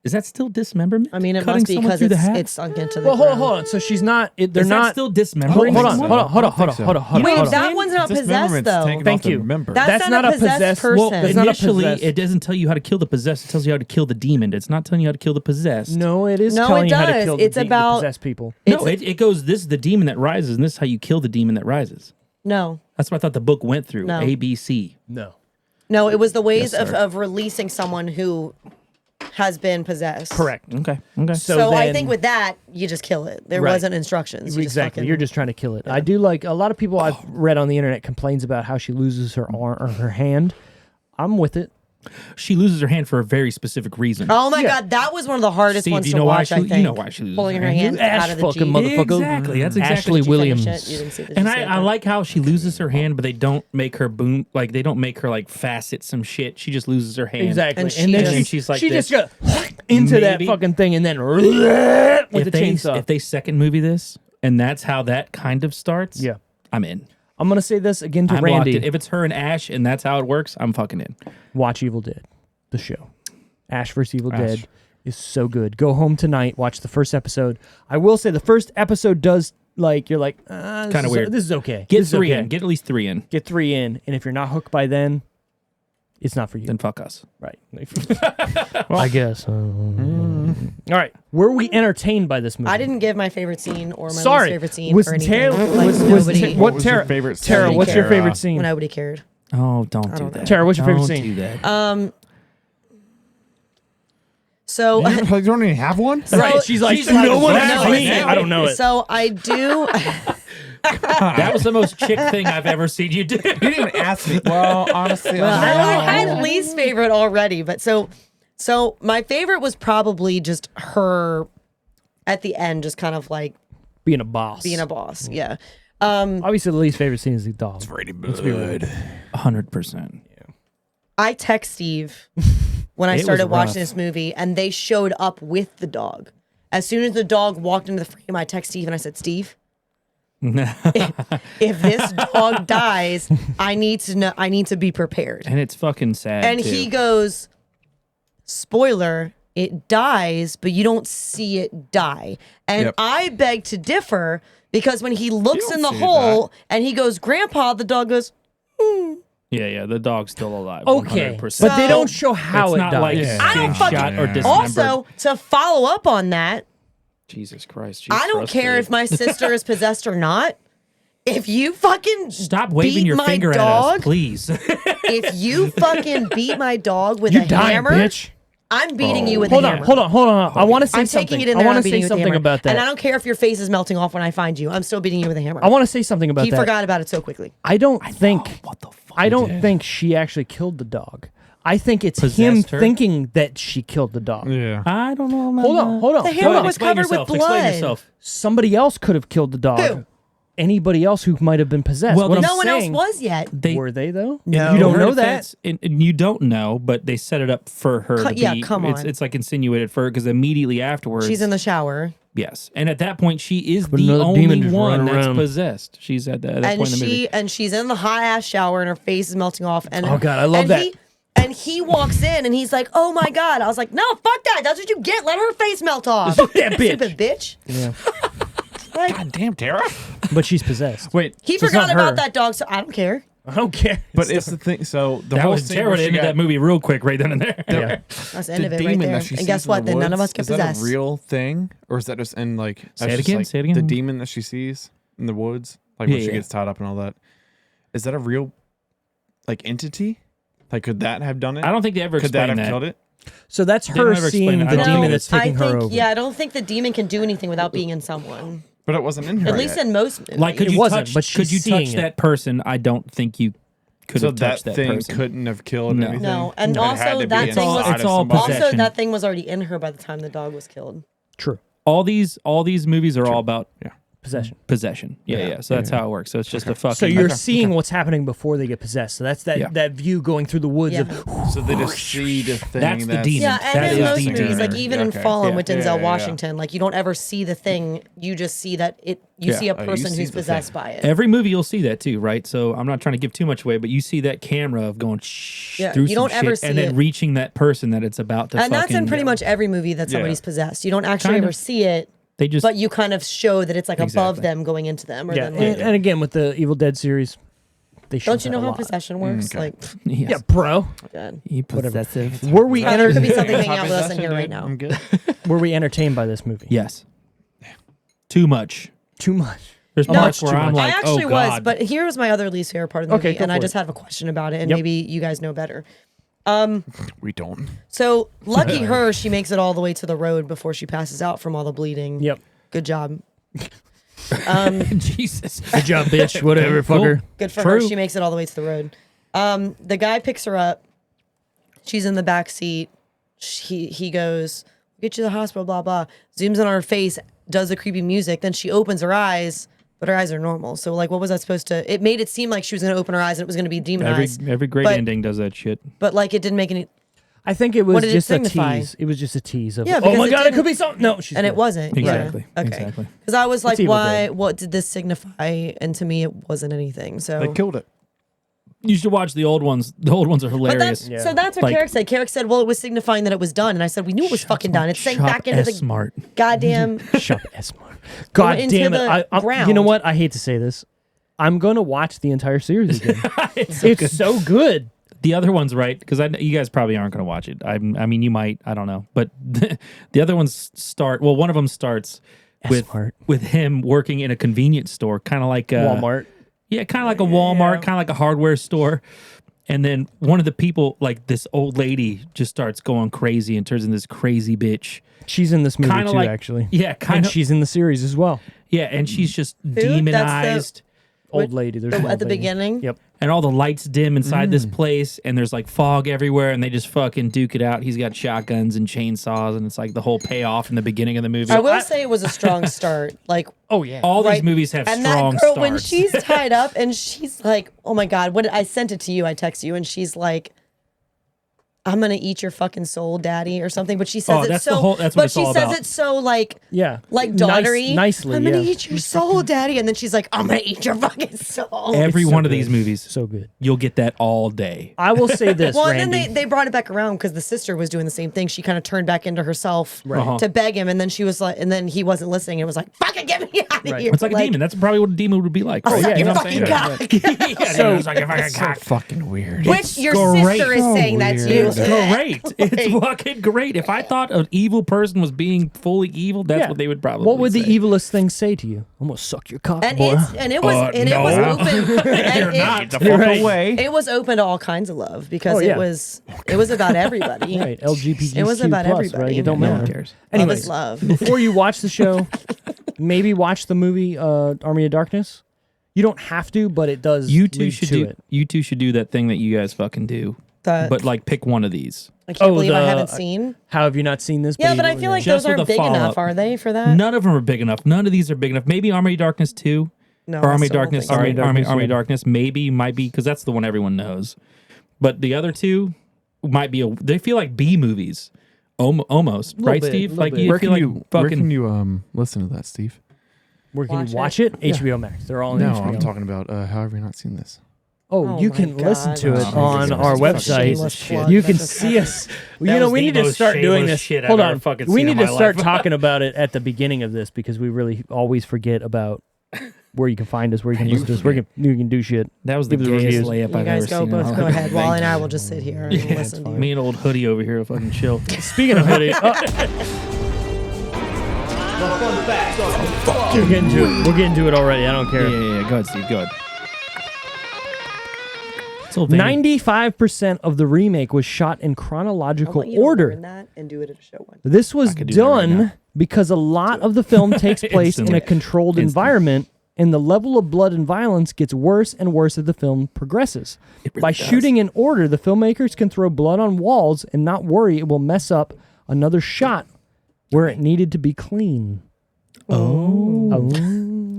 Is that still dismemberment? I mean, it Cutting must be someone because through the hat? it's sunk into the Well, hold on, ground. hold on. So she's not. They're Is not that still dismembering? Hold on, someone? hold on, hold on, hold on, so. hold on, hold on. Wait, hold on. that one's not possessed Dismemberment's though. taken Thank off the you. member. That's not a possessed person. That's not a Initially, possessed. it doesn't tell you how to kill the possessed. It tells you how to kill the demon. It's not telling you how to kill the possessed. No, it is No, telling it you how to does. kill It's the about- possessed people. No, it goes, this is the demon that rises, and this is how you kill the demon that rises. No, That's what I thought the book went through. No. A, B, C. No. no, it was the ways Yes, sir. of releasing someone who has been possessed. Correct. Okay. Okay. So I then- think with that, you just kill it. There Right. wasn't instructions. You just Exactly. fucking- You're just trying to kill it. I do like a lot of people I've read on the internet complains about how she loses her arm or her hand. I'm with it. She loses her hand for a very specific reason. Oh my Yeah. god, that was one of the hardest Steve, ones do you to know why watch. she- I think you know why she loses pulling her her hand. hands Ash out of the fucking Jeep. motherfucker. Exactly. That's exactly. Ashley Did you finish Williams. it? You didn't see the And just yet, I though. like how she loses her hand, but they don't make her boom. Like they don't make her like facet some shit. She just loses her hand. Exactly. And And, then she she, just- she's like she this. just got into that Maybe. fucking thing and then with If the they chainsaw. if they second movie this and that's how that kind of starts, Yeah. I'm in. I'm gonna say this again to I'm locked Randy. in. If it's her and Ash and that's how it works, I'm fucking in. Watch Evil Dead, the show. Ash vs. Evil Ash. Dead is so good. Go home tonight, watch the first episode. I will say the first episode does like you're like Kinda weird. This is okay. Get This is 3 okay. in. Get at least 3 in. Get 3 in, and if you're not hooked by then, it's not for you. Then fuck us. Right. I guess. All right. Were we entertained by this movie? I didn't give my favorite scene or my Sorry. least favorite scene Was or anything. Tara? Like, Was nobody, what was your Tara? favorite Tara, scene? what's your Tara. favorite scene? nobody cared. Oh, don't do don't that. know. Tara, what's your favorite Don't scene? do that. So You don't even have one? Right. She's like, she's like, no one "What has now?" me. Now. I don't know it. So I do. That was the most chick thing I've ever seen you do. You didn't even ask me. Well, honestly, I had least favorite already, but so my favorite was probably just her at the end, just kind of like Being a boss. being a boss. Yeah. Obviously, the least favorite scene is the dog. pretty good. 100%. I text Steve when I It was started rough. watching this movie, and they showed up with the dog. As soon as the dog walked into the frame, I text Steve and I said, Steve, if this dog dies, I need to know. I need to be prepared. And it's fucking sad. And too. he goes, spoiler, it dies, but you don't see it die. And Yep. I beg to differ Because when he looks don't in the see hole and he goes, Grandpa, the dog goes, Yeah, the dog's still alive. Okay, 100%. but they So- don't show how it's it not dies. like Yeah. I getting don't fucking- shot or Yeah. dismembered. Also, to follow up on that, Jesus Christ. I don't care if my sister is possessed or not. If you fucking Stop waving beat your my finger dog, at us, please. if you fucking beat my dog with You're a dying, hammer, bitch. I'm beating you with Hold a on, hammer. hold on. I want to say I'm something. taking it in I there. want I'm to beating say you with a something hammer. about that. And I don't care if your face is melting off when I find you. I'm still beating you with a hammer. I want to say something about He that. forgot about it so quickly. I don't think. What the fuck? I don't think she actually killed the dog. I think it's him Possessed her? thinking that she killed the dog. Yeah. I don't know. Hold on. The Go hammer ahead. was Explain covered with yourself. Explain blood. yourself. Somebody else could have killed the dog. Who? Anybody else who might have been possessed. Well, What I'm No one else saying- was yet. Were they though? No. You don't In her know that. defense, and you don't know, but they set it up for her to Yeah, be. come on. It's like insinuated for her because immediately afterwards, She's in the shower. yes, and at that point, she is But the another only demon just one running that's around. possessed. She's at that And point in the movie. she's in the hot ass shower and her face is melting off. And Oh, God, I love and that. He walks in and he's like, "Oh my God!" I was like, "No, fuck that. That's what you get. Let her face melt off." Fuck that bitch. Stupid bitch. Yeah. Like, God damn, Tara. But she's possessed. Wait, he So it's forgot not about her. that dog, so I don't care. I don't care. but it's the thing. So the That whole was scene Tara where she ended got that movie real quick, right then and there. Yeah. That's the end the of it demon right there. that she And sees guess in what? the Then none of woods, us get is that possessed. a real thing, or is that just in like? Say that's it just, again, like, say it again. The demon that she sees in the woods, like when Yeah, she yeah. gets tied up and all that. Is that a real, like, entity? Like, could that have done it? I don't think they ever Could that explained have that. killed it? So that's They don't her ever seeing explain it. the I don't demon think that's it's- taking I her think, over. yeah, I don't think the demon can do anything without being in someone. But it wasn't in her. At least yet. in most movies. Like, could It you wasn't, touch? but Could she's you touch seeing it. that person? I don't think you could so have touched that thing person. couldn't have killed No. anything. No, and It had also to be that thing was inside it's of all somebody. possession. also that thing was already in her by the time the dog was killed. True. All these movies are all about Possession. possession. Yeah. So that's how it works. So it's just a fucking. So you're seeing what's happening before they get possessed. So that's that Yeah. that view going through the woods Yeah. of So they just see the thing. That's the demon. Yeah, and That in is most the movies, demon. like even in Okay. Fallen Yeah. with Denzel Yeah, yeah, yeah. Washington, like you don't ever see the thing. You just see that you Yeah. see a Oh, you person see who's the possessed thing. by it. Every movie you'll see that too, right? So I'm not trying to give too much away, but you see that camera of going shh Yeah, through you some don't ever shit see and then it. reaching that person that it's about to. And that's in fucking- pretty much every movie that somebody's possessed. You don't actually Kinda. ever see it, They just. but you kind of show that it's like above Exactly. them going into them. Or yeah. then, like, And again with the Evil Dead series, they show don't you that know a how lot. possession works? okay. Like, yes. Yeah, bro. God. You possessive. Were we There could be enter- something hanging out with us in here right now. I'm good. were we entertained by this movie? Yes. Too much. Too much. There's No, parts it's where too I'm much. like, I actually oh was, god. but here was my other least favorite part of the Okay, movie, go and I for just it. have a question about it, and Yep. maybe you guys know better. We don't. So lucky her, she makes it all the way to the road before she passes out from all the bleeding. Yep. Good job. Jesus. Good job, bitch. Whatever, Cool. fucker. Good for her. True. She makes it all the way to the road. The guy picks her up. She's in the back seat. He goes, get you to the hospital, blah, blah. Zooms in on her face, does the creepy music. Then she opens her eyes, but her eyes are normal. So, like, what was that supposed to? It made it seem like she was going to open her eyes and it was going to be demonized. Every great But- ending does that shit. But, like, it didn't make any. I think it was What did it just a signify? tease. It was just a tease of, Yeah, oh because my it god, it didn't- could be something. No, she's And good. it wasn't. Exactly. Yeah. Okay. Exactly. Because I was like, Evil why? Dead. What did this signify? And to me, it wasn't anything. So. They killed it. You should watch the old ones. The old ones are But hilarious. that's, Yeah. so that's what Like- Carrick said. Carrick said, well, it was signifying that it was done. And I said, we knew it was fucking done. It's sank Shop back into S the smart. goddamn. Shut up, Esmar. God into damn it. the You ground. know what? I hate to say this. I'm going to watch the entire series again. It's so good. The other one's right because you guys probably aren't going to watch it. I mean, you might. I don't know, but the other ones start. Well, one of them starts Smart. with him working in a convenience store, kind of like Walmart. Yeah, kind of like a Walmart, kind of like a hardware store. And then one of the people, like this old lady, just starts going crazy and turns into this crazy bitch. She's in this movie Kinda too, like- actually. Yeah, kind And of. she's in the series as well. Yeah, and she's just That's the- demonized. Old lady. There's an At old the lady. beginning? Yep. And all the lights dim inside this place, and there's like fog everywhere, and they just fucking duke it out. He's got shotguns and chainsaws, and it's like the whole payoff in the beginning of the movie. I will say it was a strong start. Like, Oh, yeah. all right- these movies have and strong that girl, starts. when she's tied up and she's like, oh my God, what? I sent it to you. I text you, and she's like, I'm gonna eat your fucking soul, daddy, or something. But she says Oh, it that's so. the whole- that's what but it's she all says about. it so like Nice, daughtery. nicely. I'm gonna yeah. eat your soul, daddy, and then she's like, I'm gonna eat your fucking soul. Every It's so one of good. these movies, So good. you'll get that all day. I will say this, Well, and Randy. then they brought it back around because the sister was doing the same thing. She kind of turned back into herself Uh-huh. to beg him, and then she was like, and then he wasn't listening. And it was like, fucking get me out of Right. here. It's like a demon. That's probably what a demon would be like. Oh, right? yeah, You know what fucking I'm saying? cock. Yeah, So- it's like a fucking cock. Fucking weird. Which your great. sister is So saying that to you. It's great. It's fucking great. If I thought an evil person was being fully evil, that's Yeah. what they would probably What would say. the evilest thing say to you? I'm gonna suck your cock, And boy. it was no. open. And not. The fuck Right. away. it was open to all kinds of love because Oh, yeah. it was about everybody. Right, LGBTQ+, It was about right? everybody. It don't No one matter. cares. Love Anyways, is love. before you watch the show, maybe watch the movie Army of Darkness. You don't have to, but it does. You two lead should to do. it. You two should do that thing that you guys fucking do. But like, pick one of these. I can't Oh, believe I the- haven't seen. How have you not seen this? Yeah, but I feel like Just those aren't with the big enough, follow-up. are they, for that? None of them are big enough. None of these are big enough. Maybe Army of Darkness 2 No, or I Army of still don't Darkness. think so. Sorry, Army yeah. of Darkness. Maybe might be because that's the one everyone knows. But the other two might be. They feel like B movies, almost, Little right, bit, Steve? little Like bit. you Where feel can like you fucking. listen to that, Steve? Where can Watch you watch it? Yeah. HBO Max. They're all in No, HBO. I'm talking about how have you not seen this? Oh, Oh you my can listen God. to it Oh, on Jesus our Christ. website. Shameless plug. You can That's just see us. That You know, was we the need to most start doing shameless this. shit I've Hold ever on. fucking We seen need in to my start life. talking about it at the beginning of this because we really always forget about where you can find us, where you can listen to us, where you can do shit. That was the Give the gayest reviews. layup You I've guys ever go seen. in my both go life. ahead. Wally and I will just sit here and listen to you. Me and old hoodie over here will fucking chill. Speaking of hoodie, we're getting to it. We're getting to it already. I don't care. Yeah. Go ahead, Steve. Go ahead. So Vanny, 95% of the remake was shot in I chronological want you to order. learn that and do it at a show one. This was could do that right done now. because a lot of the film takes place in Instantly. a controlled Instantly. environment, and the level of blood and violence gets worse and worse as the film progresses. By shooting in order, the filmmakers can throw blood on walls and not worry it will mess up another shot where it needed to be clean. Oh, Oh.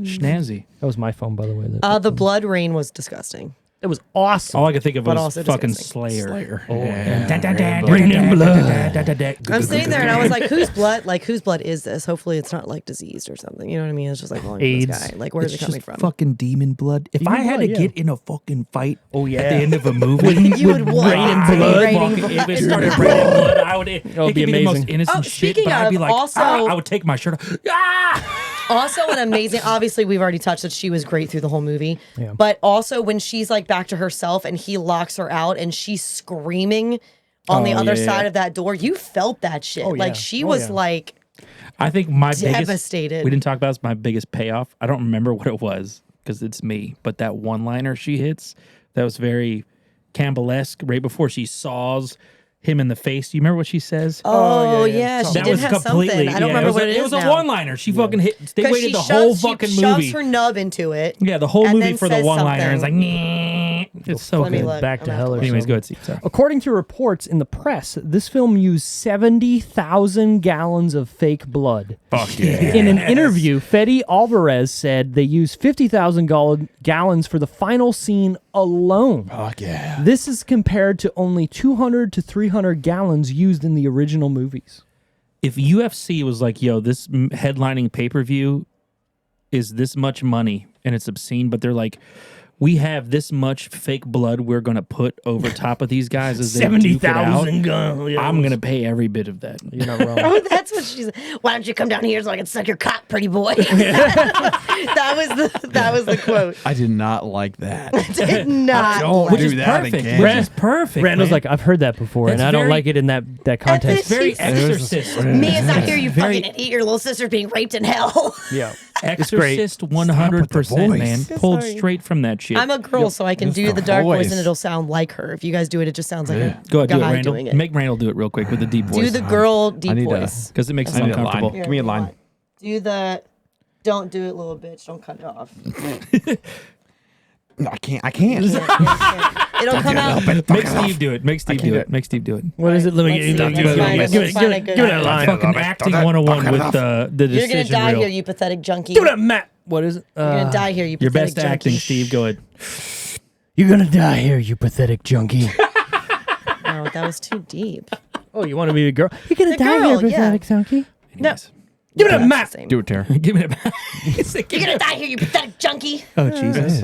snazzy. That was my phone, by the way. The blood rain was disgusting. It was awesome. All I could think of But was also fucking disgusting. Slayer. Bring in blood. I'm sitting there and I was like, whose blood? Like, whose blood is this? Hopefully, it's not like diseased or something. You know what I mean? It's just like well, AIDS. This guy. Like, where's It's it coming just from? fucking demon blood. If Demon I had blood, to yeah. get in a fucking fight Oh, yeah. at the end of a movie, You would what? I would Raining fucking- blood. if it started raining blood, I would. It would could be be the most amazing. innocent Oh, shit, speaking but I'd be of, like, also- I would take my shirt off. Also, an amazing. Obviously, we've already touched that she was great through the whole movie. Yeah. But also, when she's like back to herself and he locks her out and she's screaming on the Oh, other yeah, side yeah. of that door, you felt that shit. Oh, Like yeah. she Oh, was yeah. like I think my biggest. devastated. We didn't talk about this. My biggest payoff. I don't remember what it was because it's me. But that one-liner she hits, that was very Campbell-esque. Right before she saws him in the face. Do you remember what she says? Oh yeah. yeah, she that did was have completely. something. I don't yeah, remember what it is was a now. one-liner. She fucking hit. They 'Cause waited she the whole shoves- fucking she movie. shoves her nub into it. Yeah, the whole and movie then for the says one-liner is like. something. Nyeh. It's so Let me good. look. Back to I'm hell gonna or have Anyways, something. go ahead, Steve. Sorry. According to reports in the press, this film used 70,000 gallons of fake blood. Fuck yeah. In an interview, Fede Alvarez said they used 50,000 gallons for the final scene alone. Fuck yeah. This is compared to only 200 to 300 gallons used in the original movies. If UFC was like, yo, this headlining pay-per-view is this much money and it's obscene, but they're like, we have this much fake blood we're going to put over top of these guys as they duke it out. gallons. I'm going to pay every bit of that. You're not wrong. Oh, that's what she's. Why don't you come down here so I can suck your cock, pretty boy? that was the quote. I did not like that. Did not. Don't like- do is that perfect. again. Which is perfect. Randall's man. like, I've heard that before, and That's I don't very- like it in that context. It's very Jesus. Exorcist. Me is not here, you Very- fucking idiot. Your little sister's being raped in hell. Yeah. Exorcist Stop 100%, with the man. voice. Pulled Sorry. straight from that shit. I'm a girl, so I can Just do the the dark voice voice. and it'll sound like her. If you guys do it, it just sounds like a Go ahead, do it, guy Randall. doing it. Make Randall do it real quick with the deep Do voice. the girl deep need to- voice. Because it makes us I need a line. uncomfortable. Give me a line. Do the. Don't do it, little bitch. Don't cut it off. No, I can't. I can't. It'll come out. Make Steve do it. Make Steve do it. Make Steve do it. What is it? Let me Let's get see. it. Give it Let's find it. give Let's it- find give a it- good give it a one. line. Fucking acting 101 with the You're decision gonna die reel. here, you pathetic junkie. Give it a map. What is it? You're gonna die here, you Your pathetic best acting, junkie. Steve. Go ahead. You're gonna die here, you pathetic junkie. Oh That was too deep. Oh, you want to be a girl? You're gonna The die girl, here, yeah. pathetic donkey. Anyways. Give it a That's map. the same. Do it, Tara. Give me a He's like, You're gonna die here, you pathetic junkie. oh, Jesus.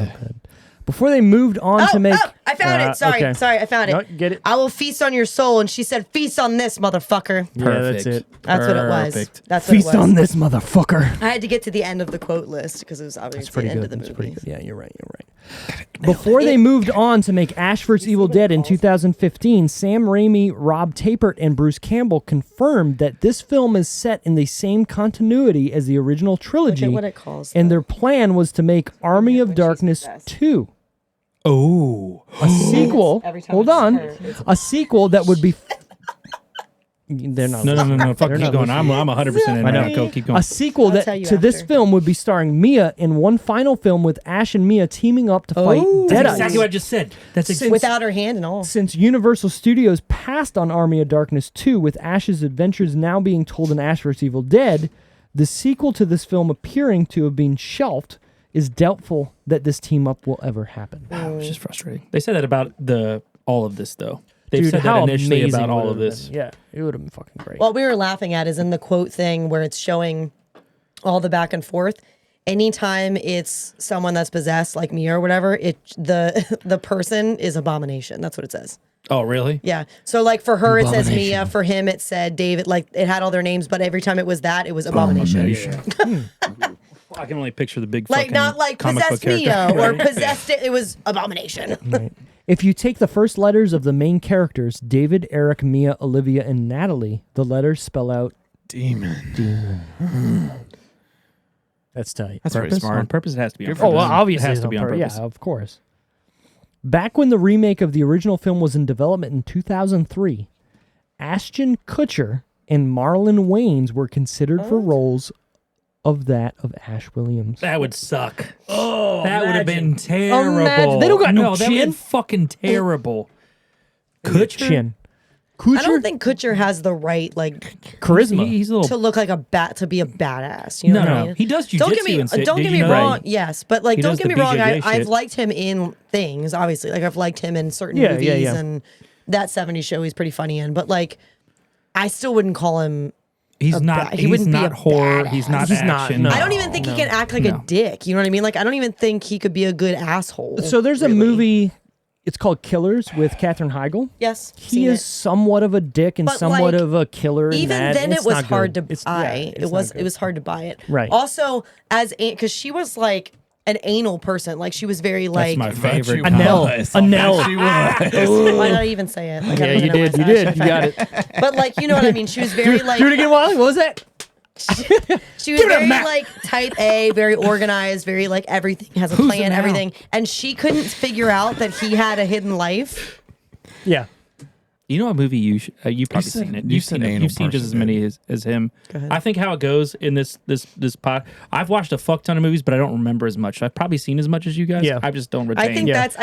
Before they moved on to make, I found it. Sorry, okay. sorry, I found it. No, get it. I will feast on your soul, and she said, "Feast on this, motherfucker." Yeah, that's it. That's what it was. Perfect. That's what Feast it was. on this motherfucker. I had to get to the end of the quote list because it was obviously That's pretty the end good. of the That's movie. pretty good. Yeah, you're right. Before they moved on to make Ash vs. Evil Dead in 2015, Sam Raimi, Rob Tapert, and Bruce Campbell confirmed that this film is set in the same continuity as the original trilogy, Look at what it calls. and their plan was to make Army of Darkness 2. Oh. A sequel. Every time Hold it's on. her, it's- A sequel that would be. They're not. No. Fuck, They're keep not going. I'm 100% in I right know. now. Go, keep going. A sequel I'll that tell you to this after. film would be starring Mia in one final film with Ash and Mia teaming up to fight Oh. Deadeye. That's exactly what I just said. That's exactly without her hand and all. Since Universal Studios passed on Army of Darkness 2 with Ash's adventures now being told in Ash vs. Evil Dead, the sequel to this film appearing to have been shelved is doubtful that this team up will ever happen. It's just frustrating. They said that about all of this, though. They've Dude, said how that initially amazing about would all it of have this. been? Yeah, it would have been fucking great. What we were laughing at is in the quote thing where it's showing all the back and forth. Anytime it's someone that's possessed, like me or whatever, the person is Abomination. That's what it says. Oh, really? Yeah. So like for her, it says Abomination. Mia. For him, it said David. Like it had all their names, but every time it was that, it was Abomination. I can only picture the big Like fucking not like comic book possessed character. Mia or possessed it. It was Abomination. Right. If you take the first letters of the main characters, David, Eric, Mia, Olivia, and Natalie, the letters spell out Demon. That's tight. That's pretty Purpose? smart. On purpose, it has to be on Good purpose. for Oh, well, them. obviously It has it's to be on purpose. Yeah, of course. Back when the remake of the original film was in development in 2003, Ashton Kutcher and Marlon Wayans were considered for roles of that of Ash Williams. That would suck. Oh, that would have been terrible. Imagine. They don't got no that would have chin. been fucking terrible. Kutcher? Chin. I Kutcher? don't think Kutcher has the right like Charisma. He's a little. to look like to be a badass. You know what I mean? He does jujitsu. Don't get me and shit. don't Did get you me know that? wrong. Yes, but like He don't does get me the wrong. BJJ I've shit. liked him in things. Obviously, like I've liked him in certain Yeah, movies yeah, yeah. and that '70s show he's pretty funny in. But like, I still wouldn't call him. He's not. he He's wouldn't be not a horror. badass. He's not He's not, action. no. I don't even think he can act like a dick. You know what I mean? Like I don't even think he could be a good asshole. So there's a really. movie, it's called Killers with Katherine Heigl. Yes, He seen is it. somewhat of a dick and But, somewhat like, of a killer. in Even that. then, It's it was not hard good. to It's- buy. yeah, It it's was not good. it was hard to buy it. Right. Also, as because she was like an anal person. Like she was very That's like. my favorite. A Nell. A Nell. She was. Why not even say it? Like, I Yeah, don't you even know did. why You I said did. You got it. But like, you know what I mean? She was very like. Do it again, Wally. What was that? She was Give it a very map. like type A, very organized, very like everything has a Who's plan, an owl? everything. And she couldn't figure out that he had a hidden life. Yeah. You know a movie you've probably said- seen it. you You've said seen it. anal You've seen just as person, many as him. ahead. I think how it goes in this pod. I've watched a fuck ton of movies, but I don't remember as much. I've probably seen as much as you guys. Yeah. I just don't retain. I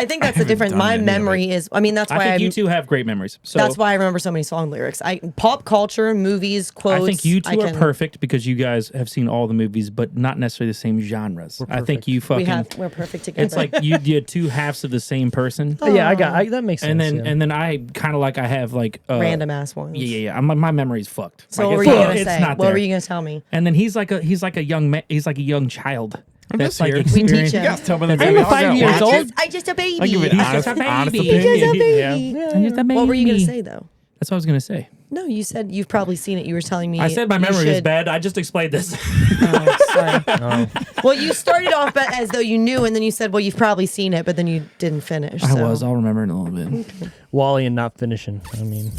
think that's the difference. done My any of memory is. I mean, that's I why think you two have great memories. So That's why I remember so many song lyrics. Pop culture, movies, quotes. I think you two are can- perfect because you guys have seen all the movies, but not necessarily the same genres. I think you fucking. We're perfect together. It's like you had two halves of the same person, Yeah, that makes sense. and then yeah. and then I kind of like I have like random ass ones. Yeah. My memory's fucked. So Like, what were it's you not- gonna it's say? not What there. were you gonna tell me? And then he's like a young man. He's like a young child. That's just like here. We teach experience- him. You guys tell me that. I'm baby. a 5 I'll years go watch old. it. I just a baby. I'll give it He's honest, just a honest baby. opinion. Just a baby. Yeah. I'm just a What were you gonna baby. say though? That's what I was gonna say. No, you said you've probably seen it. You were telling me. I said my you memory is should- bad. I just explained this. Oh, sorry. Well, you started off as though you knew, and then you said, "Well, you've probably seen it," but then you didn't finish. I so. was. I'll remember in a little bit. Wally and not finishing. I mean,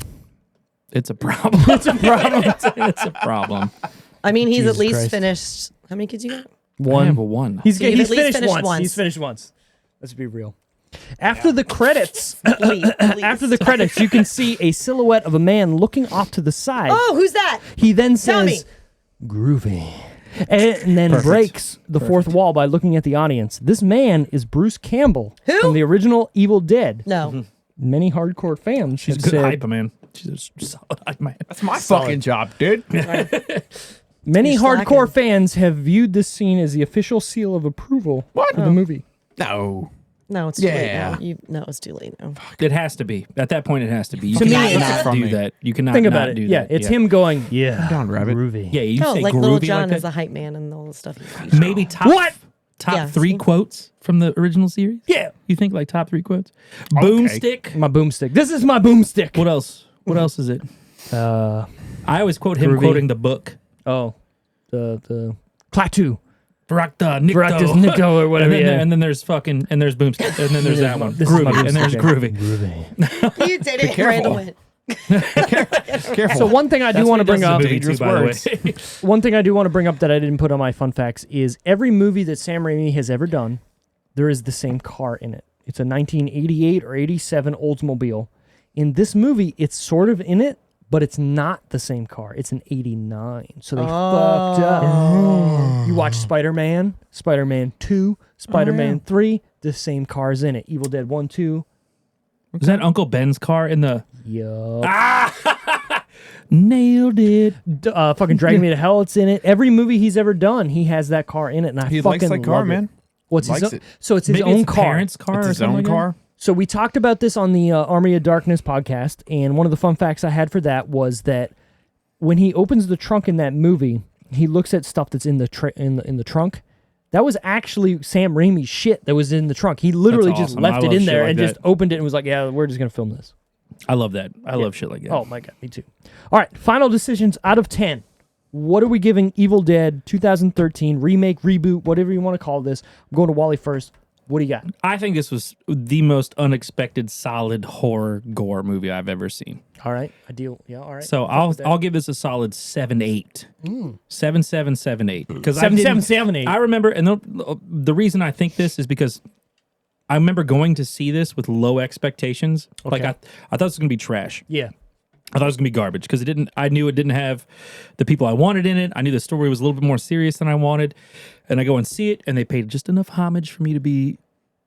It's a problem. It's a problem. It's a problem. I mean, he's Jesus at least Christ. finished. How many kids you got? I have a one. He's You've at least finished finished once. once. He's finished once. Let's be real. After the credits, Please. after the credits, you can see a silhouette of a man looking off to the side. Oh, who's that? He then Tell me. says, "Groovy," and then breaks the fourth wall by looking at the audience. This man is Bruce Campbell Who? from the original Evil Dead. No. Many hardcore fans She's have a good said hype man. She's a solid hype man. That's my fucking job, dude. many You're hardcore slacking. fans have viewed this scene as the official seal of approval What? of the movie. No. No, it's too late Yeah. now. No, it's too late now. It has to be. At that point, it has to be. You To me, cannot it's- do that. You cannot Think not about it. do Yeah, that. it's him going, down, rabbit. groovy. Yeah, you No, say like groovy Little John like is that. the hype man and all the stuff. Maybe top Yeah, three see? quotes from the original series. Yeah. You think like top 3 quotes? Boomstick. My boomstick. This is my boomstick. What else? What else is it? I always quote him Groovy. quoting the book. Oh, the Klaatu. Barakta, Nikto. Barakta's Nikto or whatever, And then, yeah. and then there's fucking, and there's Boomstick. And then there's that one. This is my Groovy. And there's boomstick. Groovy. You did it. careful. Randall went. Careful. So one thing I do That's want to what he bring does up, in the movie, too, by the way. one thing I do want to bring up that I didn't put on my fun facts is every movie that Sam Raimi has ever done, there is the same car in it. It's a 1988 or 87 Oldsmobile. In this movie, it's sort of in it, but it's not the same car. It's an 89. So they fucked up. You watch Spider-Man, Spider-Man 2, Spider-Man 3, the same car's in it. Evil Dead 1, 2. Was that Uncle Ben's car in the... Yup. Nailed it. Fucking Drag Me to Hell, it's in it. Every movie he's ever done, he has that car in it, and I He fucking likes that car, love it. man. What's his Likes own, it. So it's his Maybe own it's car. parents' car It's or his something own like that? car. So we talked about this on the Army of Darkness podcast, and one of the fun facts I had for that was that when he opens the trunk in that movie, he looks at stuff that's in the in the trunk. That was actually Sam Raimi's shit that was in the trunk. He literally That's just awesome. left I it love in shit there like and that. just opened it and was like, "Yeah, we're just gonna film this." I love that. I love shit like that. Oh my god, me too. All right, final decisions out of 10. What are we giving Evil Dead 2013 remake, reboot, whatever you want to call this? I'm going to Wally first. What do you got? I think this was the most unexpected, solid horror gore movie I've ever seen. All right, I deal. Yeah, all right. So I'll give this a solid 7-8. 7-7-7-8. Because 7-7-7-8. I remember, and the reason I think this is because I remember going to see this with low expectations. Like Okay. I thought it was gonna be trash. Yeah. I thought it was gonna be garbage because I knew it didn't have the people I wanted in it. I knew the story was a little bit more serious than I wanted. And I go and see it, and they paid just enough homage for me to be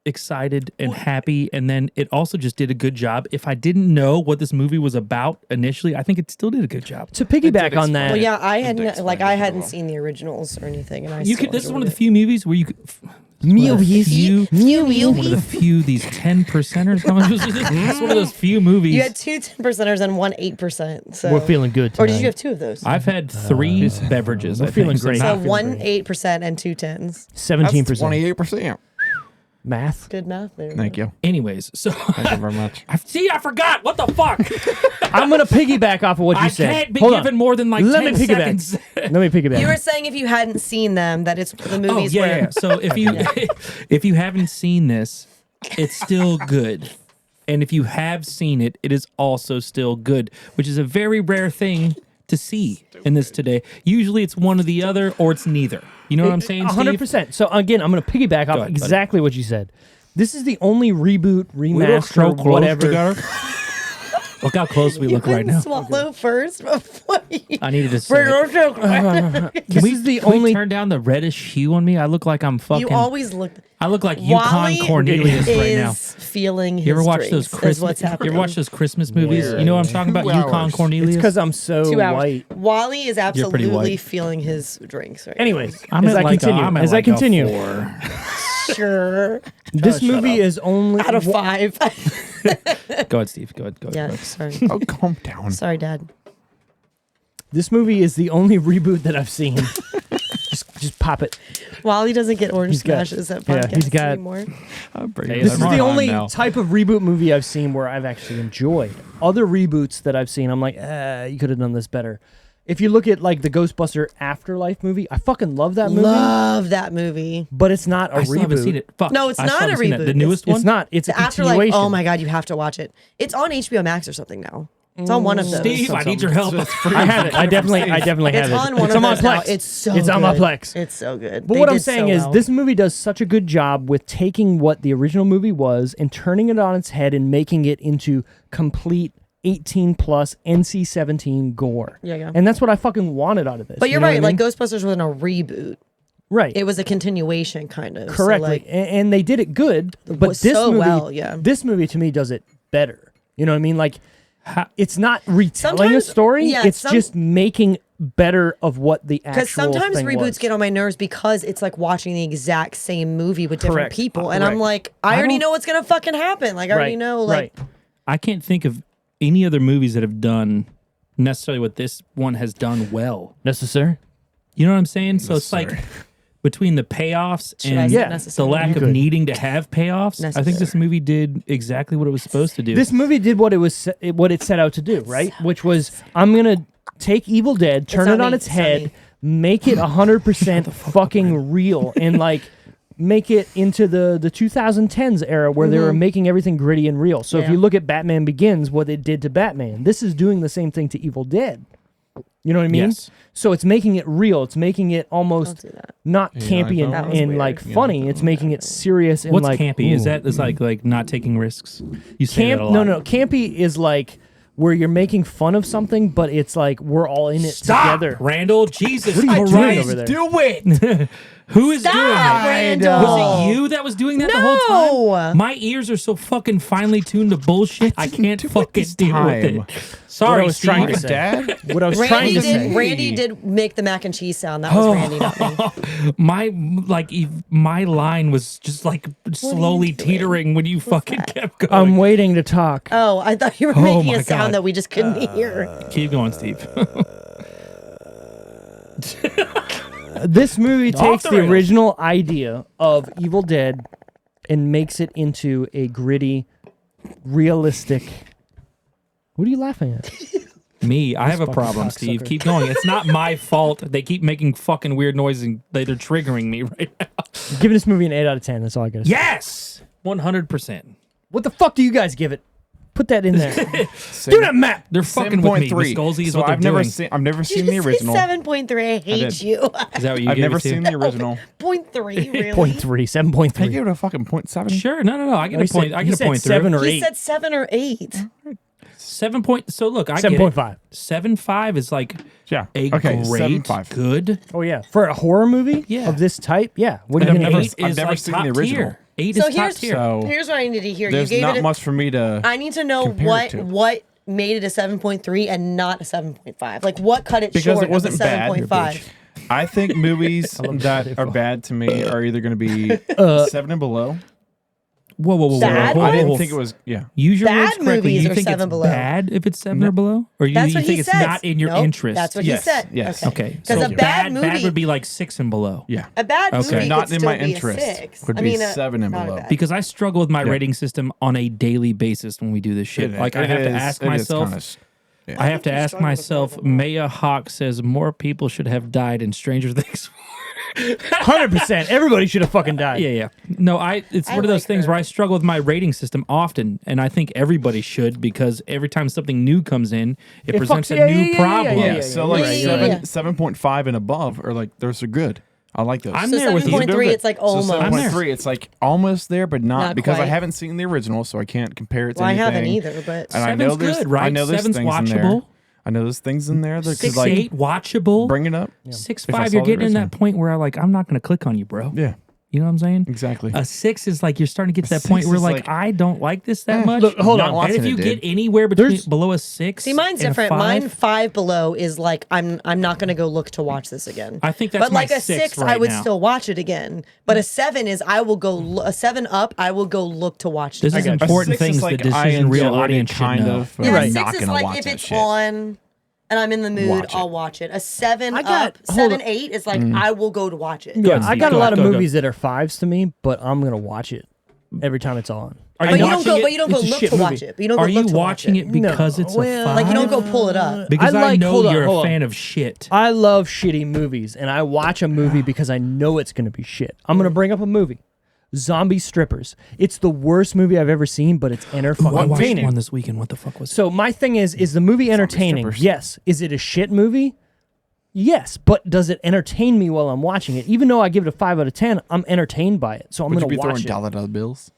excited and happy. And then it also just did a good job. If I didn't know what this movie was about initially, I think it still did a good job. To piggyback on that, Well, yeah, I It hadn't explains like it I pretty hadn't well. seen the originals or anything, and I You still could. This is one of enjoyed the few movies where you could. One of the few these 10%ers. It's one of those few movies. it. You had 2 10%ers and 1 8%. So we're feeling good Or tonight. did you have 2 of those? I've had 3 beverages. we're I feeling think, great. So not- feeling 1 great. 8% and 2 10s. 17%. 28%. Math. Good math there. Thank you. Anyways, so Thank you very much. I forgot. What the fuck? I'm going to piggyback off of what you I said. can't be Hold on. given more than like Let 10 me piggyback. seconds. Let me piggyback. You were saying if you hadn't seen them, that it's the Oh movies yeah, where yeah. So if you haven't seen this, it's still good. And if you have seen it, it is also still good, which is a very rare thing to see in this today. Usually it's one or the other, or it's neither. You know what I'm saying, Steve? 100%. So again, I'm going to piggyback off ahead, buddy. exactly what you said. This is the only reboot, We look so remaster, close whatever. together. Look how close we you look right couldn't now. swallow first before you. I needed to say it. This is the Can we only. turn down the reddish hue on me? I look like I'm fucking. You always look. I look like Wally Yukon Cornelius is right now. feeling his You ever watch drinks, those is Christmas? what's You happening. ever watch those Christmas movies? Weird. You know what I'm talking about? 2 Yukon hours. Cornelius. It's because I'm so 2 hours. white. Wally is pretty absolutely white. feeling his drinks right Anyways, I'm as at I like continue, I'm at as like I continue, 4. now. Sure. this movie is only Out of 5. Go ahead, Steve. Go ahead. Go yeah, ahead. sorry. Oh, calm down. Sorry, Dad. This movie is the only reboot that I've seen. just pop it. Wally doesn't get orange He's got- smashes at yeah, podcasts he's got- anymore. Hey, This is Come the on only now. type of reboot movie I've seen where I've actually enjoyed. Other reboots that I've seen, I'm like, you could have done this better. If you look at like the Ghostbuster Afterlife movie, I fucking love that movie, Love that movie. but it's not a I still reboot. haven't seen it. Fuck. No, it's I still not a haven't seen that. reboot. The newest one. It's not. It's a The Afterlife. continuation. Oh my God, you have to watch it. It's on HBO Max or something now. It's on one of those. Steve, I need your help. I have it. I definitely It's have it. on one It's of on those my now. Plex. It's so It's on my good. Plex. It's so good. But They what I'm did saying so is, well. this movie does such a good job with taking what the original movie was and turning it on its head and making it into complete 18 plus NC-17 gore. Yeah. And that's what I fucking wanted out of this. But you're you know right. what I Like mean? Ghostbusters wasn't a reboot. right. It was a continuation, kind of. So, Correctly. like, And they did it good. But was this so movie, well, yeah. this movie to me does it better. You know what I mean? Like, it's not retelling a Sometimes- story. yeah, it's some- just making better of what the actual Because sometimes thing reboots was. get on my nerves because it's like watching the exact same movie with different Correct. people, and I'm Correct. like, I already don't- know what's gonna fucking happen. Like I already Right, know, like right. I can't think of any other movies that have done necessarily what this one has done well. Necessary. You know what I'm saying? So it's like between the payoffs Should I and say Yeah. the necessary? lack You of could. needing to have payoffs, I think this movie did exactly what it was supposed to do. This movie did what it set out to do, right? Which was, I'm gonna take Evil Dead, turn not it on me, its it's not head, me. make it 100% fucking real, and like make it into the 2010s era where they were making everything gritty and real. So if Yeah. you look at Batman Begins, what it did to Batman, this is doing the same thing to Evil Dead. You know what I mean? Yes. So it's making it real. It's making it almost Don't do that. not Yeah, campy that was and weird. like Yeah, funny. that It's was making it serious and What's like campy? Is ooh. that is like not taking risks? You say Camp? that a lot. No. Campy is like where you're making fun of something, but it's like we're all in it together. Randall. Jesus, What are you doing over there? Do it. Who is Stop, doing that? Randall. Was it you that was doing that the whole No. time? My ears are so fucking finely tuned to bullshit. I didn't can't do it fucking this deal with time. it. Sorry, I was trying to Steve. say. Dad? What I was trying to say. Randy did make the mac and cheese sound. That was Randy, not me. My line was just like slowly doing? teetering when you fucking kept going. I'm waiting to talk. Oh, I thought you were Oh making my a sound God. that we just couldn't hear. Keep going, Steve. This movie Off takes the the rails. original idea of Evil Dead and makes it into a gritty, realistic. What are you laughing at? Me, I have a fucking problem, cocksucker. Steve. Keep going. It's not my fault. They keep making fucking weird noises and they're triggering me right now. Giving this movie an 8 out of 10. That's all I gotta say. Yes! 100%. What the fuck do you guys give it? Put that in there. Same- Do that map. They're fucking with me. 7.3. Viscosity is So what they're I've never doing. seen. I've never seen You the just original. said 7.3. I hate did. you. Is that what you I've gave never it to? seen the original. 0.3, really? 0.3, I 7.3. gave it a fucking 0.7. Sure. No. I get a point. I He get a said point 7 through. or 8. He said 7 or 8. 7 point. So look, I get it. 7.5. 7.5 is like Yeah. a Okay. great, 7.5. good. Oh, yeah. For a horror movie Yeah. of this type, yeah. What do you And think? never- eight I've is never like seen top the original. tier. 8 So is top here's tier. So here's what I need to hear. there's You gave not it. much for me to. I need to know compare it to. what made it a 7.3 and not a 7.5. Like what cut it Because short it wasn't of the bad. 7.5. I think movies that are bad to me are either going to be 7 and below. Whoa. Bad I didn't ones? think it was. Yeah. Use your Bad words correctly. movies You are think 7 it's below. bad if it's 7 or below? Or you, That's you what think he it's said. not in your Nope, interest? That's what Yes, he said. yes. Okay. Because So a bad movie bad would be like 6 and below. Yeah. a bad Okay. movie Not could in still my be interest. a 6. Would I be mean, 7 and not a below. bad. Because I struggle with my Yeah. rating system on a daily basis when we do this shit. Like I have to ask myself. I have to ask myself. Maya Hawk says more people should have died in Stranger Things. 100%. Everybody should have fucking died. Yeah. No, it's I one of those like things her. where I struggle with my rating system often, and I think everybody should because every time something new comes in, it presents fucks- a yeah, new yeah, yeah, problem. yeah, Yeah. So like Yeah. 7.5 and above are like those are good. I like those. I'm So there with you. 7.3, it's like So almost. I'm there. 7.3, it's like almost there, but not, Not because I quite. haven't seen the original, so I can't compare it to Well, I anything. haven't either, but And I know Seven's there's good, right? I know there's Seven's things in there. watchable. I know there's things in there that 6, could like 8, watchable. bring it up. 6, If I 5, you're saw the getting in that original. point where I'm not going to click on you, bro. Yeah, You know what I'm saying? exactly. A 6 is like you're starting to get to that 6 point where is like, like, I don't like this that much. Look, hold on. Not And if watching you it, get dude. anywhere between There's- below a 6, see, mine's and a different. 5, Mine 5 below is like I'm not gonna go look to watch this again. I think that's but my like a 6 I right would now. still watch it again. But a 7 is I will go a 7 up. I will go look to watch This it. is again. important 6 is things like the I decision real enjoyed it audience kind should know. of. But Yeah, I'm 6 not is gonna like watch if that it's shit. on and I'm in the mood, Watch it. I'll watch it. A 7 I got- up, hold 7, on. 8 is like I will go to watch it. Yeah, ahead, I Steve. got Go a lot ahead, of go, movies that are 5s to me, but I'm going to watch it every time it's on. Are But you don't watching go. it- But you don't go It's a look shit to watch movie. it. But you don't go Are look you to watch watching it because No, it's a well, 5? Like you don't go pull it up. Because I I, like- know hold on, you're hold a on. fan of shit. I love shitty movies, and I watch a movie because I know it's going to be shit. I'm going to bring up a movie. Zombie Strippers. It's the worst movie I've ever seen, but it's I watched entertaining. one this weekend. What the fuck was it? So my thing is the movie entertaining? Strippers. Yes. Is it a shit movie? Yes, but does it entertain me while I'm watching it? Even though I give it a 5 out of 10, I'm entertained by it. So I'm Would you going be to throwing watch it. dollar bills?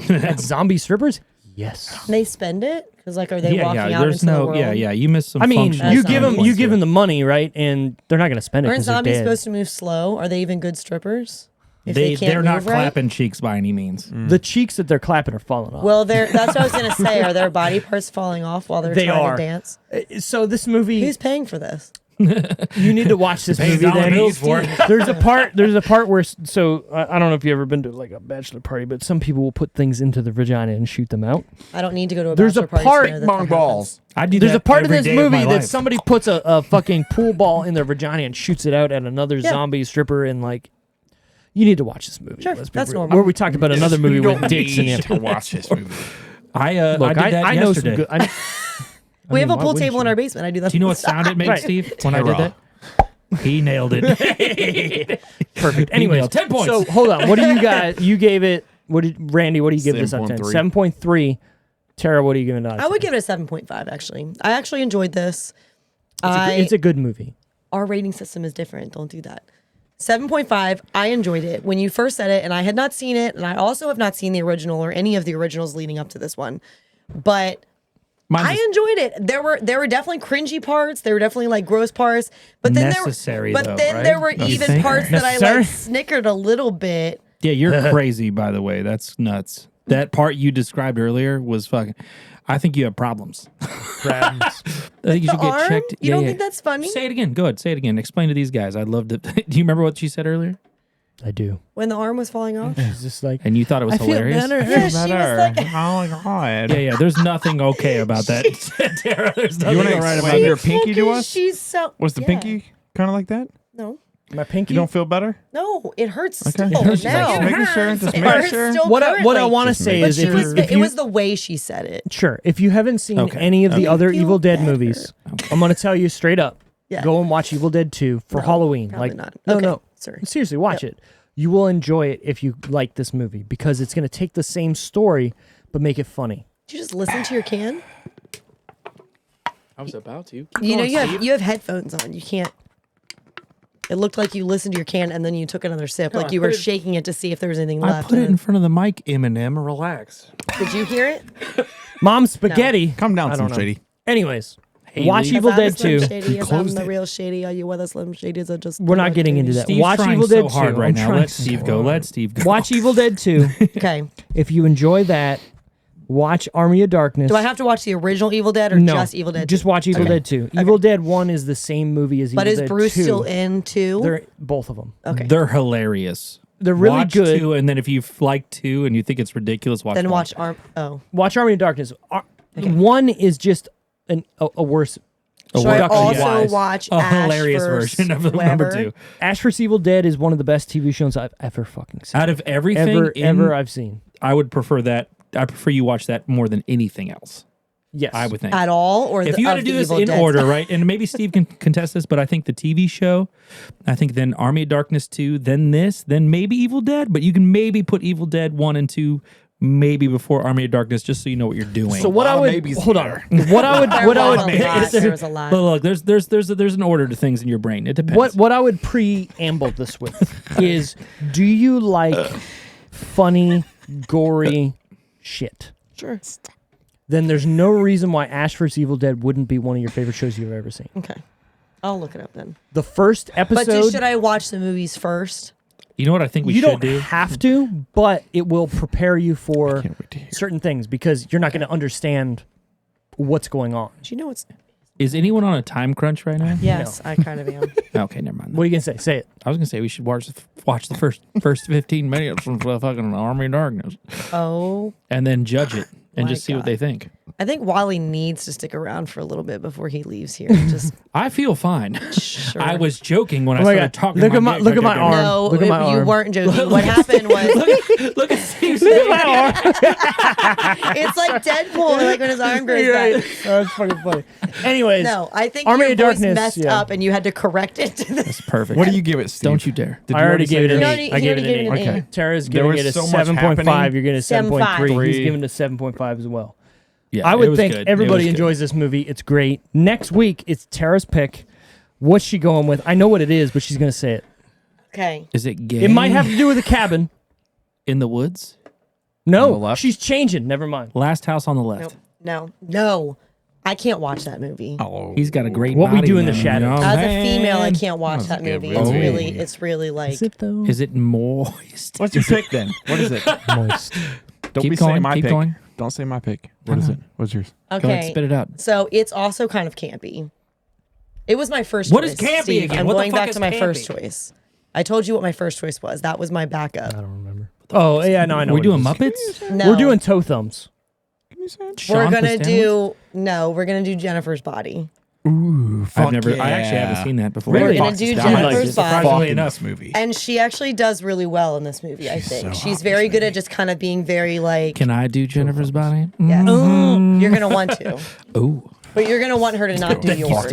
At Zombie Strippers? Yes. They spend it because like are they Yeah, walking yeah. out There's into the no, world? yeah. You missed some. I mean, functional you That's give not them nice. you give them the money, right? And they're not going to spend it Aren't because they're zombies dead. supposed to move slow? Are they even good strippers? If They're not move right? clapping cheeks by any means. The cheeks that they're clapping are falling off. Well, that's what I was gonna say. Are their body parts falling off while they're They trying are. to dance? So this movie, Who's paying for this? You need to watch this movie. dollar Then bills for it. there's a part where so I don't know if you ever been to like a bachelor party, but some people will put things into the vagina and shoot them out. I don't need to go to a There's a bachelor party part- to know that Bong that balls. I do. There's that a part of every this day of my movie that life. somebody puts a fucking pool ball in their vagina and shoots it out at another Yeah. zombie stripper, and like, you need to watch this movie. Sure, Let's be that's real. normal. Where we talked about another movie with dicks in it. to watch this movie. I Look, did that I know yesterday. some good. We have a why pool wouldn't table in you? our basement. I do that. Do you know what sound it made, Right. Steve? When I did that, he nailed it. Perfect. Anyway, nailed 10 points. So hold on. What do you got? You gave it. What did Randy? What do you give this out of 10? 7.3. 7.3. Tara, what are you giving it out of 10? I would give it a 7.5. Actually, I actually enjoyed this. It's a good movie. Our rating system is different. Don't do that. 7.5. I enjoyed it when you first said it, and I had not seen it, and I also have not seen the original or any of the originals leading up to this one. But I enjoyed it. There were definitely cringy parts. There were definitely like gross parts. But then Necessary, there, though, but then right? there were Don't you even think? parts that I Necessary? like snickered a little bit. Yeah, you're crazy, by the way. That's nuts. That part you described earlier was fucking. I think you have problems. I think you The should get arm? checked. You don't think that's funny? Say it again. Go ahead. Say it again. Explain to these guys. I'd love to. Do you remember what she said earlier? I do. When the arm was falling off? It's just like And you thought it was hilarious? Yeah, she was like, Oh my god. Yeah. There's nothing okay about that, Tara. There's nothing You want to all right about explain that. your pinky to us? She's so. Was the yeah. pinky kind of like that? No. my pinky. You don't feel better? No, it hurts Okay. still. It hurts. now. Just making sure, just It making hurts sure. still what I currently. want to Just say make is But if, she was, if it you, was the way she said it. sure, if you haven't seen Okay. any of the Okay. other Feel Evil Dead better. movies, I'm gonna tell you straight up. Yeah. Go and watch Evil Dead 2 for No, Halloween. probably Like not. no, Okay, no. sorry. Seriously, watch it. You will enjoy it if you like this movie because it's gonna take the same story but make it funny. Did you just listen to your can? I was about to. You know, you have headphones on. You can't. It looked like you listened to your can and then you took another sip, like I you put were it- shaking it to see if there was anything I left. put it and in front of the mic, Eminem. Relax. then- Did you hear it? Mom spaghetti. Calm down, I Slim don't know. Shady. Anyways, Haley. watch Because Evil I'm a Dead Slim 2. Shady, yes, I'm closed the it. real shady. Are you other Slim Shadies? Are just We're not getting into that. Steve's Watch trying Evil so Dead 2. hard right I'm now. trying Let so Steve go. hard. Let Steve go. Watch Evil Dead 2. Okay. If you enjoy that, watch Army of Darkness. Do I have to watch the original Evil Dead or no, just Evil Dead? Just 2? watch Evil Dead 2. Evil Dead 1 is the same movie as Evil But is Dead 2. Bruce still in too? They're both of them. Okay. They're hilarious. They're really watch good. 2, and then if you like 2 and you think it's ridiculous, watch Then 1. watch Arm. Oh. Watch Army of Darkness. 1 is just a worse. Should I production also wise. watch a Ash hilarious versus version of whatever? number 2. Ash vs. Evil Dead is one of the best TV shows I've ever fucking seen. Out of everything, Ever I've seen. I would prefer that. I prefer you watch that more than anything else. Yes. I would think. At all, or If the, you had of to do the this Evil in Dead order, stuff? right? And maybe Steve can contest this, but I think the TV show, I think then Army of Darkness 2, then this, then maybe Evil Dead. But you can maybe put Evil Dead 1 and 2 maybe before Army of Darkness, just so you know what you're doing. So what lot I of would maybes hold there. on. What I would There what I was would a lot. There was a lot. Look, there's an order to things in your brain. It depends. what I would preamble this with is, do you like funny, gory shit? Sure. Then there's no reason why Ash vs. Evil Dead wouldn't be one of your favorite shows you've ever seen. Okay. I'll look it up then. The first But episode, should I watch the movies first? You know what I think we you should don't do? have to, but it will prepare you for Can't wait to hear. certain things because you're not going to understand what's going on. Do you know what's? Is anyone on a time crunch right now? Yes, I kind of am. Okay, never mind. What are you going to say? Say it. I was gonna say we should watch the first 15 minutes of the fucking Army of Darkness Oh, and then judge it and My just see what God. they think. I think Wally needs to stick around for a little bit before he leaves here. Just I feel fine. sure. I was joking when I Oh my started God. talking. Look my at my- dick. look at my arm. No, Look at my you arm. weren't joking. What happened was Look at Steve's it's like Deadpool, like when his arm grows Right. back. Oh, that's fucking funny. Anyways, No, I think Army your of voice Darkness, messed yeah. up and you had to correct it to the. That's perfect. What do you give it, Steve? Don't you dare. Did I you already gave it an He 8. already- I he gave it already an gave it 8. an Okay. Tara's There giving was it a so much 7.5. happening. You're getting a 7.5. 7.3. He's Three. giving it a 7.5 as well. Yeah, I it would was think good. It everybody was good. enjoys this movie. It's great. Next week, it's Tara's pick. What's she going with? I know what it is, but she's going to say it. Okay. Is it gay? It might have to do with a cabin. in the woods. On the No, left? she's changing. Never mind. Last house on the left. No. I can't watch that movie. Oh, He's got a great. What We body Do in the now, Shadows. you know, As a man. female, I can't watch That's that a good movie. movie. It's really like. Is it though? Is it moist? What's your pick then? What is it? Moist? Don't Keep be going, saying my keep pick. going. Don't say my pick. What is it? What's yours? Go ahead, Okay. spit it out. So it's also kind of campy. It was my first What choice. is campy Steve, again? I'm What the going fuck back is to my campy? first choice. I told you what my first choice was. That was my backup. I don't remember. Oh yeah, no, I know. We're what doing it is. Muppets. No. We're doing toe thumbs. We're Sean gonna Costanza? do we're gonna do Jennifer's Body. Ooh, fuck I actually yeah. haven't seen that before. Really? We're gonna Fox do is Jennifer's fucking Body. Surprisingly in enough. this movie. And she actually does really well in this movie, I think. so She's hot very in good this at just kind of being very like Can I do Jennifer's Body? yes. Mm. You're gonna want to. Ooh. But you're gonna want her to not do yours.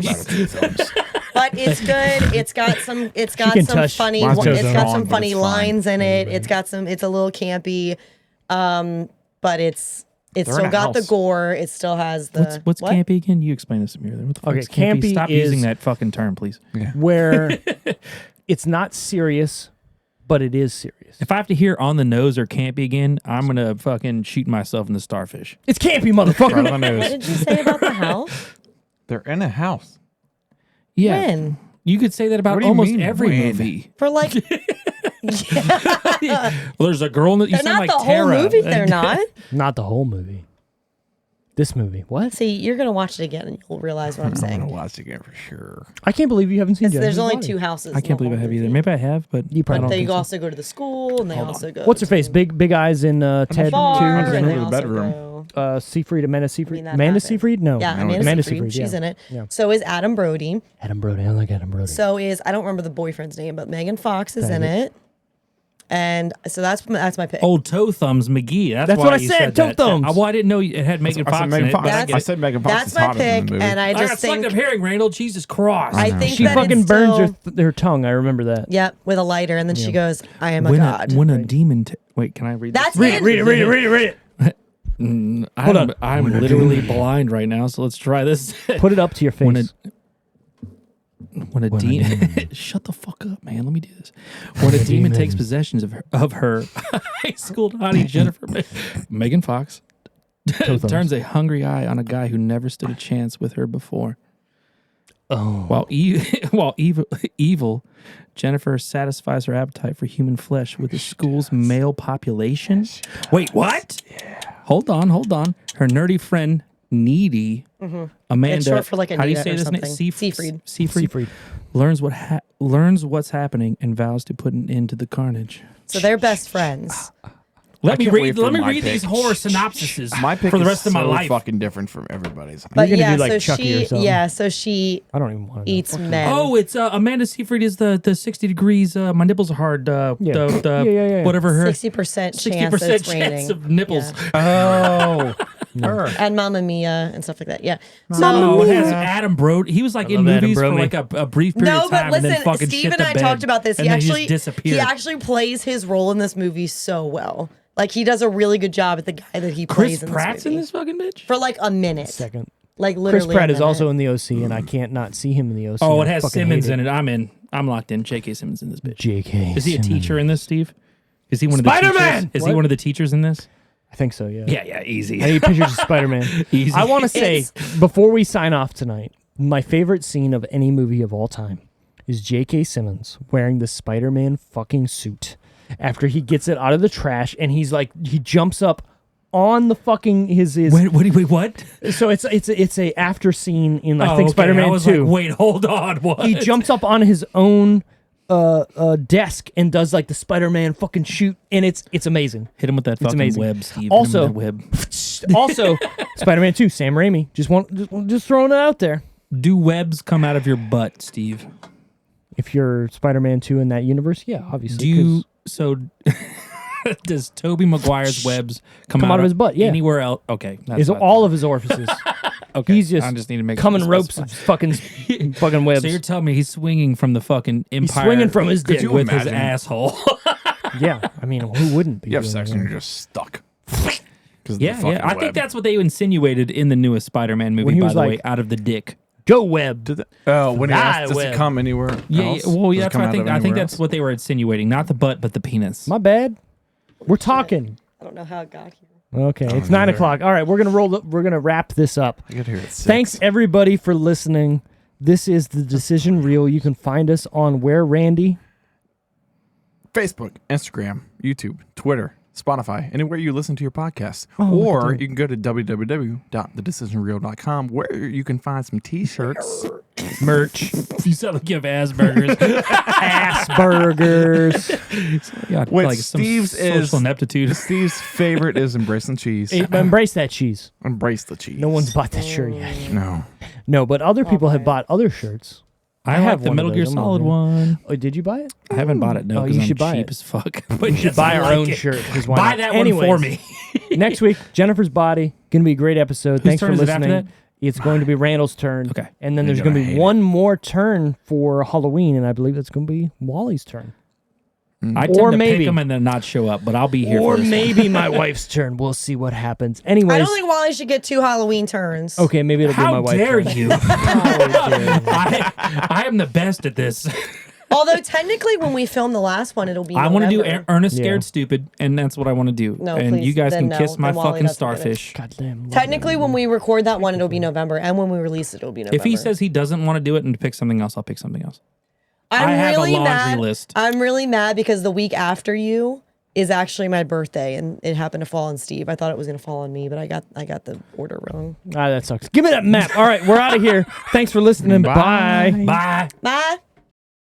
But it's good. It's got some can some touch funny my it's toes got on, some but funny it's fine. lines in it. It's a little campy. But it's They're still in a got the house. gore. It still has the What's what? campy again? You explain this to me earlier. What the fuck Okay, is campy? campy Stop is- using that fucking term, please. Where it's not serious, but it is serious. If I have to hear on the nose or campy again, I'm gonna fucking shoot myself in the starfish. It's campy, motherfucker. Right on the What nose. did you say about the house? They're in a house. Yeah. When? You could say that about What do you almost mean, every when? movie. For like Well, there's a girl in the you they're sound not like the Tara. whole movie, they're not. Not the whole movie. This movie. What? See, you're gonna watch it again and you'll realize what I'm I'm saying. gonna watch it again for sure. I can't believe you haven't seen There's Jennifer's only Body. two houses. I can't believe I have either. Maybe I have, but You probably I don't They think so. also go to the school and they also go. What's her to face? Big eyes in Ted bar, 2. and in they the also bedroom. go- Seyfried, Amanda Seyfried. that Amanda happened. Seyfried? No. Yeah, No, Amanda Seyfried, Seyfried. She's yeah. in it. Yeah. So is Adam Brody. Adam Brody. I like Adam Brody. So is I don't remember the boyfriend's name, but Megan Fox is in Right. it. And so that's my pick. Old Toe Thumbs McGee. That's why what I you said, that. Toe Thumbs. Well, I didn't know it had Megan I Fox said in Megan it. Fox. but I I get it. said Megan Fox That's is my hotter than pick, the movie. and I I got just think selective hearing, Randall. Jesus Christ. I think she that fucking it's burns still, her tongue. I remember that. yeah, with a lighter, and then she goes, "I am a when god." when a demon. Wait, can I read That's this? it. Read it. Hold on. I'm literally blind right now, so let's try this. Put it up to your face. When a demon, shut the fuck up, man. Let me do this. When a demon takes possession of her high school hottie Jennifer Megan Fox turns a hungry eye on a guy who never stood a chance with her before. Oh. While evil Jennifer satisfies her appetite for human flesh with the school's male population. Wait, what? Hold on. Her nerdy friend Needy Amanda. It's short for like how do you Anita say or this name? something. Seyfried. Seyfried. learns what's happening and vows to put an end to the carnage. So they're best friends. Let me can't wait read. for Let me my read these pick. horror synopsises My pick for the is rest of my so life. fucking different from everybody's. But gonna yeah, do, like, so Chucky or she something? so she I don't even want to know. eats men. Oh, it's Amanda Seyfried is the 60 degrees. My nipples are hard. Yeah. The Yeah. whatever her 60% 60% chance that it's chance raining. of nipples. Yeah. Oh. Her. And Mamma Mia and stuff like that. Yeah. Oh, So it has Adam Brody. He was like in love Adam movies for Brody. like a brief period no, of time, but and then listen, fucking Steve shit and the I bed, talked about this. and He then actually just disappeared. he actually plays his role in this movie so well. Like he does a really good job at the guy that he Chris plays in this Pratt's movie. in this fucking bitch. For like a minute. Second. Like Chris literally. Pratt a is also minute. in the OC, and I can't not see him in the OC. Oh, I it has fucking Simmons hate in it. I'm in. I'm locked in. J.K. Simmons in this bitch. J.K. Is he a teacher in this, Steve? Is he one of Spider-Man! the teachers? Is he What? one of the teachers in this? I think so, yeah. Yeah, easy. I need pictures of Spider-Man. Easy. I want to say, before we sign off tonight, my favorite scene of any movie of all time is J.K. Simmons wearing the Spider-Man fucking suit after he gets it out of the trash, and he's like, he jumps up on the fucking his. Wait, what? So it's a after scene in I Oh, think okay. Spider-Man I was 2. like, wait, hold on. What? He jumps up on his own desk and does like the Spider-Man fucking shoot, and it's amazing. Hit him with that fucking amazing. web, Steve. Also- Hit him with that web. Also, Spider-Man 2, Sam Raimi. Just throwing it out there. Do webs come out of your butt, Steve? If you're Spider-Man 2 in that universe, yeah, obviously. Do you? So, does Tobey Maguire's webs come out of his butt, yeah. Anywhere else? Okay, 'cause that's is what I all of his orifices. Okay, He's just I just need to make coming sure to ropes specify. of fucking webs. So you're telling me he's swinging from the fucking empire? swinging from his Could dick you with his imagine? asshole. Yeah, I mean, who wouldn't be? You have doing sex that? and you're just stuck. yeah. I think that's what they insinuated in the newest Spider-Man movie. When he By was the like- way, out of the dick. Go web. When he Fly asked, does web. it come anywhere? Yeah, else? well, Does it that's come what I out think. of I think anywhere that's else? what they were insinuating. Not the butt, but the penis. My bad. We're talking. I don't know how it got here. Okay, it's 9 o'clock. All right, we're gonna wrap this up. I get here at 6. Thanks everybody for listening. This is the Decision Reel. You can find us on where, Randy? Facebook, Instagram, YouTube, Twitter, Spotify, anywhere you listen to your podcast. Oh, Or you can go to www.thedecisionreel.com where you can find some t-shirts Merch. You sound like you have Asperger's. Asperger's. Yeah, Wait, like some Steve's is- social ineptitude. Steve's favorite is embracing cheese. Embrace that cheese. Embrace the cheese. No one's bought that shirt yet. No. No, but other people have bought other shirts. I have have the one of Metal Gear those. I'm Solid over one. Oh, did you buy it? I haven't bought it. No, Oh, because you I'm should buy cheap it. as fuck. We should buy our own shirt. 'Cause why Buy not? that Anyways, one for me. Next week, Jennifer's Body. Going to be a great episode. Thanks turn for is it after listening. that? It's going to be Randall's turn. Okay. And then there's You're going to gonna be hate one more turn for Halloween, and I believe that's going to be Wally's turn. I tend Or to maybe- pick them and then not show up, but I'll be here. Or for this maybe my wife's turn. We'll see what happens. Anyways. I don't think Wally should get 2 Halloween turns. Okay, maybe it'll How be my wife's dare turn. you? I am the best at this. Although technically, when we film the last one, it'll be. I want to do November. Ernest Yeah. Scared Stupid, and that's what I want to do. No, and please, you guys then can no. kiss my Then Wally fucking doesn't get it. starfish. Goddamn. love Technically, that when movie. we record that one, it'll be November, and when we release it, it'll be November. If he says he doesn't want to do it and to pick something else, I'll pick something else. I have a laundry list. I'm really mad because the week after you is actually my birthday, and it happened to fall on Steve. I thought it was going to fall on me, but I got the order wrong. That sucks. Give me that map. All right, we're out of here. Thanks for listening. Bye. Bye. Bye.